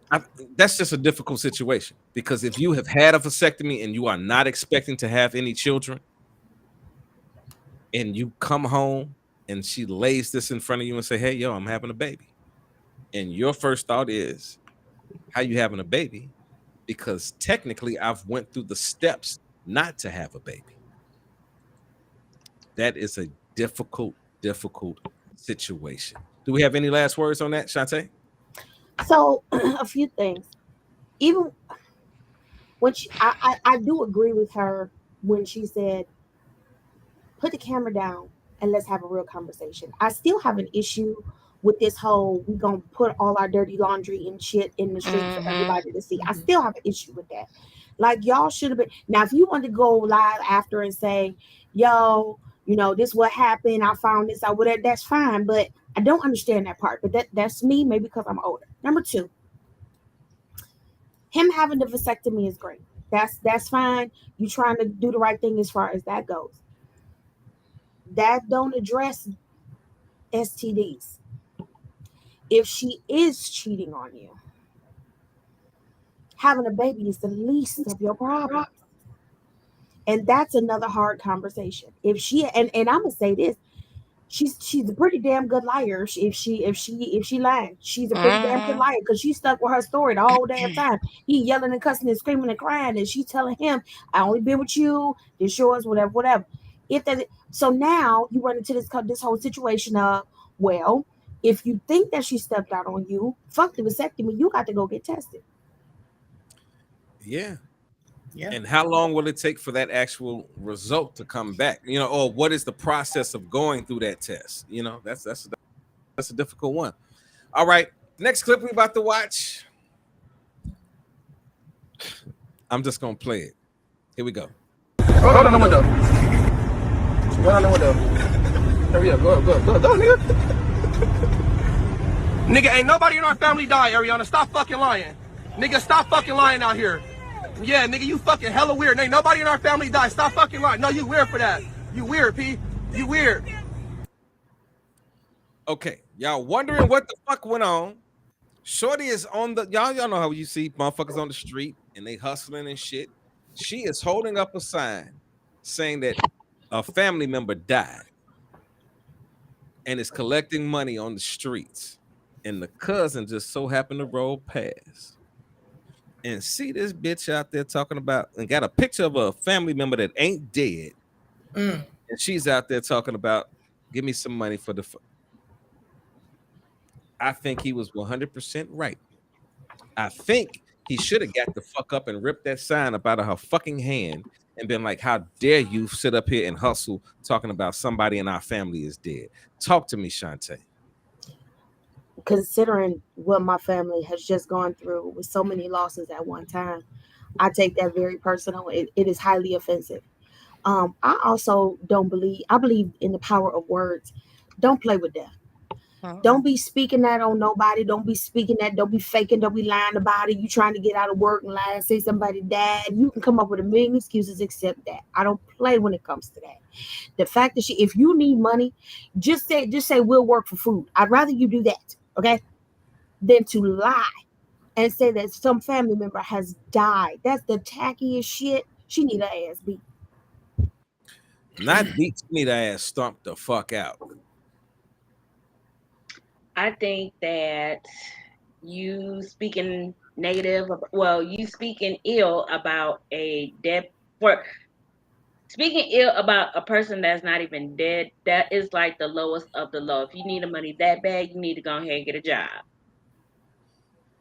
I, that's just a difficult situation because if you have had a vasectomy and you are not expecting to have any children and you come home and she lays this in front of you and say, hey, yo, I'm having a baby. And your first thought is, how you having a baby? Because technically I've went through the steps not to have a baby. That is a difficult situation. Do we have any last words on that, Shantae? So a few things. Even when I do agree with her when she said, put the camera down and let's have a real conversation. I still have an issue with this whole we gonna put all our dirty laundry and shit in the street for everybody to see. I still have an issue with that. Like y'all should have been. Now, if you want to go live after and say, yo, this what happened, I found this, I whatever, that's fine. But I don't understand that part. But that's me, maybe because I'm older. Number two, him having the vasectomy is great. That's fine. You trying to do the right thing as far as that goes. That don't address STDs. If she is cheating on you, having a baby is the least of your problems. And that's another hard conversation. If she and I'm gonna say this, she's a pretty damn good liar. If she lied, she's a pretty damn good liar because she stuck with her story the whole damn time. He yelling and cussing and screaming and crying, and she's telling him, "I only been with you. This yours, whatever." So now you run into this whole situation of, well, if you think that she stepped out on you, fuck the vasectomy. You got to go get tested. Yeah. And how long will it take for that actual result to come back? Or what is the process of going through that test? That's a difficult one. All right, next clip we about to watch. I'm just gonna play it. Here we go. Go down the window. Go down the window. Hurry up, go, nigga. Nigga, ain't nobody in our family die, Ariana. Stop fucking lying. Nigga, stop fucking lying out here. Yeah, nigga, you fucking hella weird. Ain't nobody in our family died. Stop fucking lying. No, you weird for that. You weird, P. You weird. Okay, y'all wondering what the fuck went on? Shorty is on the y'all know how you see motherfuckers on the street and they hustling and shit. She is holding up a sign saying that a family member died and is collecting money on the streets. And the cousin just so happened to roll past and see this bitch out there talking about and got a picture of a family member that ain't dead. And she's out there talking about, give me some money for the. I think he was 100% right. I think he should have got the fuck up and ripped that sign up out of her fucking hand and been like, how dare you sit up here and hustle talking about somebody in our family is dead. Talk to me, Shantae. Considering what my family has just gone through with so many losses at one time, I take that very personal. It is highly offensive. I also I believe in the power of words. Don't play with death. Don't be speaking that on nobody. Don't be speaking that. Don't be faking. Don't be lying about it. You trying to get out of work and lie and say somebody died. You can come up with a million excuses except that. I don't play when it comes to that. The fact that if you need money, just say we'll work for food. I'd rather you do that, okay, than to lie and say that some family member has died. That's the tackiest shit. She need her ass beat. Not beat, she need her ass stomped the fuck out. I think that you speaking negative, you speaking ill about speaking ill about a person that's not even dead, that is like the lowest of the low. If you need the money that bad, you need to go ahead and get a job.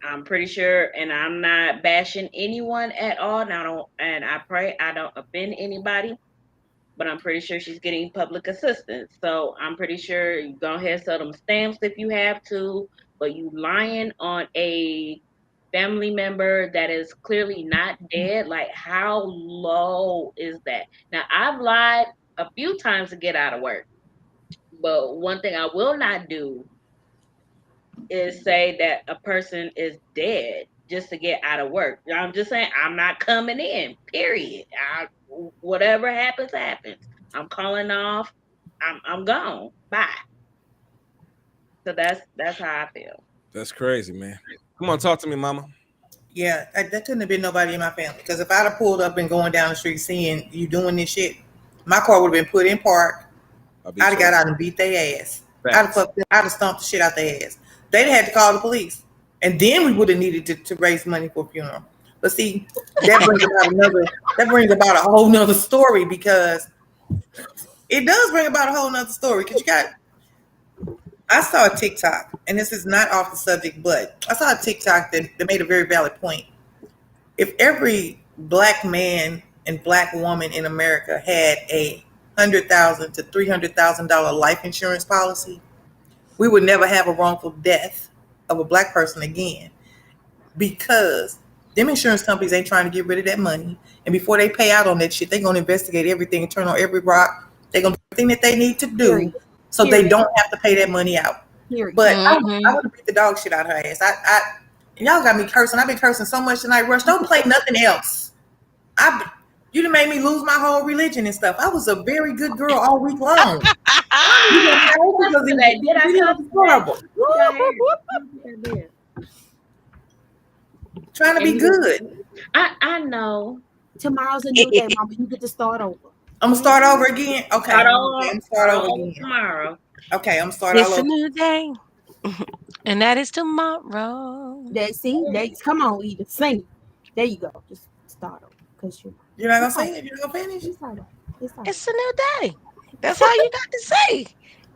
I'm pretty sure, and I'm not bashing anyone at all. And I pray I don't offend anybody, but I'm pretty sure she's getting public assistance. So I'm pretty sure you go ahead and sell them stamps if you have to, but you lying on a family member that is clearly not dead. Like, how low is that? Now, I've lied a few times to get out of work, but one thing I will not do is say that a person is dead just to get out of work. I'm just saying I'm not coming in, period. Whatever happens, happens. I'm calling off. I'm gone. Bye. So that's how I feel. That's crazy, man. Come on, talk to me, mama. Yeah, that couldn't have been nobody in my family. Because if I'd have pulled up and going down the street seeing you doing this shit, my car would have been put in park. I'd I'd have got out and beat their ass. I'd have stomped the shit out their ass. They'd have to call the police, and then we would have needed to raise money for a funeral. But see, that brings about a whole nother story, because it does bring about a whole nother story. Because I saw a TikTok, and this is not off the subject, but I saw a TikTok that made a very valid point. If every black man and black woman in America had a $100,000 to $300,000 life insurance policy, we would never have a wrongful death of a black person again, because them insurance companies ain't trying to get rid of that money. And before they pay out on that shit, they're going to investigate everything and turn on every rock. They're going to do everything that they need to do so they don't have to pay that money out. But I would have beat the dog shit out of her ass. Y'all got me cursing. I've been cursing so much tonight. Rush, don't play nothing else. You done made me lose my whole religion and stuff. I was a very good girl all week long. Horrible. Trying to be good. I know. Tomorrow's a new day, Mama. You get to start over. I'm gonna start over again. Okay. Start over again tomorrow. Okay, I'm starting all over. It's a new day, and that is tomorrow. Come on, Edith, sing it. There you go. Just start over, because you're not gonna sing it. You're not gonna finish. It's a new day. That's all you got to say.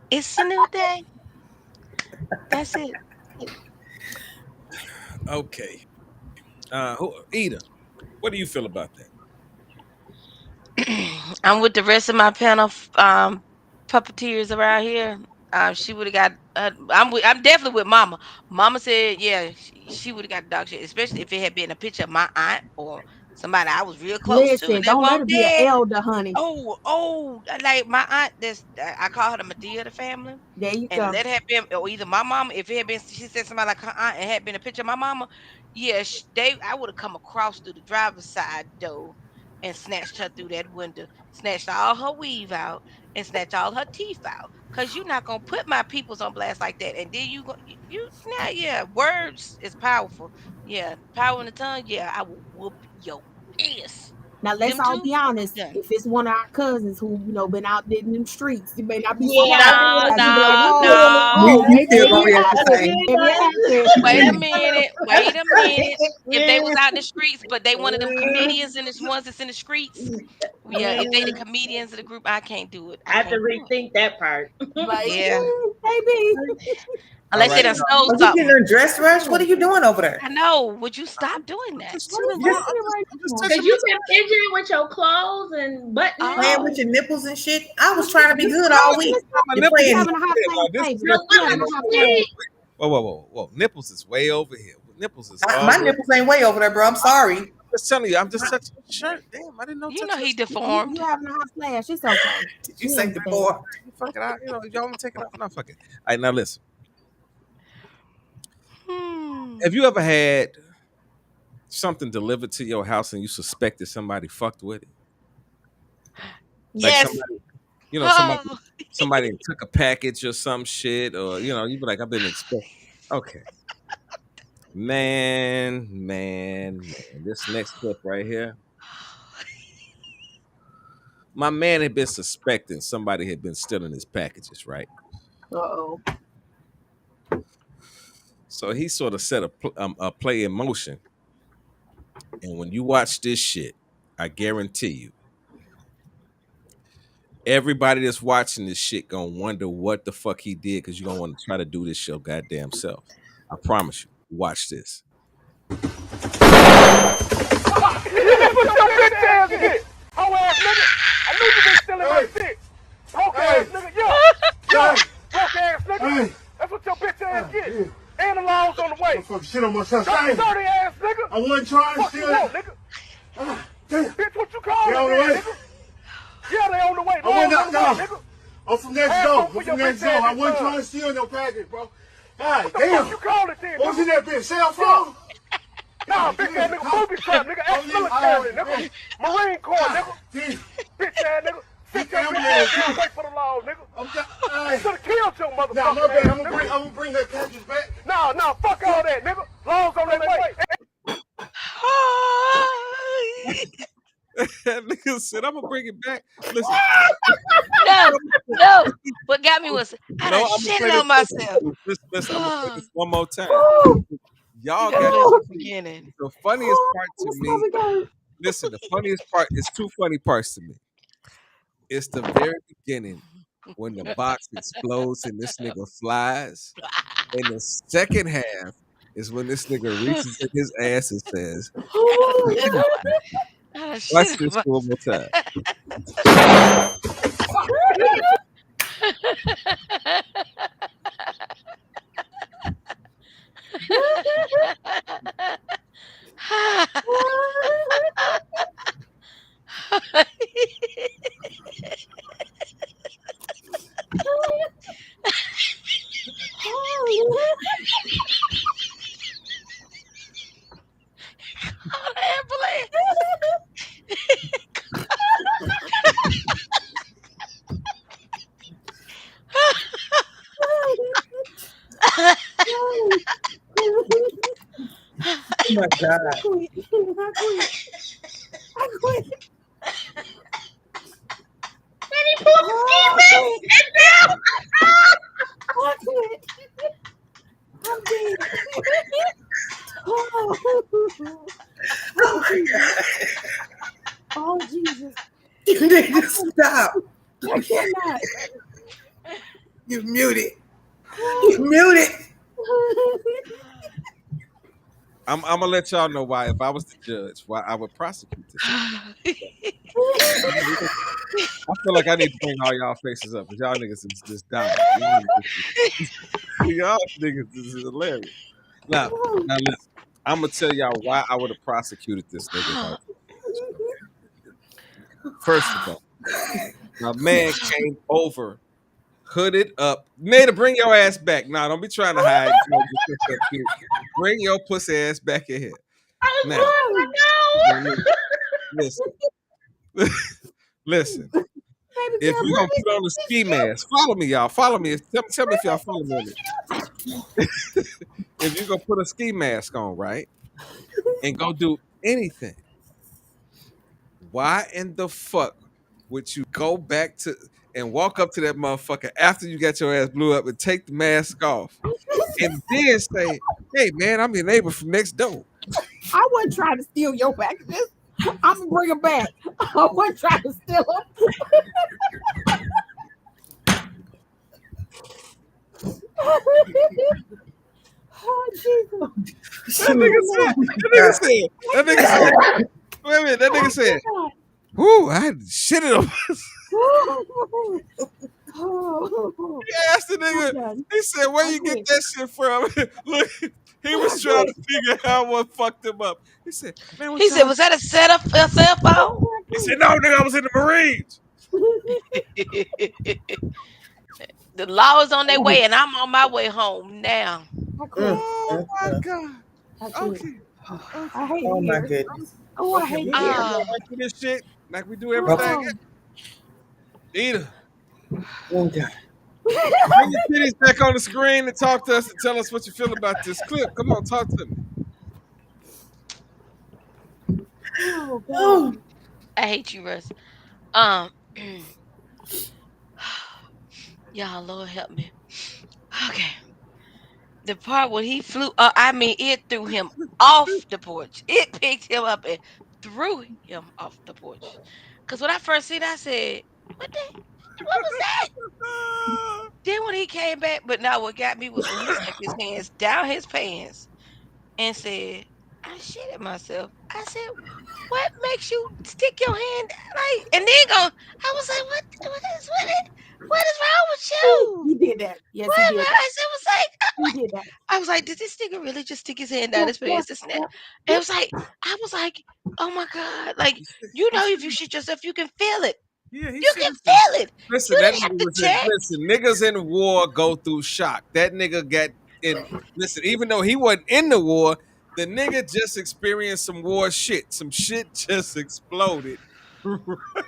It's a new day. That's it. Okay. Ida, what do you feel about that? I'm with the rest of my panel puppeteers around here. She would have got. I'm definitely with Mama. Mama said, yeah, she would have got the dog shit, especially if it had been a picture of my aunt or somebody I was real close to. And don't let her be an elder, honey. Oh, like my aunt. I call her the Medea of the family. There you and go. Let have been, or either my mama. If it had been, she said somebody like her aunt, and had been a picture of my mama. Yeah, I would have come across through the driver's side door and snatched her through that window, snatched all her weave out, and snatched all her teeth out. Cause you're not gonna put my peoples on blast like that. And then words is powerful. Yeah, power in the tongue. Yeah, I will whoop your ass. Now let's all be honest. Yeah. If it's one of our cousins who been out there in them streets, you may not be. Wait a minute. If they was out in the streets, but they one of them comedians and the ones that's in the streets. Yeah, if they the comedians of the group, I can't do it. I have to rethink that part. Yeah, baby. Unless they done stole something. something. You dress rush? What are you doing over there? I know. Would you stop doing that? Because you've been fidgeting with your clothes and buttons. Playing with your nipples and shit. I was trying to be good all week. Whoa. Nipples is way over here. Nipples is my nipples ain't way over there, bro. I'm sorry. I'm just telling you, I'm just touching the shirt. Damn, I didn't know. You know he deformed. You having a hot flash. It's okay. You say deformed. Fuck it out. You know, y'all want to take it off? No, fuck it. All right, now listen. Have you ever had something delivered to your house and you suspected somebody fucked with it? Yes. Like somebody took a package or some shit, or you be like, I've been expecting. Okay. Man. This next clip right here. My man had been suspecting somebody had been stealing his packages, right? Uh-oh. So he sort of set a play in motion. And when you watch this shit, I guarantee you, everybody that's watching this shit gonna wonder what the fuck he did, because you're gonna want to try to do this your goddamn self. I promise you. Watch this. Hoe ass nigga. I knew you been stealing my shit. Broke ass nigga. Broke ass nigga. That's what your bitch ass get. And the laws on the way. Fuck shit on my chest. Dirty ass nigga. I wasn't trying to steal it. Nigga. Bitch, what you call it, nigga? Yeah, they on the way. Nigga. I'm from next door. I wasn't trying to steal no package, bro. God what the damn. Fuck you call it then? What was in that bitch? Cell phone? Nah, bitch ass nigga, booby trap, nigga, ex-military, nigga, Marine Corps, nigga, bitch ass nigga, sit your bitch ass down, wait for the law, nigga. You should've killed your motherfucker. Nah, my bad, I'm gonna bring that package back. Nah, fuck all that, nigga. Laws on their way. That nigga said, "I'm gonna bring it back." Listen, No, no. What got me was I no, done I'm gonna shitted say this. on myself. Listen, I'm gonna say this one more time. You Y'all gotta got let me begin it. the funniest part to me. Listen, the funniest part is two funny parts to me. It's the very beginning when the box explodes and this nigga flies. And the second half is when this nigga reaches in his ass and says, I "Watch shit this on one more time." Oh my God. I quit. Then he pulled the ski mask and down. I quit. I'm dead. Oh my God. Oh Jesus. You need to stop. I cannot. You muted. You muted. I'm gonna let y'all know why. If I was the judge, why I would prosecute this. I feel like I need to bring all y'all faces up because y'all niggas is just dying. Y'all niggas is hilarious. Now listen. I'm gonna tell y'all why I would have prosecuted this nigga if I was the judge. First of all, my man came over, hooded up. Nada, bring your ass back. Nah, don't be trying to hide. Bring your pussy ass back in here. I was Now, going, no. listen. Listen. Baby If girl, you're gonna put on a ski mask, follow me, y'all. Follow me. Tell me if y'all follow me on this. If you're gonna put a ski mask on, right? And go do anything, why in the fuck would you go back to and walk up to that motherfucker after you got your ass blew up and take the mask off and then say, "Hey man, I'm your neighbor from next door." I wasn't trying to steal your packages. I'm gonna bring them back. I wasn't trying to steal them. Oh Jesus! That nigga said, wait a minute, that nigga said, "Whoo, I had shit it up." He asked the nigga, he said, "Where you get that shit from?" Look, he was trying to figure out what fucked him up. He said, "Man, what He said, y'all?" "Was that a setup a cell phone?" He said, "No, nigga, I was in the Marines." The law is on their way, and I'm on my way home now. Oh my God. Okay. I hate Oh it my here. goodness. Oh, I Okay, hate we it here. gonna run through this shit like we do everything Okay. Oh. else. Either. Oh God. Bring your titties back on the screen and talk to us and tell us what you feel about this clip. Come on, talk to me. Oh Oh. God. I hate you, Russ. Y'all, Lord help me. Okay. The part when he flew, I mean, it threw him off the porch. It picked him up and threw him off the porch. Because when I first seen it, I said, what was that? Then when he came back, but now what got me was when he stuck his hands down his pants and said, I shit at myself. I said, what makes you stick your hand like and then go? I was like, what is wrong with you? He did that. Yes, he What did. He did that. I was like, did this nigga really just stick his hand down his pants and snap? And it was like, I was like, oh my God. Like, you know, if you shit yourself, you can feel it. Yeah, he You shit can himself. feel it. Listen, You that didn't have nigga to was in. check. Listen, niggas in war go through shock. That nigga got in. Listen, even though he wasn't in the war, the nigga just experienced some war shit. Some shit just exploded right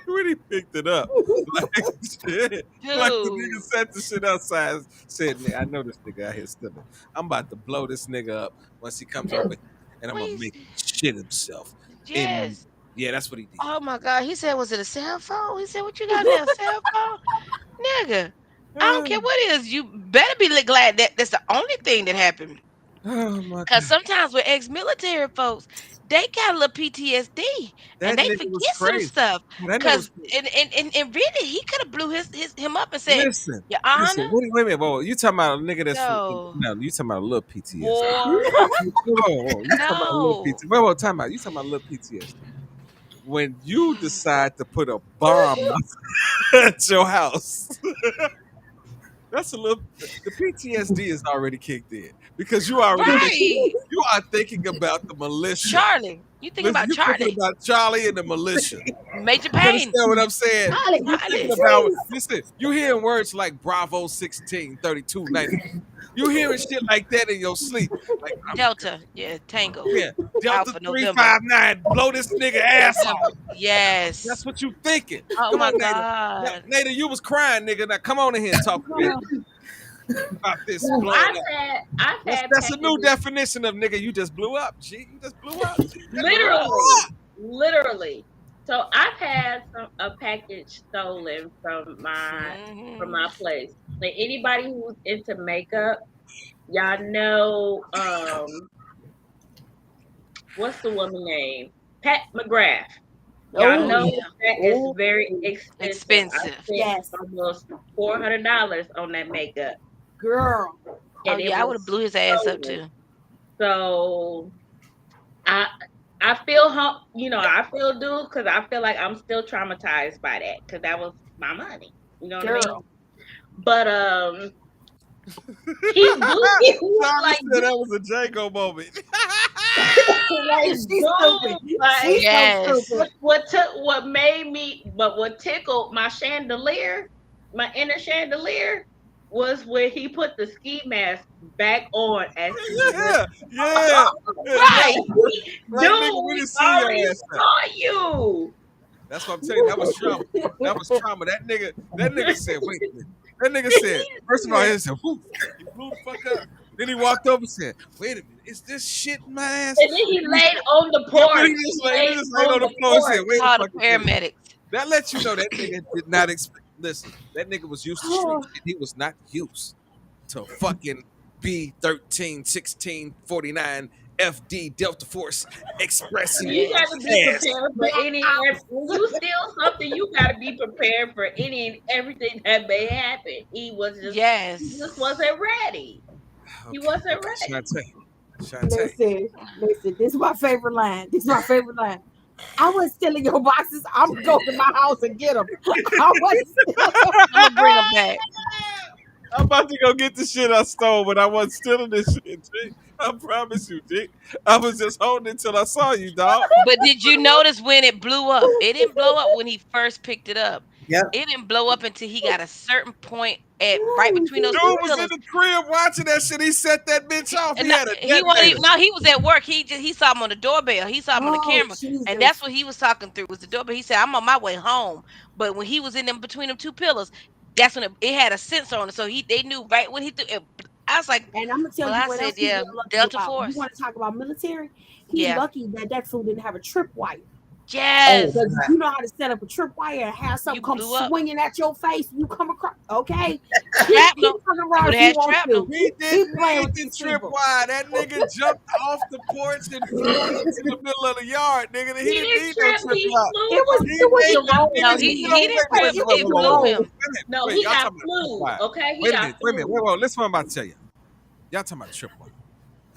when he picked it up. Like shit. Like the nigga Dude. set the shit outside. Said, "Nigga, I know this nigga out here stealing. I'm about to blow this nigga up once he comes over here, and I'm gonna Please. make him shit himself in Yes. Yeah, that's what he did. Oh my God. He said, was it a cell phone? He said, what you got there? A cell phone? Nigga. I don't care what it is. You better be glad that that's the only thing that happened. Oh my Because God. sometimes with ex-military folks, they got a little PTSD and That they nigga was forget some crazy. stuff. That nigga was Cause crazy. and really he could have blew him up and said, Listen, Your Honor, listen. Wait a minute. Whoa, you talking about a nigga that's from? no, No, you talking about a little PTSD. war, Whoa, you talking about a little no. PTSD? Wait, time out. You talking about a little PTSD? When you decide to put a bomb at your house, that's a little. The PTSD is already kicked in because you already thinking. Right. You are thinking about the militia. Charlie. You thinking Listen, about you're thinking Charlie. about Charlie and the militia. Major You pain. understand what I'm saying? Charlie, You thinking Charlie. about listen, you hearing words like Bravo 16, 32, 90. You hearing shit like that in your sleep. Like Delta. Yeah, Tango. yeah, Delta Alpha November. 359, blow this nigga ass November. off. Yes. That's what you thinking. Oh Come my on, Nada. God. Nada, you was crying, nigga. Now come on in here and talk to me about this blowing up. I've had That's a new packages, definition of nigga. You just blew up, G. You just blew up. G. literally. So I've had a package stolen from my place. Like anybody who's into makeup, y'all know what's the woman name? Pat McGrath. Y'all know that is very expensive. I spent almost $400 on that makeup. Girl. Oh yeah, I would have blew his ass up too. So I feel I feel due because I feel like I'm still traumatized by that because that was my money. You know what I mean? But he blew it like that was a Django moment. like, She's stupid. Like, yes. What tickled my chandelier, my inner chandelier, was when he put the ski mask back on as Yeah. Right. Right, Dude, nigga, we didn't see your already ass. saw you. That's what I'm telling you. That was trauma. That was trauma. That nigga said, wait a minute. That nigga said, first of all, he said, whoo, he blew the fuck up. Then he walked over and said, wait a minute, is this shit in my ass? And then he laid on the porch. He just laid on the floor and said, wait a Call the fucking minute. paramedics. That lets you know that nigga did not expect. Listen, that nigga was used to street shit. He was not used to fucking B13, 16, 49, FD, Delta Force, expressing You gotta be ass. prepared for any. When you steal something, you gotta be prepared for any and everything that may happen. He just wasn't ready. He wasn't ready. Listen, this is my favorite line. I was stealing your boxes. I'm gonna go to my house and get them. I'm gonna bring them back. I'm about to go get the shit I stole, but I wasn't stealing this shit, G. I promise you, G. I was just holding it till I saw you, dog. But did you notice when it blew up? It didn't blow up when he first picked it up. Yep. It didn't blow up until he got a certain point at right between those Dude two was pillars. in the crib watching that shit. He set that bitch off. He had a he was at work. He saw him on the doorbell. He saw him on the camera, and that's what he was talking through was the doorbell. He said, "I'm on my way home," but when he was in them between them two pillars, that's when it had a sensor on it, so they knew right when he threw it. I was like, and I'm gonna tell you what else he's lucky Delta about. Force. You want to talk about military? He's lucky that fool didn't have a tripwire. Yes. Because you know how to set up a tripwire and have something come swinging at your face. You come across, okay? Keep fucking around if you want to. He didn't need the tripwire. That nigga jumped off the porch and flew into the middle of the yard, nigga. He didn't need no tripwire. It blew him. No, he got flew. Okay, wait a minute. Wait, listen what I'm about to tell you. Y'all talking about tripwire.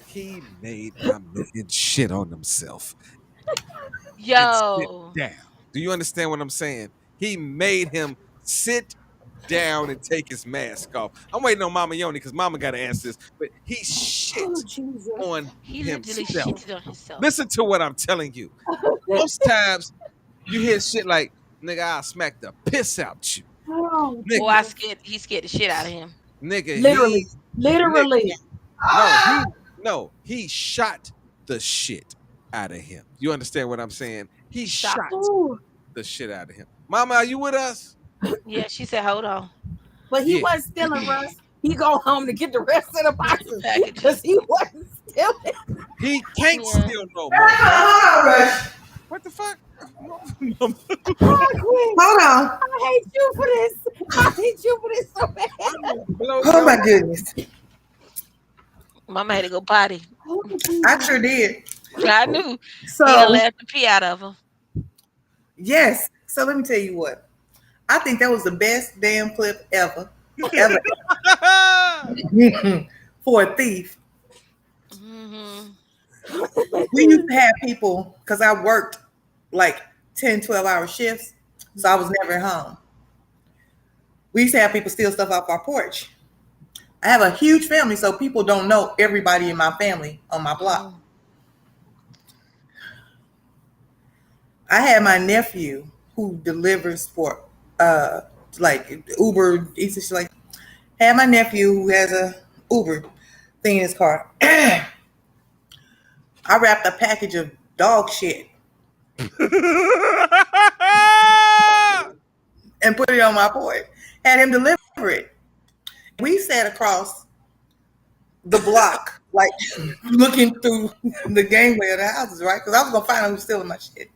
He made a million shit on himself. Yo. Sit down. Do you understand what I'm saying? He made him sit down and take his mask off. I'm waiting on Mama Yoni because Mama got to answer this. But he shit on himself. Listen to what I'm telling you. Most times you hear shit like, nigga, I'll smack the piss out you. Nigga, he scared the shit out of him. Nigga, literally. He shot the shit out of him. You understand what I'm saying? He shot the shit out of him. Mama, are you with us? Yeah, she said, hold on. But he wasn't stealing, Russ. He go home to get the rest of the boxes because he wasn't stealing. He can't steal no more. Russ. What the fuck? Hold on. I hate you for this. I hate you for this so bad. Oh my goodness. Mama had to go potty. I sure did. I knew. He done So laughed the pee out of her. yes. So let me tell you what. I think that was the best damn clip ever. Ever. For a thief. Mm-hmm. We used to have people, because I worked like 10, 12-hour shifts, so I was never home. We used to have people steal stuff off our porch. I have a huge family, so people don't know everybody in my family on my block. Mm. I had my nephew who delivers for like Uber Eats and shit like. Had my nephew who has a Uber thing in his car. I wrapped a package of dog shit and put it on my porch. Had him deliver it. We sat across the block, like looking through the gangway of the houses, right? Because I was gonna find out who's stealing my shit.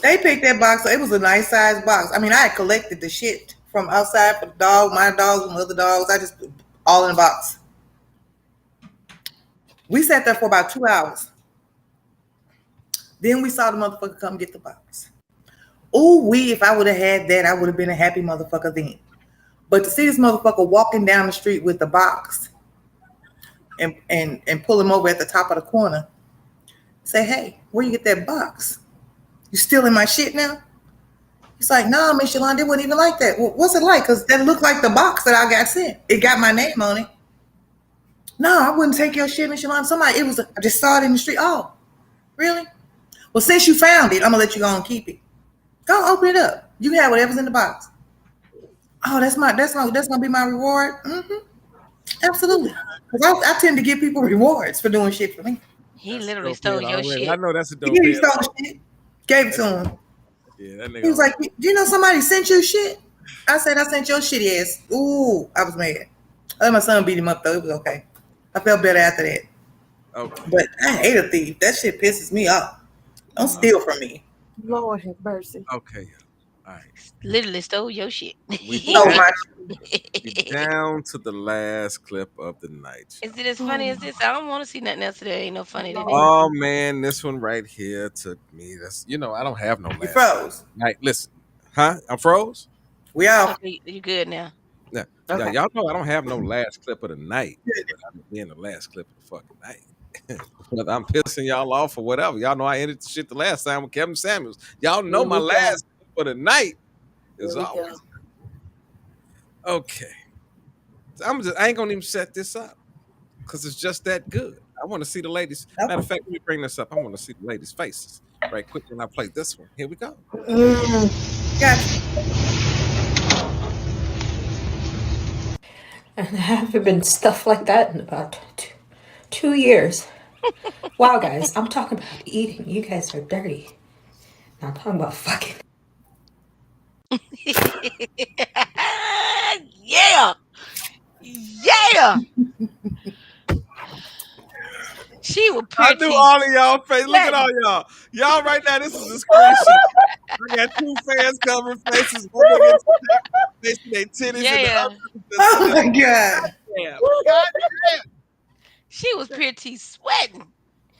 They picked that box up. It was a nice size box. I mean, I had collected the shit from outside for the dog, my dogs, and other dogs. I just put all in a box. We sat there for about 2 hours. Then we saw the motherfucker come get the box. Oh, if I would have had that, I would have been a happy motherfucker then. But to see this motherfucker walking down the street with the box and pull him over at the top of the corner, say, hey, where you get that box? You stealing my shit now? He's like, no, Miss Yolanda, it wasn't even like that. Well, what's it like? Because that looked like the box that I got sent. It got my name on it. No, I wouldn't take your shit, Miss Yolanda. I just saw it in the street. Oh, really? Well, since you found it, I'm going to let you go and keep it. Go open it up. You can have whatever's in the box. Oh, that's going to be my reward? Mm-hmm. Absolutely. Because I tend to give people rewards for doing shit for me. He literally stole your shit. I know that's a dope. He stole shit. Gave it to him. Yeah, that nigga. He was like, do you know somebody sent you shit? I said, I sent your shitty ass. Ooh, I was mad. I let my son beat him up, though. It was okay. I felt better after that. Okay. But I hate a thief. That shit pisses me off. Don't steal from me. Lord have mercy. Okay. All right. Literally stole your shit. We down to the last clip of the night. Is it as funny as this? I don't want to see nothing else today. Ain't no funny today. Oh man, this one right here took me. That's I don't have no last. You froze. Right, listen. Huh? I'm froze? We out. Okay, you good now. Yeah. Okay. Y'all know I don't have no last clip of the night. But I'm being the last clip of the fucking night. Whether I'm pissing y'all off or whatever. Y'all know I ended the shit the last time with Kevin Samuels. Y'all know my last clip of the night is always okay. I ain't gonna even set this up because it's just that good. I want to see the ladies. Matter of fact, let me bring this up. I want to see the ladies' faces right quick when I play this one. Here we go. Gotcha. And there haven't been stuff like that in about 2 years. Wow, guys, I'm talking about eating. You guys are dirty. Now I'm talking about fucking. Yeah. Yeah. She was pretty. I knew all of y'all face. Look at all y'all. Y'all right now, this is a screenshot. I got two fans covering faces. One nigga facing their titties and the other. Oh my God. God damn. She was pretty sweating.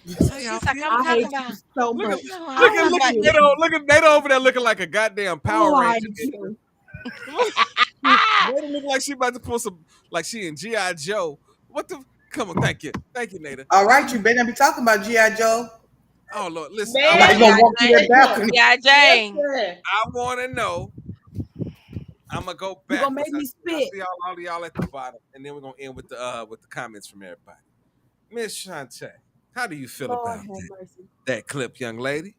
She's like, I'm talking about. So Look much. at Nada over there looking like a goddamn Power Ranger. Nada look like she about to pull some, like she in G.I. Joe. What the? Come on, thank you, Nada. All right, you better not be talking about G.I. Joe. Oh Lord, listen. G.I. Jane. I want to know. I'm gonna go back. You gonna make me spit. See all of y'all at the bottom, and then we're gonna end with the comments from everybody. Miss Shantae, how do you feel about that clip, young lady?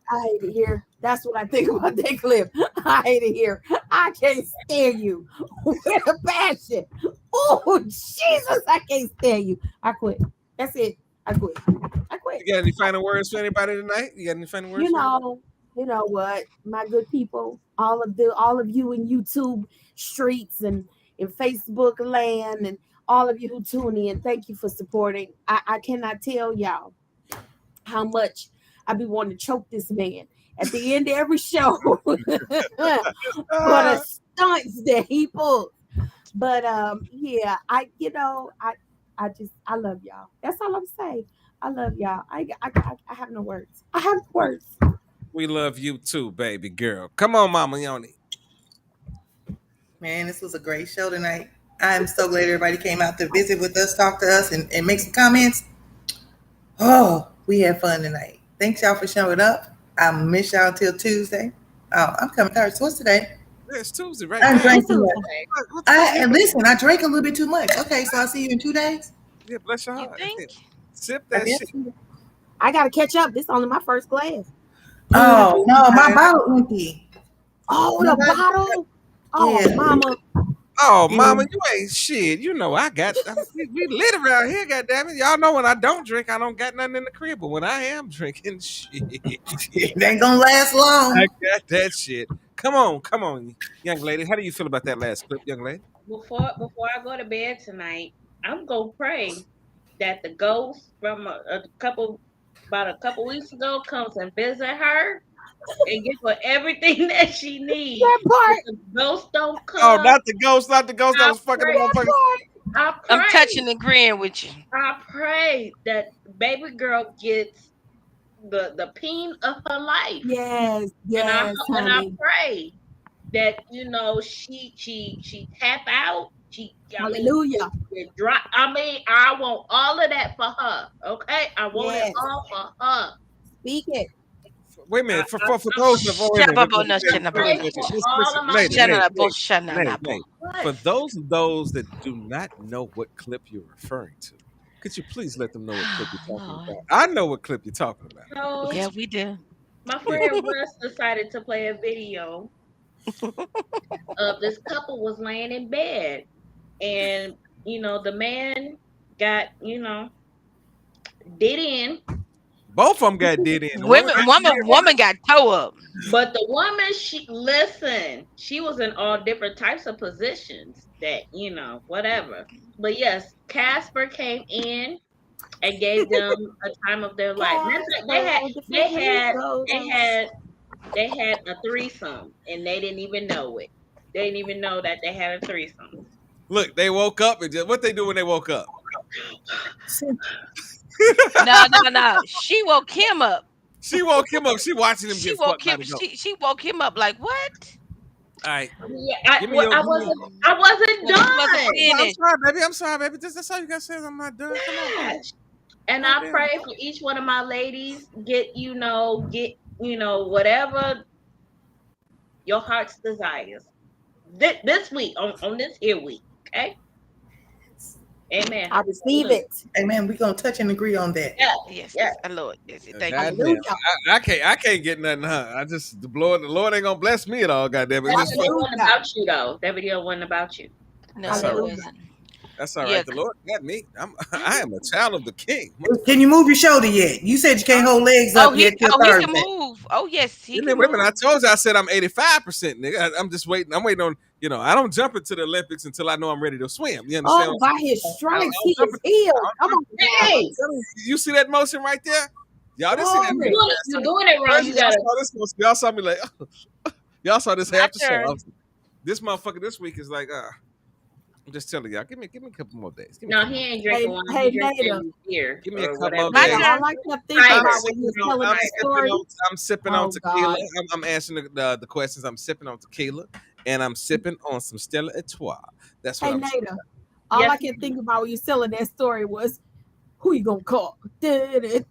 I hate it here. That's what I think about that clip. I hate it here. I can't stand you with a passion. Oh Jesus, I can't stand you. I quit. That's it. I quit. You got any final words for anybody tonight? You got any final words? You know what, my good people, all of you in YouTube streets and in Facebook land and all of you who tune in, thank you for supporting. I cannot tell y'all how much I be wanting to choke this man at the end of every show for the stunts that he pulls. But yeah, I love y'all. That's all I'm saying. I love y'all. I have no words. I have no words. We love you too, baby girl. Come on, Mama Yoni. Man, this was a great show tonight. I'm so glad everybody came out to visit with us, talk to us, and make some comments. Oh, we had fun tonight. Thanks y'all for showing up. I'll miss y'all till Tuesday. Oh, I'm coming Thursday. What's today? Yeah, it's Tuesday, right? I now. drank too much. And listen, I drank a little bit too much. Okay, so I'll see you in 2 days. Yeah, bless your You heart. think? Sip I that guess. shit. I gotta catch up. This is only my first glass. Oh no, my bottle empty. Oh, the bottle. Oh, Yeah. mama. Oh, Yeah. Mama, you ain't shit. You know we lit around here, goddammit. Y'all know when I don't drink, I don't got nothing in the crib. But when I am drinking, shit, It ain't gonna last long. I got that shit. Come on, young lady. How do you feel about that last clip, young lady? Before I go to bed tonight, I'm gonna pray that the ghost from about a couple weeks ago comes and visit her and give her everything that she needs. That part. If the ghost don't Oh, come, not the ghost that I was fucking the pray. motherfucker. I I'm pray. touching and agreeing with you. I pray that baby girl gets the peen of her life. Yes, And I honey. pray that she tap out. Hallelujah. She drop. I want all of that for her. Okay, I want it Yes. all for her. Speak it. Wait a minute. For I'm those of wait a minute. Shababona pray shanabona. for all of my Lady, Shanabo lady, shananabo. for those that do not know what clip you're referring to, could you please let them know what clip you're talking Lord. about? I know what clip you're talking about. So Yeah, we do. my friend Russ decided to play a video of this couple was laying in bed, and the man got did in. Both of them got did in. The woman Woman got toe up. But the woman, she was in all different types of positions that, whatever. But yes, Casper came in and gave them a time of their life. They had a threesome and they didn't even know it. They didn't even know that they had a threesome. Look, they woke up and what they do when they woke up? No. She woke him up. She woke him up. She watching him get fucked by the goat. She woke him up like what? All right. Yeah, Give me your. I wasn't done. I'm sorry, baby. That's all you gotta say. I'm not done. Come on, baby. And I pray for each one of my ladies get whatever your heart's desires this week on this here week. Okay. Amen. I receive it. Amen. We're gonna touch and agree on that. Yes, Lord. Yes, thank you. I can't get nothing, huh? I just the Lord ain't gonna bless me at all, goddamn it. That video wasn't about you though. That video wasn't about you. No, it wasn't. That's all right. The Lord got me. I am a child of the King. Can you move your shoulder yet? You said you can't hold legs up yet till Thursday. He can move. Oh yes, he can move. move. I told you I said I'm 85%, nigga. I'm just waiting. I'm waiting on, I don't jump into the Olympics until I know I'm ready to swim. You understand? Oh, by his stripes, he is healed. Come on. Hey, you see that motion right there? Y'all didn't see that. You're doing it wrong. You gotta. Y'all saw me like, y'all saw this half the show. This motherfucker this week is like, I'm just telling y'all. Give me a couple more days. No, he ain't drinking one. Hey, beer. Give me a couple more days. days. I like to think about when you're telling the story. I'm sipping on tequila. I'm answering the questions. I'm sipping on tequila, and I'm sipping on some Stella Artois. That's what I'm saying. All I can think about when you're telling that story was, who you gonna call? Ghostbusters.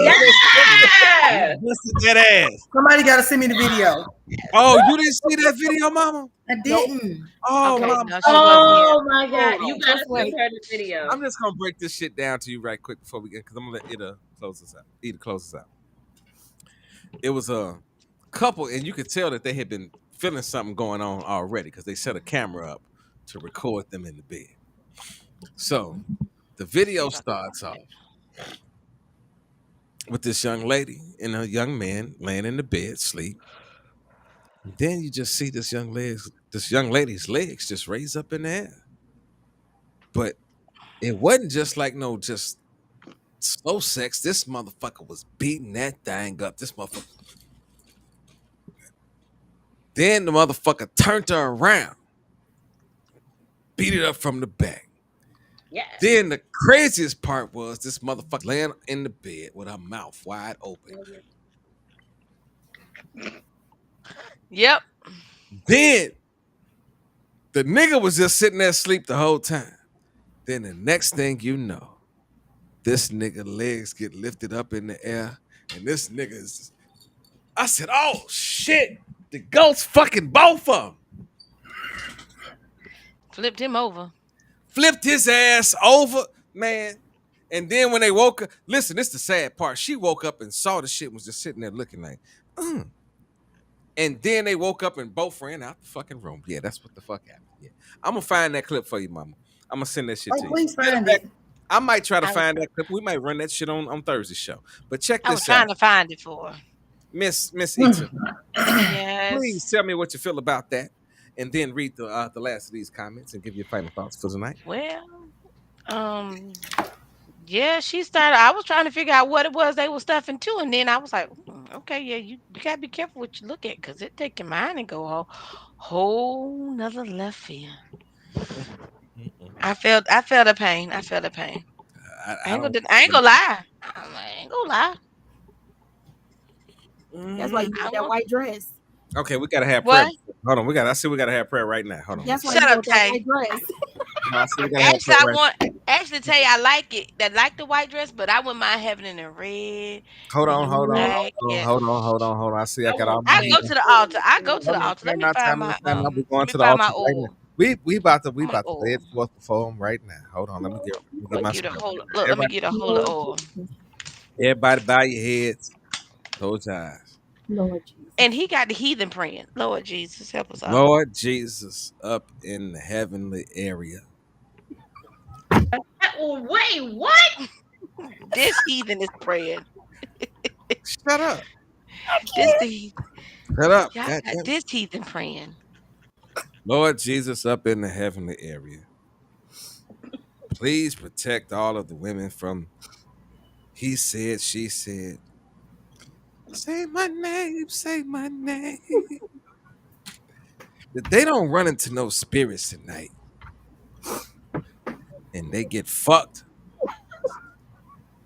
Yeah. Busted that ass. Somebody gotta send me the video. Oh, you didn't see that video, Mama? I didn't. Oh, okay, Mama. no, oh my God! You gotta send her the video. I'm just gonna break this shit down to you right quick before we get, because I'm gonna let Ida close us out. It was a couple, and you could tell that they had been feeling something going on already because they set a camera up to record them in the bed. So the video starts off with this young lady and a young man laying in the bed, sleep. And then you just see this young lady's legs just raise up in the air. But it wasn't just like just Slow sex. This motherfucker was beating that thing up. This motherfucker. Then the motherfucker turned her around, beat it up from the back. Yeah. Then the craziest part was this motherfucker laying in the bed with her mouth wide open. Yep. Then the nigga was just sitting there asleep the whole time. Then the next thing you know, this nigga legs get lifted up in the air, and this nigga is. I said, "Oh shit!" The ghost fucking both of them. Flipped him over. Flipped his ass over, man. And then when they woke up, listen, this is the sad part. She woke up and saw the shit, was just sitting there looking like, And then they woke up and both ran out the fucking room. Yeah, that's what the fuck happened. Yeah. I'm gonna find that clip for you, mama. I'm gonna send that shit to you. Please find it. I might try to find that clip. We might run that shit on Thursday's show. But check I was this out. trying to find it for her. Miss Ita. Yes. Please tell me what you feel about that. And then read the last of these comments and give your final thoughts for tonight. Well, yeah, she started. I was trying to figure out what it was they were stuffing too, and then I was like, okay, yeah, you gotta be careful what you look at, because it take your mind and go a whole nother left field. I felt the pain. I felt the pain. I ain't gonna lie. I ain't gonna lie. That's why you got that white dress. Okay, we gotta have What? prayer. Hold on, I see we gotta have prayer right now. Hold on. That's why Shut you up, got that Tay. white dress. No, I see we gotta have Actually, prayer right actually tell you I like it. That like the white dress, but I wouldn't mind having it in red. Hold on. Yeah. Hold on. I see I got all I my go to the altar. I go to the altar. Let me find my We're going let me to the find altar my right oil. now. We about to My lay it oil. forth before him right now. Hold on, let me get my Get a script. hold. Look, let me get a hold of oil. Everybody bow your heads, close your eyes. Lord Jesus. And he got the heathen praying. Lord Jesus, help us all. Lord Jesus, up in the heavenly area. Wait, what? This heathen is praying. Shut up. Shut up. Y'all God got damn it. this heathen praying. Lord Jesus, up in the heavenly area. Please protect all of the women from he said, she said. Say my name, say my name. That they don't run into no spirits tonight. And they get fucked.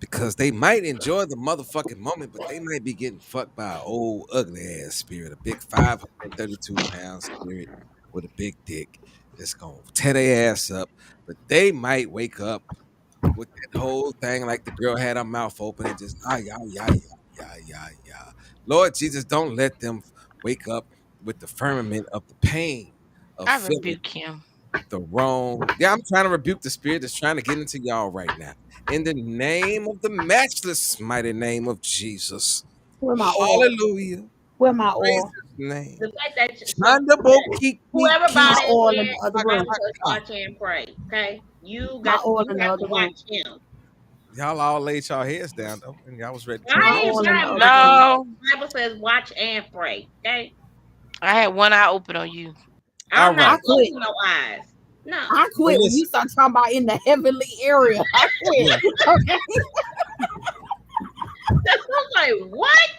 Because they might enjoy the motherfucking moment, but they might be getting fucked by an old ugly ass spirit, a big 532-pound spirit with a big dick that's gonna tear their ass up. But they might wake up with that whole thing like the girl had her mouth open and just yeah. Lord Jesus, don't let them wake up with the firmament of the pain of I feeling rebuke him. the wrong. Yeah, I'm trying to rebuke the spirit that's trying to get into y'all right now. In the name of the matchless mighty name of Jesus. Where my oil? Hallelujah. Where my Praise oil? his name. The fact that Chanda bo keep whoever bought My that oil in wig, the other you room. got to watch and pray. Okay, you My oil you in the have other to watch room. him. Y'all all laid y'all heads down though, and y'all was ready to I turn ain't oil in the not other watching. No. The Bible says watch and pray. Okay, I had one eye open on you. All I'm right. not closing no eyes. No, I quit when you start talking about in the heavenly area. I quit. Yeah. Okay. I was like, what?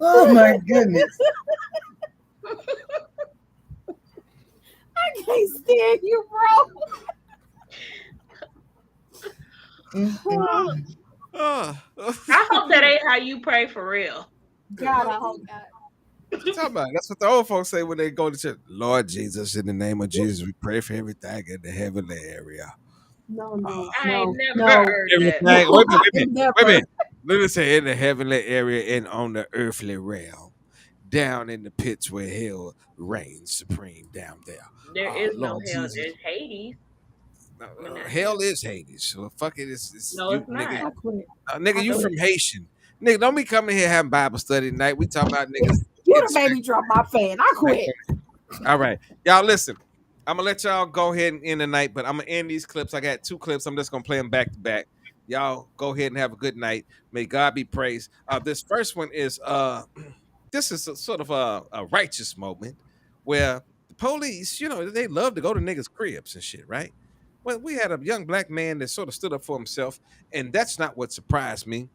Oh my goodness. I can't stand you, bro. I hope that ain't how you pray for real. God, I hope not. What you talking about? That's what the old folks say when they go to church. Lord Jesus, in the name of Jesus, we pray for everything in the heavenly area. No, I ain't never no. heard Everything. that. Wait a minute. Let me say in the heavenly area and on the earthly realm. Down in the pits where hell reigns supreme down there. There is no Lord hell. Jesus. There's Hades. Hell is Hades. So fuck it. It's No, you, it's not. nigga, you from Haitian. Nigga, don't be coming here having Bible study tonight. We talking about niggas. You done made me drop my fan. I quit. All right. Y'all listen. I'm gonna let y'all go ahead and end the night, but I'm gonna end these clips. I got 2 clips. I'm just gonna play them back to back. Y'all go ahead and have a good night. May God be praised. This first one is this is sort of a righteous moment where the police, they love to go to niggas' cribs and shit, right? Well, we had a young black man that sort of stood up for himself, and that's not what surprised me.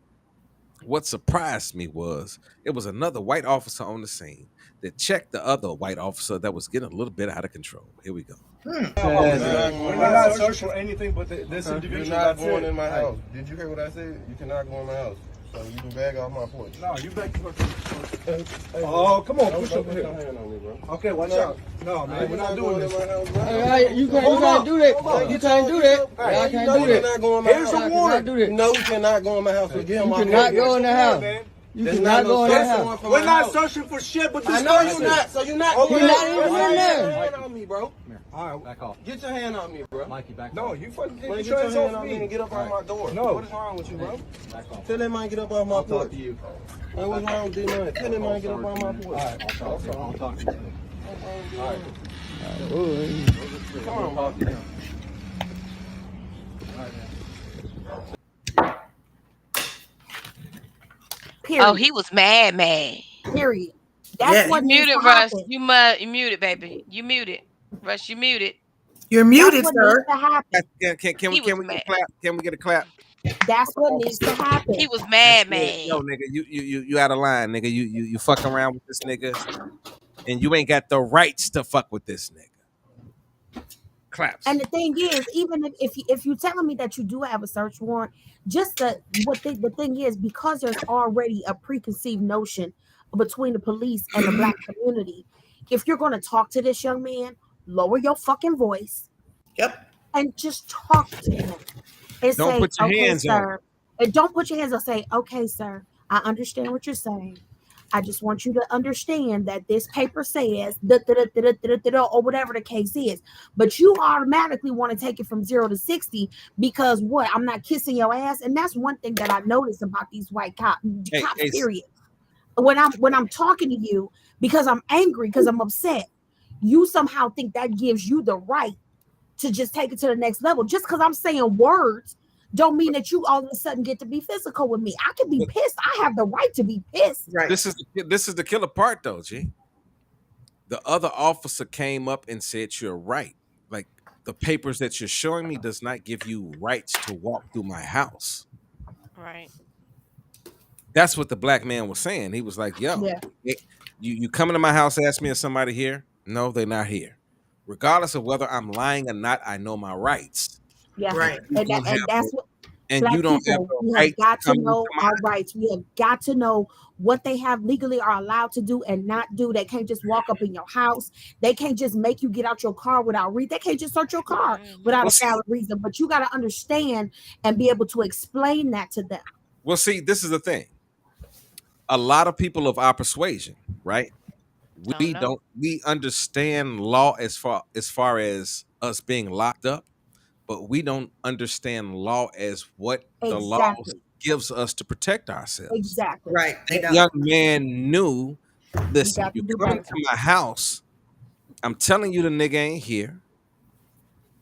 What surprised me was it was another white officer on the scene that checked the other white officer that was getting a little bit out of control. Here we go. We're not searching for anything but this individual. You're not going in my house. Did you hear what I said? You cannot go in my house. So you can bag off my porch. No, you back to Oh, come on, push up here. Okay, watch out. No, man, we're not doing this. You can't do that. You can't do that. I can't do that. Here's a warrant. No, you cannot go in my house. You cannot go in the house. You cannot go in the house. We're not searching for shit, but this I know you're not. So you're not. You're not even in there. Hand on me, bro. All right, back off. Get your hand on me, bro. Mikey, back off. No, you fucking get your hand on me and get up off my door. No. What is wrong with you, bro? Back off. Tell that man get up off my porch. I'll talk to you. Hey, what's wrong with this man? Tell that man get up off my porch. All right, I'll talk to you. All right. Come on, bro. Period. Oh, he was mad. Period. That's what you needs muted, to Russ. happen. You muted, baby. You muted. Russ, you muted. You're muted, That's what sir. needs to happen. Can we get a clap? Can we get a clap? That's what needs to happen. He was mad. Yo, nigga, you out of line, nigga. You fucking around with this nigga, and you ain't got the rights to fuck with this nigga. Claps. And the thing is, even if you're telling me that you do have a search warrant, just the thing is, because there's already a preconceived notion between the police and the black community, if you're going to talk to this young man, lower your fucking voice. Yep. And just talk to him and Don't say, put your okay, hands sir. on. And don't put your hands on. Say, okay, sir, I understand what you're saying. I just want you to understand that this paper says or whatever the case is, but you automatically want to take it from 0 to 60 because what? I'm not kissing your ass, and that's one thing that I noticed about these white cops. Period. When I'm talking to you because I'm angry because I'm upset, you somehow think that gives you the right to just take it to the next level. Just because I'm saying words don't mean that you all of a sudden get to be physical with me. I can be pissed. I have the right to be pissed. Right. This is the killer part, though, G. The other officer came up and said you're right. Like, the papers that you're showing me does not give you rights to walk through my house. Right. That's what the black man was saying. He was like, yo, you coming to my house, ask me if somebody here? No, they're not here. Regardless of whether I'm lying or not, I know my rights. Yeah, right. And that's what. And Black you don't people, have the we right have got to come know into our rights. We have got to know what they have legally are allowed to do and not do. They can't just walk up in your house. They can't just make you get out your car without reason. They can't just search your car without a valid reason. But you got to understand and be able to explain that to them. Well, see, this is the thing. A lot of people of our persuasion, right? We understand law as far as us being locked up, but we don't understand law as what the law gives us to protect ourselves. Exactly. Right. That young man knew, listen, you come to my house, I'm telling you the nigga ain't here.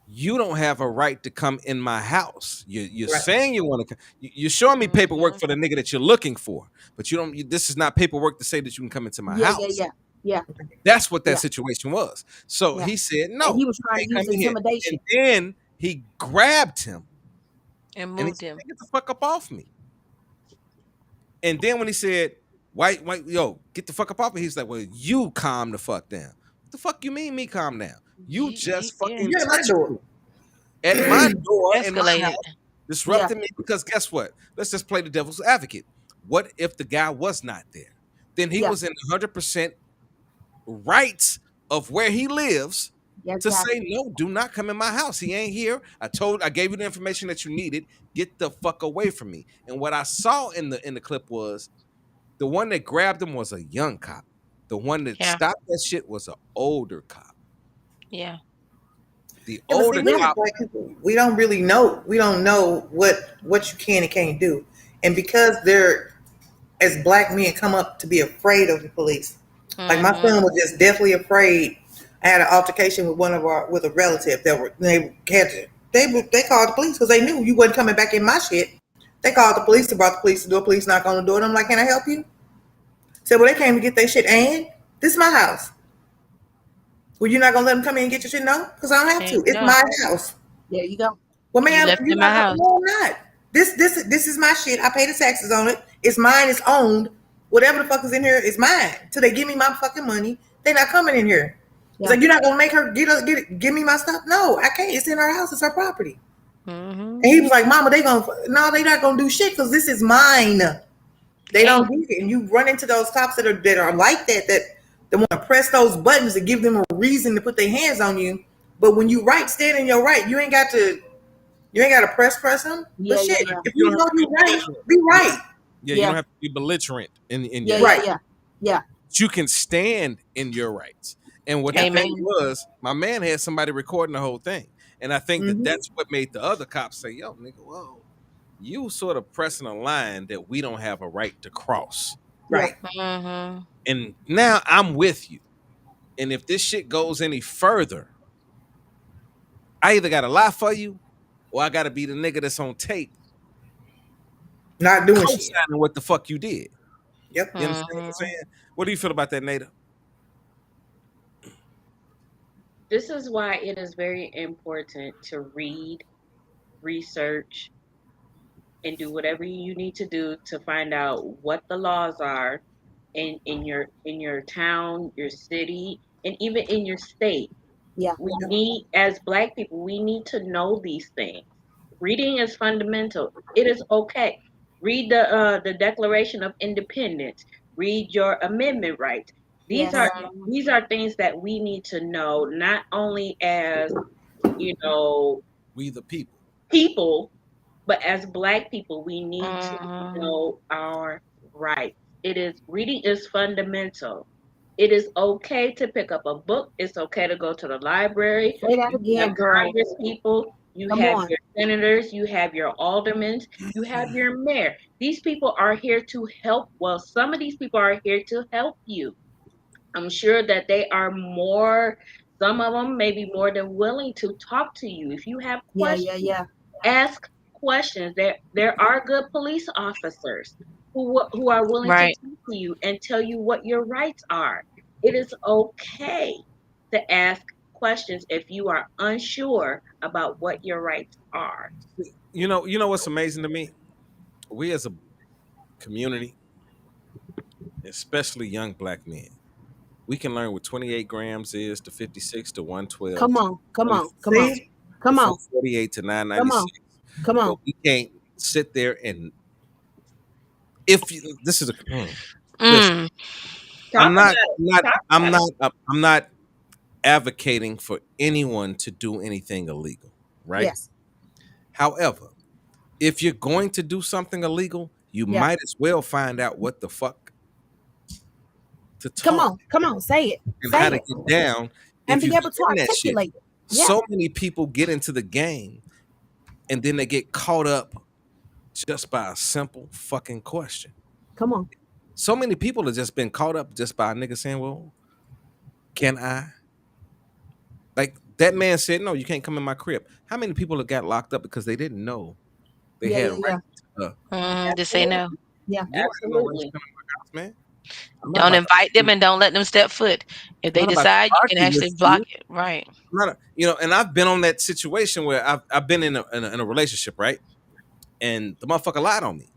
You don't have a right to come in my house. You're saying you want to. You're showing me paperwork for the nigga that you're looking for, but you don't. This is not paperwork to say that you can come into my house. Yeah. That's what that situation was. So he said no. And he was trying to use intimidation. And then he grabbed him and moved him. Get the fuck up off me. And then when he said, "White, yo, get the fuck up off me," he's like, "Well, you calm the fuck down." What the fuck you mean, me calm down? You just fucking touched me at my door in my house, disrupted me because guess what? Let's just play the devil's advocate. What if the guy was not there? Then he was in 100% rights of where he lives to say, no, do not come in my house. He ain't here. I gave you the information that you needed. Get the fuck away from me. And what I saw in the clip was the one that grabbed him was a young cop. The one that stopped that shit was an older cop. Yeah. The older cop. We don't really know. We don't know what you can and can't do. And because they're, as black men, come up to be afraid of the police. Like my son was just deathly afraid. I had an altercation with with a relative they called the police because they knew you wasn't coming back in my shit. They called the police, brought the police to the door. Police knock on the door, and I'm like, "Can I help you?" Said, "Well, they came to get their shit, and this is my house. Well, you're not gonna let them come in and get your shit? No, because I don't have to. It's my house." There you go. Well, You ma'am, left you in my not. house. No, I'm not. This is my shit. I pay the taxes on it. It's mine. It's owned. Whatever the fuck is in here is mine. Till they give me my fucking money, they're not coming in here. It's like, you're not gonna make her give me my stuff. No, I can't. It's in her house. It's her property. Mm-hmm. And he was like, "Mama, they not gonna do shit because this is mine." They don't do it, and you run into those cops that are like that they want to press those buttons to give them a reason to put their hands on you. But when you right, stand in your right. You ain't got to press them. Yeah, But shit, yeah. if You you don't have know to you be right, belligerent. be right. Yeah, you don't have to be belligerent in Yeah, your yeah, yeah. But you can stand in your rights. And what the Amen. thing was, my man had somebody recording the whole thing, and I think that that's what made the other cops say, "Yo, nigga, whoa, you sort of pressing a line that we don't have a right to cross." Right. Mm-hmm. And now I'm with you. And if this shit goes any further, I either gotta lie for you, or I gotta be the nigga that's on tape Not doing shit. co-signing what the fuck you did. Yep. You understand what I'm saying? What do you feel about that, Nada? This is why it is very important to read, research, and do whatever you need to do to find out what the laws are in your town, your city, and even in your state. Yeah. We need, as Black people, we need to know these things. Reading is fundamental. It is okay. Read the Declaration of Independence. Read your amendment rights. These Yes. are these are things that we need to know, not only as, you know, We the people. people, but as Black people, we need to Mm-hmm. know our rights. Reading is fundamental. It is okay to pick up a book. It's okay to go to the library. Say that You have again, girl. Congress people. You Come have on. your senators. You have your aldermen. You have your mayor. These people are here to help. Well, some of these people are here to help you. I'm sure that they are more, some of them may be more than willing to talk to you. If you have Yeah, questions, yeah, yeah. ask questions. There are good police officers who are willing to Right. talk to you and tell you what your rights are. It is okay to ask questions if you are unsure about what your rights are. You know what's amazing to me? We as a community, especially young Black men, we can learn what 28 grams is to 56 to 112 Come to on. Come on. Come on. 26 to Come on. 448 to Come on. 996. Come on. But we can't sit there and if you, this is a listen, Mm. Talk about it. Talk about it. I'm not advocating for anyone to do anything illegal, right? Yes. However, if you're going to do something illegal, you Yeah. might as well find out what the fuck to Come talk on. Come on. Say it. and Say how to it. get down And if you be able get to in that shit. articulate it. Yeah. So many people get into the game and then they get caught up just by a simple fucking question. Come on. So many people have just been caught up just by a nigga saying, "Well, can I?" Like that man said, "No, you can't come in my crib." How many people have got locked up because they didn't know they Yeah, had yeah, right yeah. to Just say no. Yeah. you don't have no right to Absolutely. come in my house, man. I'm not Don't about to invite them argue. and don't let them step foot. If I'm they not about to decide, you can argue actually with block you. it. Right. I'm not, and I've been on that situation where I've been in a relationship, right? And the motherfucker lied on me,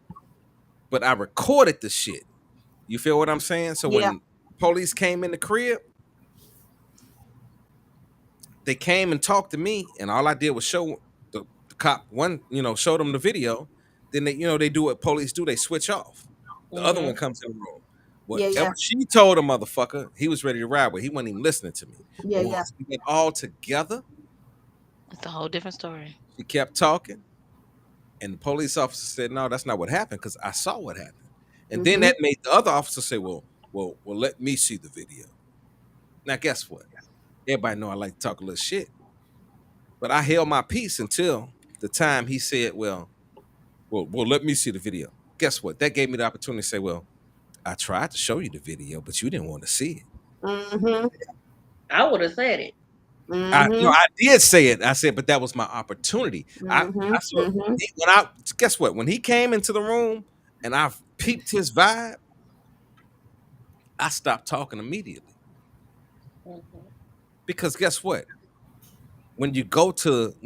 but I recorded the shit. You feel what I'm saying? So Yeah. when police came in the crib, they came and talked to me, and all I did was show the cop one, show them the video. Then they do what police do. They switch off. The other one Hmm. comes in the room. Yeah, Whatever yeah. she told the motherfucker, he was ready to ride with. He wasn't even listening to me. Yeah, But yeah. once we get all together, It's a whole different story. she kept talking, and the police officer said, "No, that's not what happened because I saw what happened." And then Mm-hmm. that made the other officer say, "Well, let me see the video." Now, guess what? Everybody know I like to talk a little shit, but I held my peace until the time he said, "Well, let me see the video." Guess what? That gave me the opportunity to say, "Well, I tried to show you the video, but you didn't want to see it." Mm-hmm. I would have said it. Mm-hmm. I did say it. I said, but that was my opportunity. Mm-hmm. I saw Mm-hmm. when I guess what? When he came into the room and I peeped his vibe, I stopped talking immediately Mhm. because guess what? when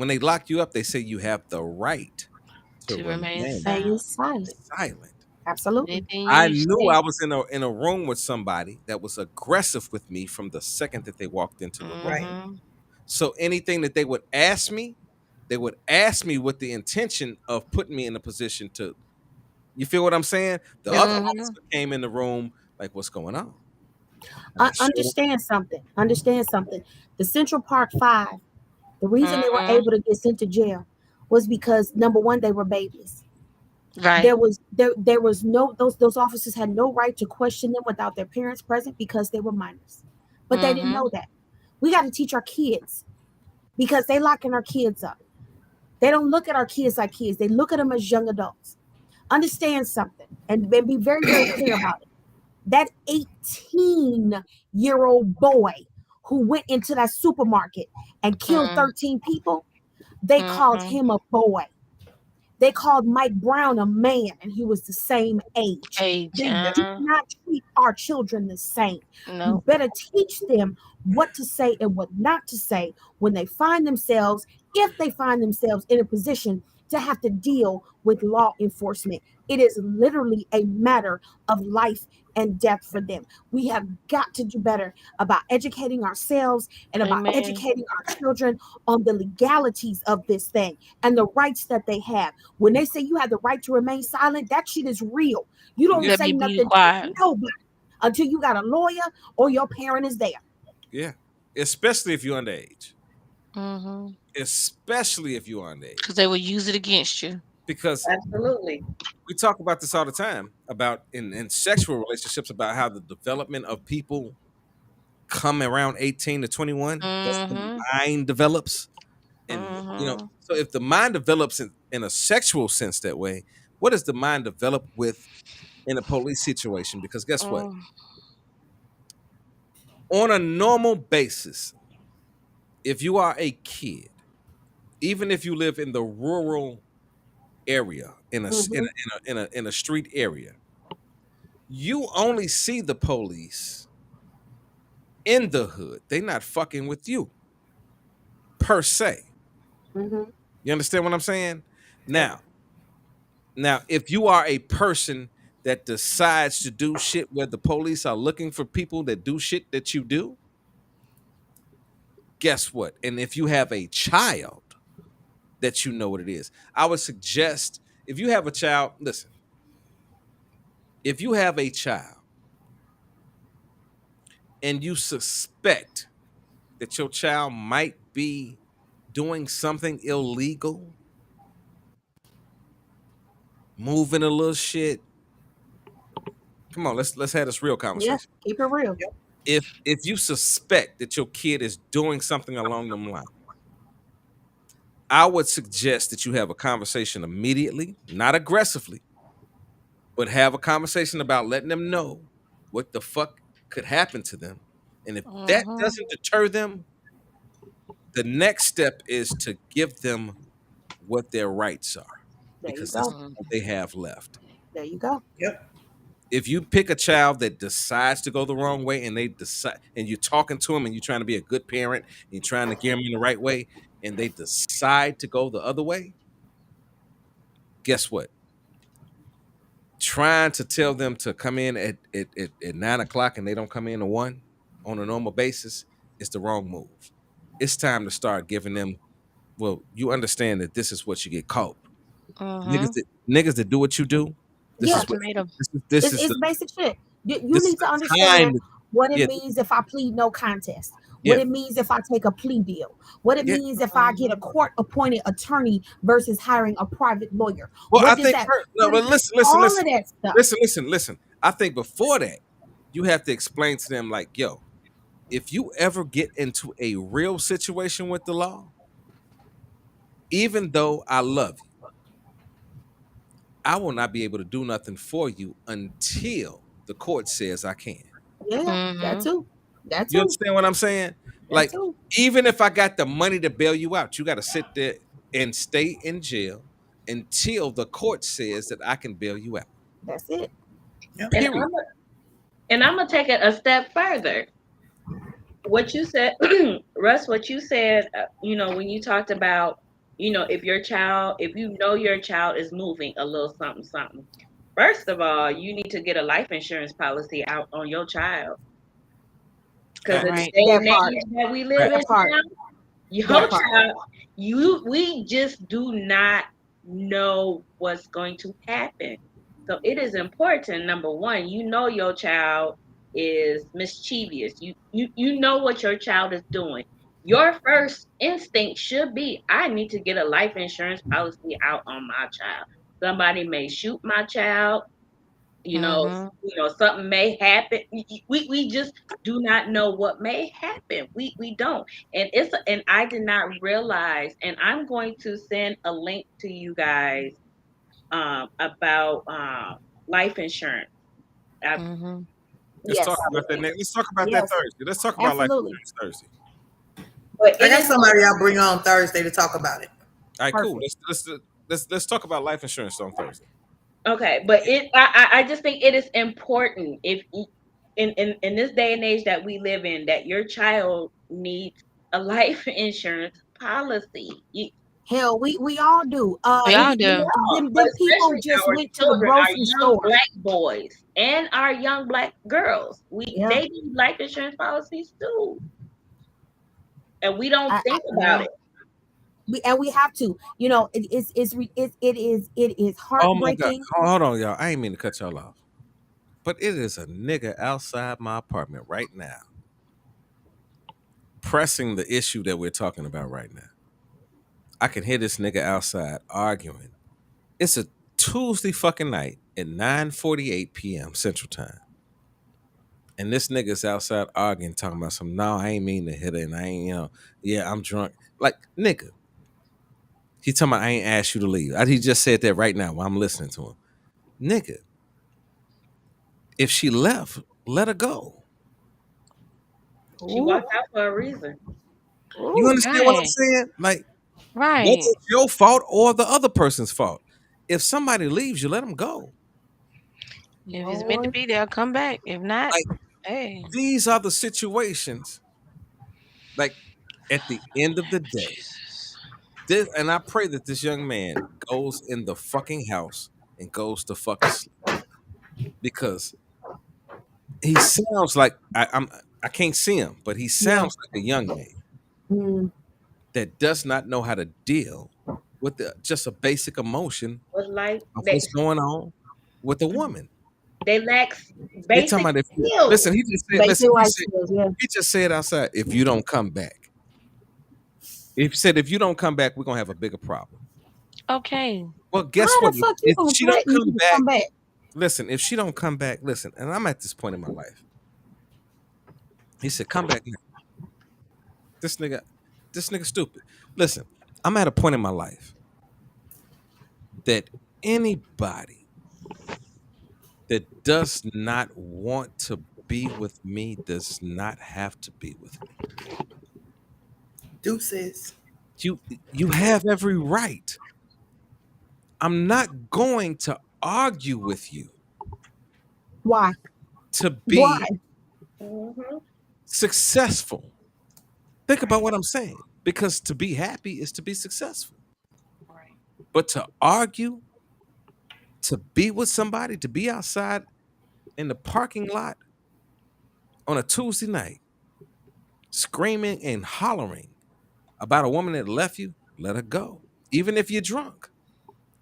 they lock you up, they say you have the right to To remain remain silent. silent. Absolutely. Anything I you knew say. I was in a room with somebody that was aggressive with me from the second that they walked into the room. Mm-hmm. So anything that they would ask me with the intention of putting me in a position to, you feel what I'm saying? The other Mm-hmm. officer came in the room like, what's going on? And I showed him. Understand something. The Central Park Five, the reason they were Mm-hmm. able to get sent to jail was because number one, they were babies. Right. There was no those officers had no right to question them without their parents present because they were minors. But they didn't Mm-hmm. know that. We got to teach our kids because they locking our kids up. They don't look at our kids like kids. They look at them as young adults. Understand something and be very, very clear about it. That 18-year-old boy who went into that supermarket and killed 13 people, they called Mm-hmm. him a boy. They called Mike Brown a man, and he was the same age. Age. They do not treat our children the same. You Nope. better teach them what to say and what not to say when they find themselves, if they find themselves in a position to have to deal with law enforcement. It is literally a matter of life and death for them. We have got to do better about educating ourselves and about Amen. educating our children on the legalities of this thing and the rights that they have. When they say you have the right to remain silent, that shit is real. You don't Let say me be nothing quiet. to nobody until you got a lawyer or your parent is there. Yeah. Especially if you're underage. Mm-hmm. Especially if you're underage. Because they will use it against you. Because Absolutely. we talk about this all the time about in sexual relationships about how the development of people come around 18 to 21. That's the Mm-hmm. mind develops. And Mm-hmm. so if the mind develops in a sexual sense that way, what does the mind develop with in a police situation? Because guess what? Mm. On a normal basis, if you are a kid, even if you live in the rural area, in a street area, you only see the police in the hood. They not fucking with you per se. Mm-hmm. You understand what I'm saying? Now, if you are a person that decides to do shit where the police are looking for people that do shit that you do, guess what? And if you have a child that you know what it is, I would suggest if you have a child, listen, if you have a child and you suspect that your child might be doing something illegal, moving a little shit, come on, let's have this real Yeah, conversation. keep it real. If you suspect that your kid is doing something along them lines, I would suggest that you have a conversation immediately, not aggressively, but have a conversation about letting them know what the fuck could happen to them. And if that Mm-hmm. doesn't deter them, the next step is to give them what their rights are, There you because that's go. all they have left. There you go. Yep. If you pick a child that decides to go the wrong way and they decide, and you're talking to them and you're trying to be a good parent and you're trying to gear them in the right way, and they decide to go the other way, guess what? Trying to tell them to come in at 9 o'clock and they don't come in at 1 on a normal basis is the wrong move. It's time to start giving them, well, you understand that this is what you get caught. Mm-hmm. Niggas that do what you do, this is what Ultimatum. this is It's the basic shit. You this is need to the time. understand what it Yeah, means if I plead no contest, what yeah, it means if I take a plea deal, what it yeah. means if I get a court appointed attorney versus hiring a private lawyer. Well, I What does think that no, but all of that stuff? listen. I think before that, you have to explain to them like, yo, if you ever get into a real situation with the law, even though I love you, I will not be able to do nothing for you until the court says I can. Yeah, that Mm-hmm. too. That You too. understand what I'm saying? That Like, too. even if I got the money to bail you out, you got to sit there and stay in jail until the court says that I can bail you out. That's it. And Period. I'm gonna take it a step further. what you said, Russ, what you said, when you talked about, if you know your child is moving a little something, something, first of all, you need to get a life insurance policy out on your child. Because in the Facts. day That and part. age that we live in That part. now, your That part. child, we just do not know what's going to happen. So it is important, number one, your child is mischievous. You know what your child is doing. Your first instinct should be, I need to get a life insurance policy out on my child. Somebody may shoot my child, Mhm. something may happen. We just do not know what may happen. We don't. And I did not realize, and I'm going to send a link to you guys about life insurance. Mhm. Let's Yes. talk about that next. Let's talk about that Yes. Thursday. Let's talk about life Absolutely. insurance Thursday. But I it got is somebody I'll bring on Thursday to talk about it. All right, cool. Perfect. Let's talk about life insurance on Thursday. okay. But I just think it is important, if in this day and age that we live in, that your child needs a life insurance policy. Hell, we all do. We all do. But Them people especially just our went to the children, our grocery young store. black boys and our young black girls. Yeah. They need life insurance policies too, and we don't I think about yeah. it. We have to. It is Oh my God. heartbreaking. Hold on, y'all. I ain't mean to cut y'all off. But it is a nigga outside my apartment right now pressing the issue that we're talking about right now. I can hear this nigga outside arguing. It's a Tuesday fucking night at 9:48 p.m. Central Time. And this nigga's outside arguing, talking about some, no, I ain't mean to hit it. And I ain't, yeah, I'm drunk. Like, nigga, he talking about, I ain't asked you to leave. He just said that right now while I'm listening to him. Nigga, if she left, let her go. She walked out for a reason. You understand what I'm Right. saying? Like, whether Right. it's your fault or the other person's fault. If somebody leaves, you let them go. If it's meant to be, they'll come back. If not, Like, hey. these are the situations. Like, at the end of the day, and I pray that this young man goes in the fucking house and goes to fucking sleep, because he sounds like I can't see him, but he Yeah. sounds like a young man Mm. that does not know how to deal with just a basic emotion Was like of what's going on with a woman. they lack They talking basic about, if skills. listen, he just said, Basic listen, life skills. Yeah. he just said outside, if you don't come back. If you don't come back, we're gonna have a bigger problem. Okay. Well, guess How what? the fuck you If gonna she don't threaten me come to back, come back? listen, if she don't come back, listen, and I'm at this point in my life. He said, come back now. This nigga stupid. Listen, I'm at a point in my life that anybody that does not want to be with me does not have to be with me. Deuces. You have every right. I'm not going to argue with you Why? to Why? be successful. Think about what I'm saying. Because to be happy is to be successful. Right. But to argue, to be with somebody, to be outside in the parking lot on a Tuesday night, screaming and hollering about a woman that left you, let her go. Even if you're drunk.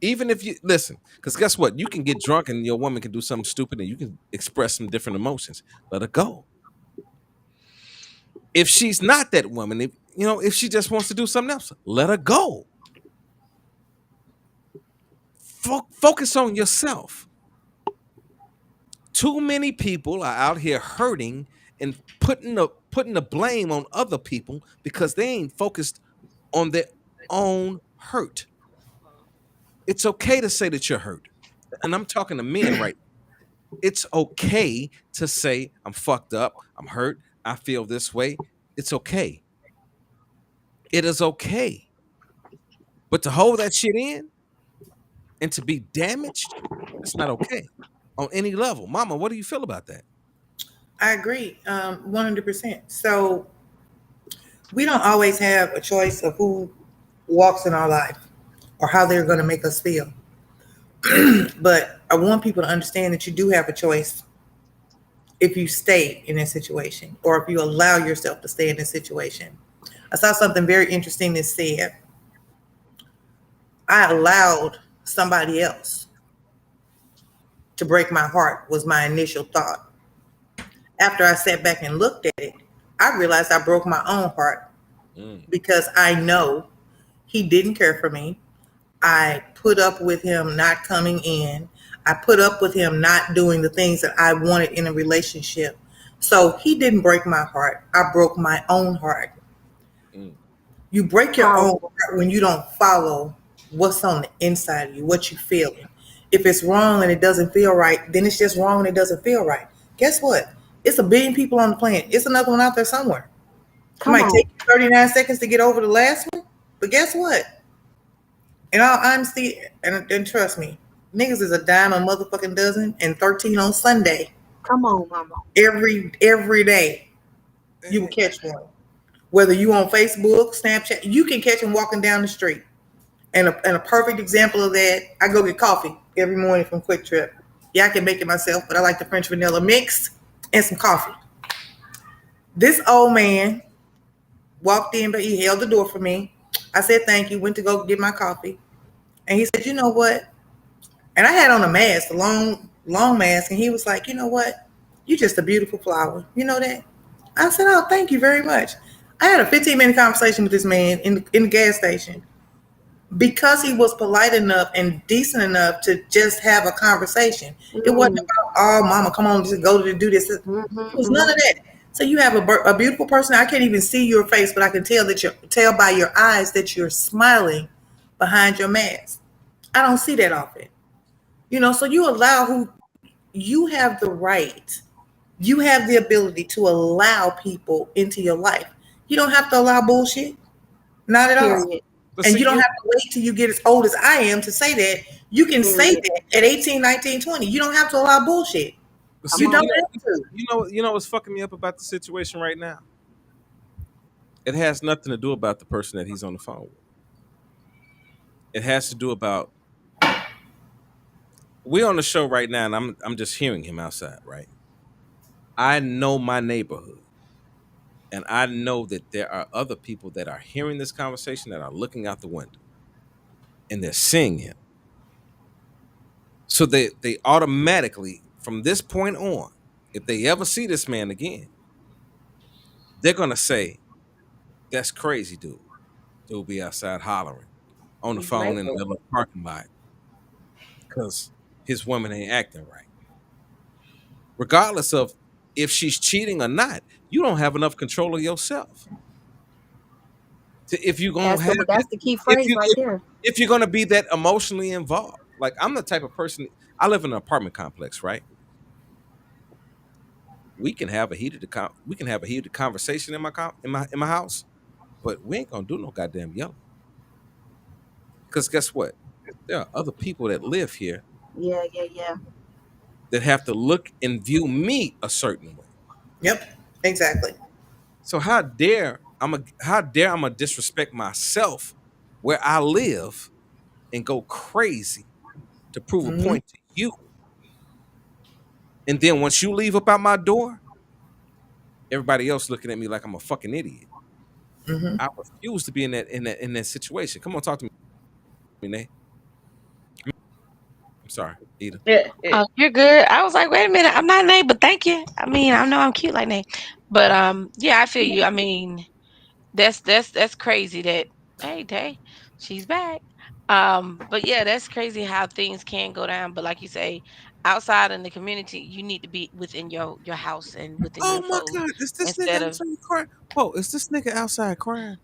Even if you listen, because guess what? You can get drunk and your woman can do something stupid and you can express some different emotions. Let her go. If she's not that woman, if she just wants to do something else, let her go. Focus on yourself. Too many people are out here hurting and putting the blame on other people because they ain't focused on their own hurt. It's okay to say that you're hurt. And I'm talking to men right now. It's okay to say, I'm fucked up, I'm hurt, I feel this way. It's okay. It is okay. But to hold that shit in and to be damaged, it's not okay on any level. Mama, what do you feel about that? I agree, 100%. So we don't always have a choice of who walks in our life or how they're going to make us feel. But I want people to understand that you do have a choice if you stay in this situation or if you allow yourself to stay in this situation. I saw something very interesting that said, I allowed somebody else to break my heart, was my initial thought. After I sat back and looked at it, I realized I broke my own heart because I know he didn't care for me. I put up with him not coming in. I put up with him not doing the things that I wanted in a relationship. So he didn't break my heart. I broke my own heart. You break your own heart when you don't follow what's on the inside of you, what you're feeling. If it's wrong and it doesn't feel right, then it's just wrong and it doesn't feel right. Guess what? It's a billion people on the planet. It's another one out there somewhere. It might take you 39 seconds to get over the last one, but guess what? In all honesty, and trust me, niggas is a dime a motherfucking dozen and 13 on Sunday. Come on, mama. Every day, you will catch one. Whether you on Facebook, Snapchat, you can catch them walking down the street. And a perfect example of that, I go get coffee every morning from Quick Trip. Yeah, I can make it myself, but I like the French vanilla mix and some coffee. This old man walked in, but he held the door for me. I said thank you, went to go get my coffee. And he said, you know what? And I had on a mask, a long mask. And he was like, you know what? You're just a beautiful flower. You know that? I said, oh, thank you very much. I had a 15-minute conversation with this man in the gas station because he was polite enough and decent enough to just have a conversation. It wasn't about, oh, mama, come on, just go to do this. It was none of that. So you have a beautiful person. I can't even see your face, but I can tell by your eyes that you're smiling behind your mask. I don't see that often. So you have the right. You have the ability to allow people into your life. You don't have to allow bullshit. Not at all. And you don't have to wait till you get as old as I am to say that. You can say that at 18, 19, 20. You don't have to allow bullshit. You don't have to. You know what's fucking me up about the situation right now? It has nothing to do about the person that he's on the phone with. It has to do about we're on the show right now, and I'm just hearing him outside, right? I know my neighborhood, and I know that there are other people that are hearing this conversation that are looking out the window, and they're seeing him. So they automatically, from this point on, if they ever see this man again, they're gonna say, "That's crazy, dude. Dude be outside hollering on the phone in the middle of the parking lot because his woman ain't acting right." Regardless of if she's cheating or not, you don't have enough control of yourself. If you're gonna That's the key phrase right there. if you're gonna be that emotionally involved, like I'm the type of person. I live in an apartment complex, right? We can have a heated conversation in my house, but we ain't gonna do no goddamn yelling. Because guess what? There are other people that live here. Yeah. That have to look and view me a certain way. Yep, exactly. So how dare I'm gonna disrespect myself where I live and go crazy to prove a point to you. And then once you leave up out my door, everybody else looking at me like I'm a fucking idiot. I refuse to be in that situation. Come on, talk to me, Nate. I'm sorry, Eda. Oh, you're good. I was like, wait a minute, I'm not Nate, but thank you. I mean, I know I'm cute like Nate, but yeah, I feel you. I mean, that's crazy. That hey, Tay, she's back. But yeah, that's crazy how things can go down. But like you say, outside in the community, you need to be within your house and within Oh your my fold God, is this nigga instead of. outside crying? Whoa, is this nigga outside crying?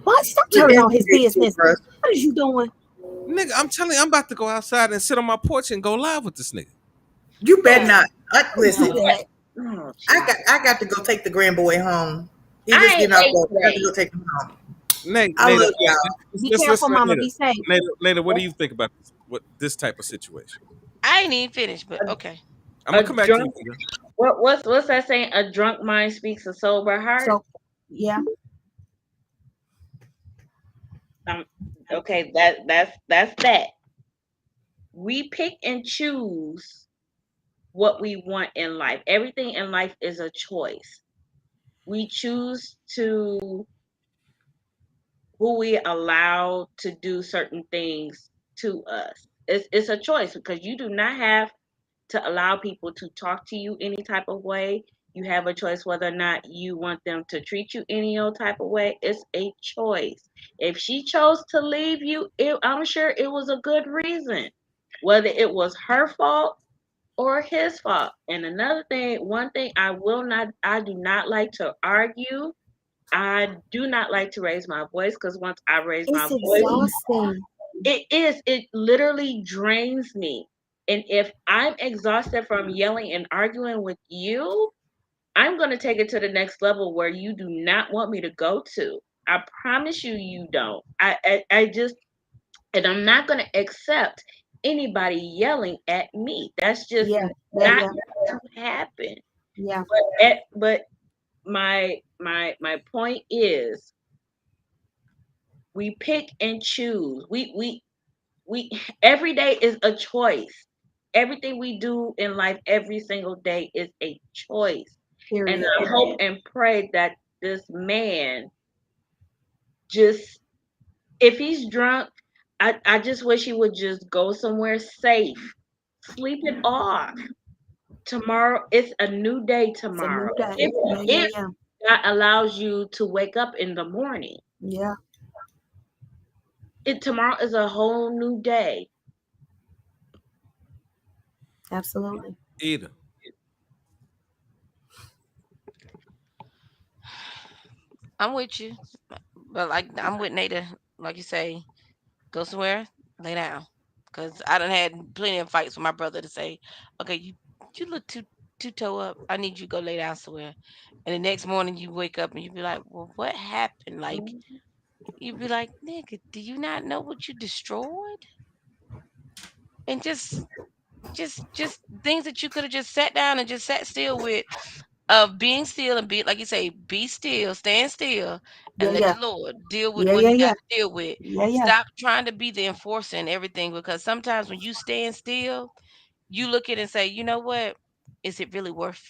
Why stop turning on his business? What is you doing? Nigga, I'm telling you, I'm about to go outside and sit on my porch and go live with this nigga. You better not. Listen, Oh, I got to go take the grand boy home. He I just ain't getting off ate work. I got to today. go take him home. Nate, I love y'all. Be careful, mama. Be safe. Nate, what do you think about this type of situation? I ain't even finished, but okay. I'm A gonna come back to you, drunk Peter. what's that saying? A drunk mind speaks a sober heart. So, yeah. Um, okay, that's that. We pick and choose what we want in life. Everything in life is a choice. We choose to who we allow to do certain things to us. It's a choice because you do not have to allow people to talk to you any type of way. You have a choice whether or not you want them to treat you any old type of way. It's a choice. If she chose to leave you, I'm sure it was a good reason, whether it was her fault or his fault. And another thing, one thing I do not like to argue. I do not like to raise my voice because once I raise my It's voice, exhausting. it literally drains me. And if I'm exhausted from yelling and arguing with you, I'm going to take it to the next level where you do not want me to go to. I promise you, you don't. I just, and I'm not going to accept anybody yelling at me. That's just Yeah, yeah, not yeah, going to happen. yeah. But my point is, we pick and choose. We every day is a choice. Everything we do in life every single day is a choice. And Period. I hope and pray that this man just, if he's drunk, I just wish he would just go somewhere safe. Sleep it off. Tomorrow it's a new day It's a tomorrow. new day. If Yeah, yeah, if yeah. God allows you to wake up in the morning, Yeah, tomorrow is a whole new day. absolutely. Either. I'm with you, but like I'm with Nada. Like you say, go somewhere, lay down. Cause I done had plenty of fights with my brother to say, okay, you look too toe up. I need you to go lay down somewhere. And the next morning you wake up and you be like, well, what happened? Like you be like, nigga, do you not know what you destroyed? And just things that you could have just sat down and just sat still with, of being still and be like you say, be still, stand still, and Yeah, let yeah, the Lord deal with yeah, what yeah, He got yeah, to deal with. yeah, yeah. Stop trying to be the enforcer and everything, because sometimes when you stand still, you look at it and say, you know what? Is it really worth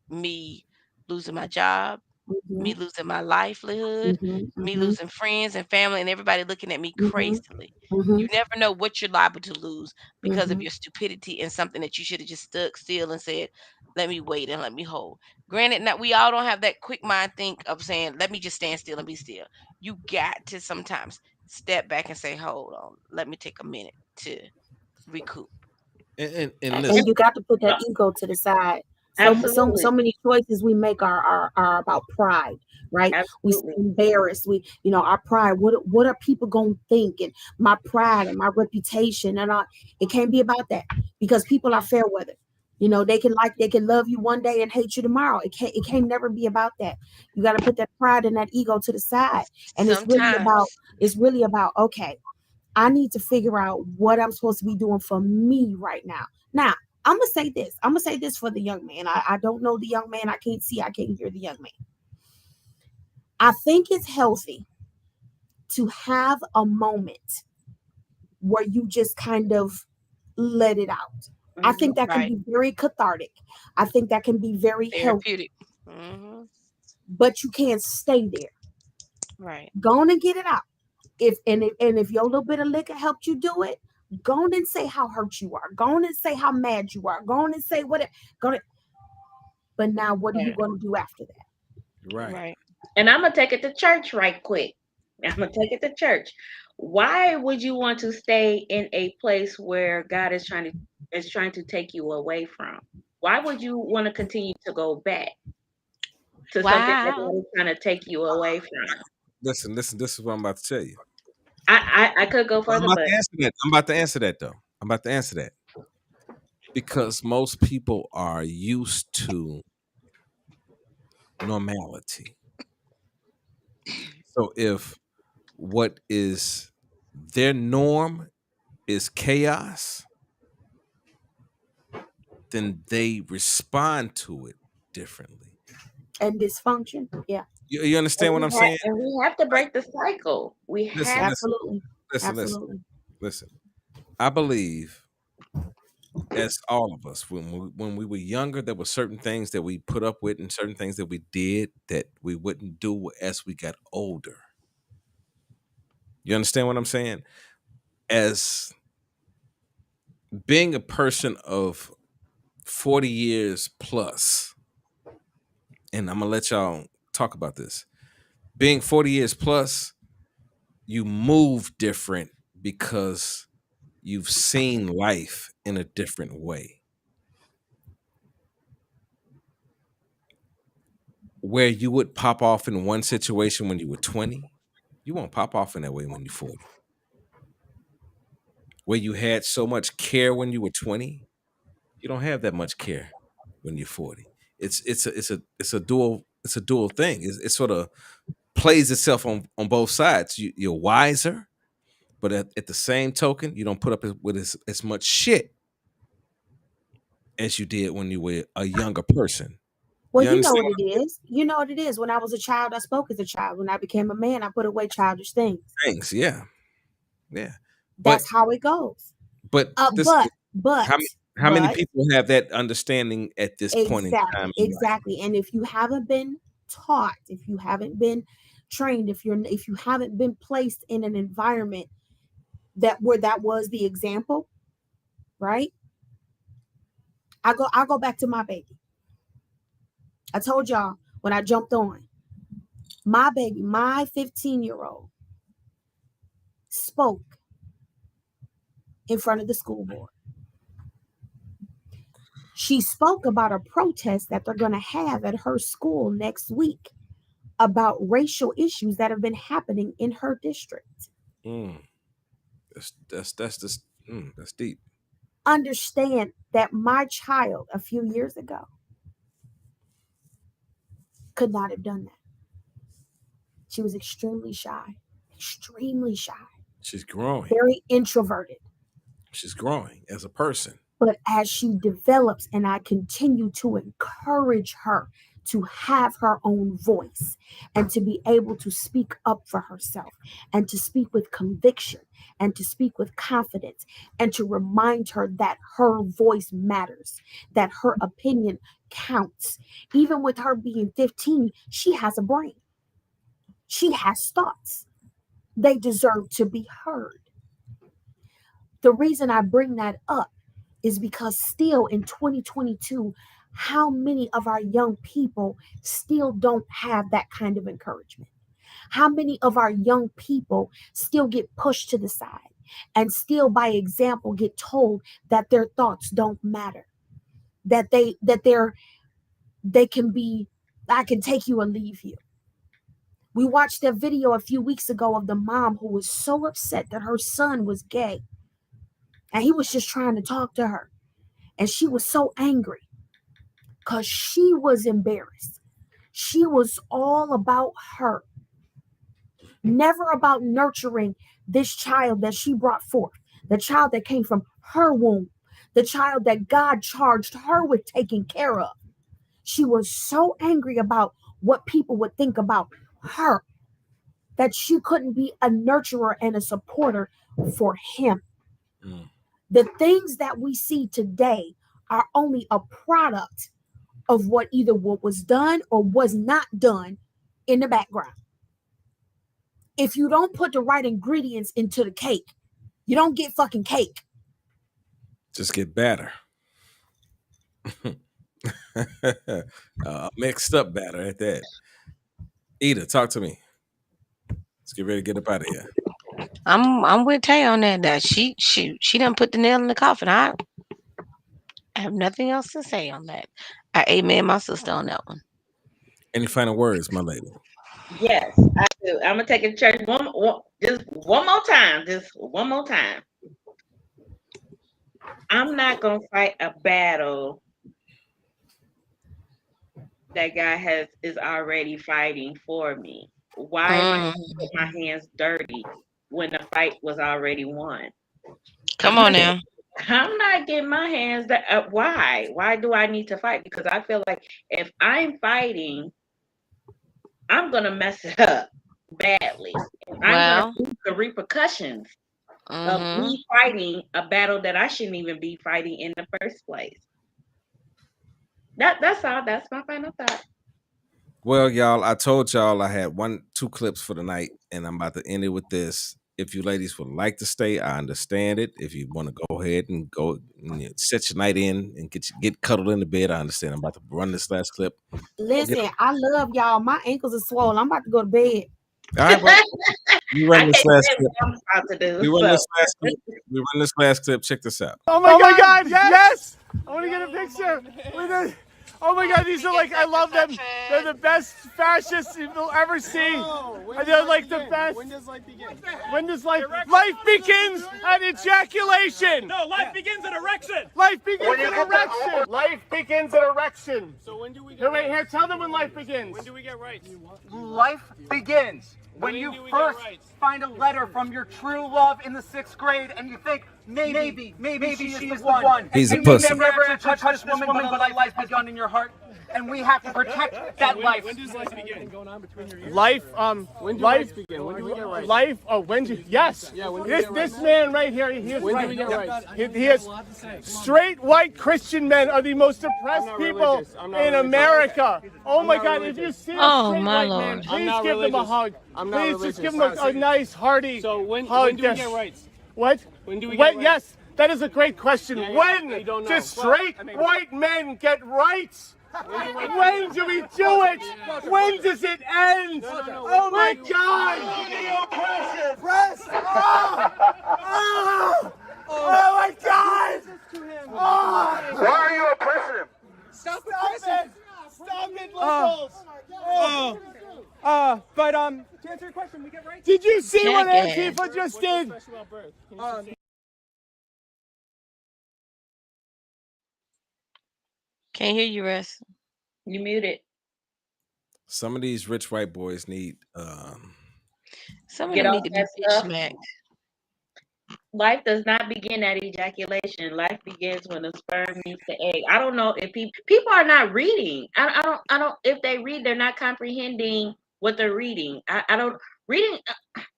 me losing my job, me Mhm, losing my livelihood, mhm, me mhm, losing friends and family, and everybody looking at me mhm, crazily? You mhm, never know what you're liable to lose because of mhm. your stupidity and something that you should have just stuck still and said, let me wait and let me hold. Granted, not we all don't have that quick mind think of saying, let me just stand still and be still. You got to sometimes step back and say, hold on, let me take a minute to recoup. And And listen, you got to put that ego to the side. So Absolutely. many choices we make are about pride, right? We so Absolutely. embarrassed. Our pride. What are people gonna think? And my pride and my reputation and all. It can't be about that because people are fair weather. They can love you one day and hate you tomorrow. It can't never be about that. You got to put that pride and that ego to the side. And Sometimes, it's really about, okay, I need to figure out what I'm supposed to be doing for me right now. Now, I'm gonna say this. I'm gonna say this for the young man. I don't know the young man. I can't hear the young man. I think it's healthy to have a moment where you just kind of let it out. I think that can right, be very cathartic. I think that can be very healthy, therapeutic. Hmm. but you can't stay there. Right. Go on and get it out. If your little bit of liquor helped you do it, go on and say how hurt you are. Go on and say how mad you are. Go on and say what. Go on, but now what are you Yeah. going to do after that? right. Right. And I'm gonna take it to church right quick. I'm gonna take it to church. Why would you want to stay in a place where God is trying to take you away from? Why would you want to continue to go back to something that Wow. God is trying to take you away from? Listen. This is what I'm about to tell you. I could go I'm further, about but to answer that. I'm about to answer that though. I'm about to answer that because most people are used to normality. So if what is their norm is chaos, then they respond to it differently. And dysfunction. Yeah. You understand what I'm saying? And we have to break the cycle. We have Absolutely. Listen. I believe, as all of us, when we were younger, there were certain things that we put up with and certain things that we did that we wouldn't do as we got older. You understand what I'm saying? As being a person of 40 years plus, and I'm gonna let y'all talk about this. Being 40 years plus, you move different because you've seen life in a different way. Where you would pop off in one situation when you were 20, you won't pop off in that way when you're 40. Where you had so much care when you were 20, you don't have that much care when you're 40. It's a dual thing. It sort of plays itself on both sides. You're wiser, but at the same token, you don't put up with as much shit as you did when you were a younger person. Well, you know what it is. You know what it is. When I was a child, I spoke as a child. When I became a man, I put away childish things. Yeah. That's how it goes. But how many people have that understanding at this point in time? Exactly. And if you haven't been taught, if you haven't been trained, if you haven't been placed in an environment that was the example, right? I'll go back to my baby. I told y'all when I jumped on, my baby, my 15-year-old, spoke in front of the school board. She spoke about a protest that they're going to have at her school next week about racial issues that have been happening in her district. That's deep. Understand that my child a few years ago could not have done that. She was extremely shy. She's growing. Very introverted. She's growing as a person. But as she develops, and I continue to encourage her to have her own voice and to be able to speak up for herself and to speak with conviction and to speak with confidence and to remind her that her voice matters, that her opinion counts. Even with her being 15, she has a brain. She has thoughts. They deserve to be heard. The reason I bring that up is because still in 2022, how many of our young people still don't have that kind of encouragement? How many of our young people still get pushed to the side and still by example get told that their thoughts don't matter? That they can be, I can take you or leave you. We watched a video a few weeks ago of the mom who was so upset that her son was gay. And he was just trying to talk to her. And she was so angry because she was embarrassed. She was all about her, never about nurturing this child that she brought forth, the child that came from her womb, the child that God charged her with taking care of. She was so angry about what people would think about her that she couldn't be a nurturer and a supporter for him. The things that we see today are only a product of what was done or was not done in the background. If you don't put the right ingredients into the cake, you don't get fucking cake. Just get better. Mixed up batter at that. Ida, talk to me. Let's get ready to get up out of here. I'm with Tay on that. That she done put the nail in the coffin. I have nothing else to say on that. I amen my sister on that one. Any final words, my lady? Yes, I do. I'm gonna take it to church just one more time. Just one more time. I'm not gonna fight a battle that God is already fighting for me. Why am I gonna get my hands dirty when the fight was already won? Come on now. I'm not getting my hands that. Why? Why do I need to fight? Because I feel like if I'm fighting, I'm gonna mess it up badly. I'm gonna Well, lose the repercussions of mm-hmm. me fighting a battle that I shouldn't even be fighting in the first place. That's all. That's my final thought. Well, y'all, I told y'all I had 2 clips for the night, and I'm about to end it with this. If you ladies would like to stay, I understand it. If you want to go ahead and go set your night in and get cuddled in the bed, I understand. I'm about to run this last clip. Listen, I love y'all. My ankles are swollen. I'm about to go to bed. All right, well, we run I this can't last say clip. what I'm about to do. We run So this last clip. We run this last clip. Check this out. Oh my God, yes! I want to get a picture with it. Oh my God, these are like, I love them. They're the best fascists you'll ever see. And they're like the best. When does life begin? When does life begins at ejaculation. No, life begins at erection. Life begins at erection. Life begins at erection. So when do we get rights? Here, tell them when life begins. When do we get rights? Life begins when you first find a letter from your true love in the 6th grade and you think, maybe she's the one. He's a and pussy. you never touch this woman, but a life has begun in your heart. And we have to protect that life. When does life begin? Life, when do life begin? When do we get rights? Life, when do, yes. Yeah, when do we get rights? This man right here, he is when right. do we get rights? He is, straight white Christian men are the most oppressed people in America. Oh my God, if you see a straight white man, please give them a hug. Please just give them a nice, hearty hug. So when do we get rights? What? When do we get rights? Yes, that is a great question. When do straight white men get rights? When do we do it? When does it end? Oh my God! Press! Oh my God! Why are you oppressing him? Stop it! Stop it, liberals! But to answer your question, we get rights. Did you see what Antifa just did? Can't hear you, Russ. You muted. Some of these rich white boys need Some of Get them off need to be that bitch stuff. smacked. Life does not begin at ejaculation. Life begins when the sperm meets the egg. I don't know if people are not reading. I don't. If they read, they're not comprehending what they're reading. I don't reading.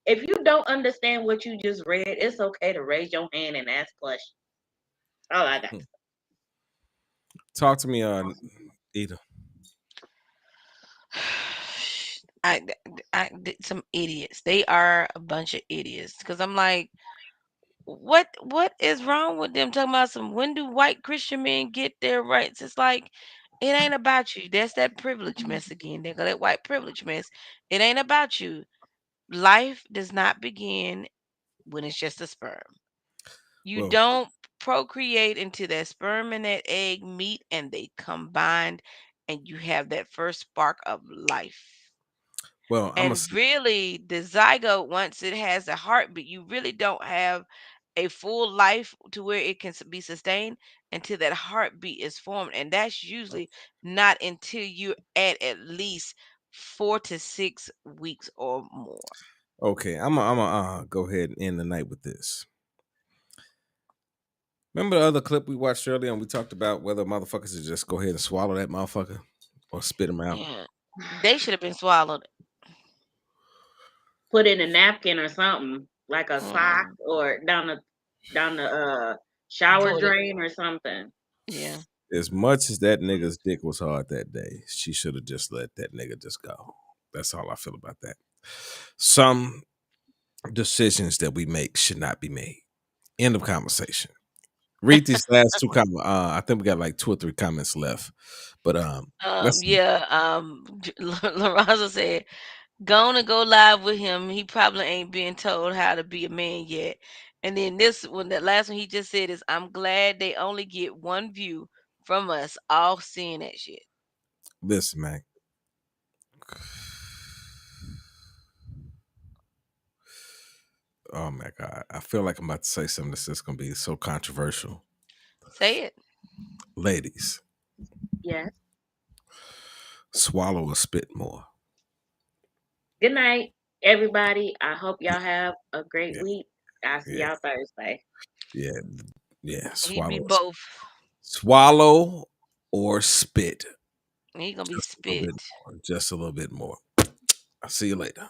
If you don't understand what you just read, it's okay to raise your hand and ask questions. All I got. Talk to me, Eda. Some idiots. They are a bunch of idiots. Because I'm like, what is wrong with them talking about some when do white Christian men get their rights? It's like it ain't about you. That's that privilege mess again. They got that white privilege mess. It ain't about you. Life does not begin when it's just a sperm. You don't procreate until that sperm and that egg meet and they combine and you have that first spark of life. Well, And really, the zygote, once it has a heartbeat, you really don't have a full life to where it can be sustained until that heartbeat is formed. And that's usually not until you're at least 4 to 6 weeks or more. Okay, I'm gonna go ahead and end the night with this. Remember the other clip we watched earlier, and we talked about whether motherfuckers should just go ahead and swallow that motherfucker or spit them out? Yeah, they should have been swallowed. Put in a napkin or something, like a sock or down the shower drain or something. Yeah. As much as that nigga's dick was hard that day, she should have just let that nigga just go. That's all I feel about that. Some decisions that we make should not be made. End of conversation. Read these last 2 comments. I think we got like 2 or 3 comments left. But let's see. Lorenzo said, gonna go live with him. He probably ain't been told how to be a man yet. And then this one, that last one he just said is, I'm glad they only get one view from us all seeing that shit. Listen, man. Oh my God. I feel like I'm about to say something that's just gonna be so controversial. Say it. Ladies. Yes. Swallow or spit more. Good night, everybody. I hope y'all have a great week. I'll see y'all Thursday. Yeah. Yeah, He'd be swallow. both. Swallow or spit. He gonna be Just a little spit. bit more. Just a little bit more. I'll see you later.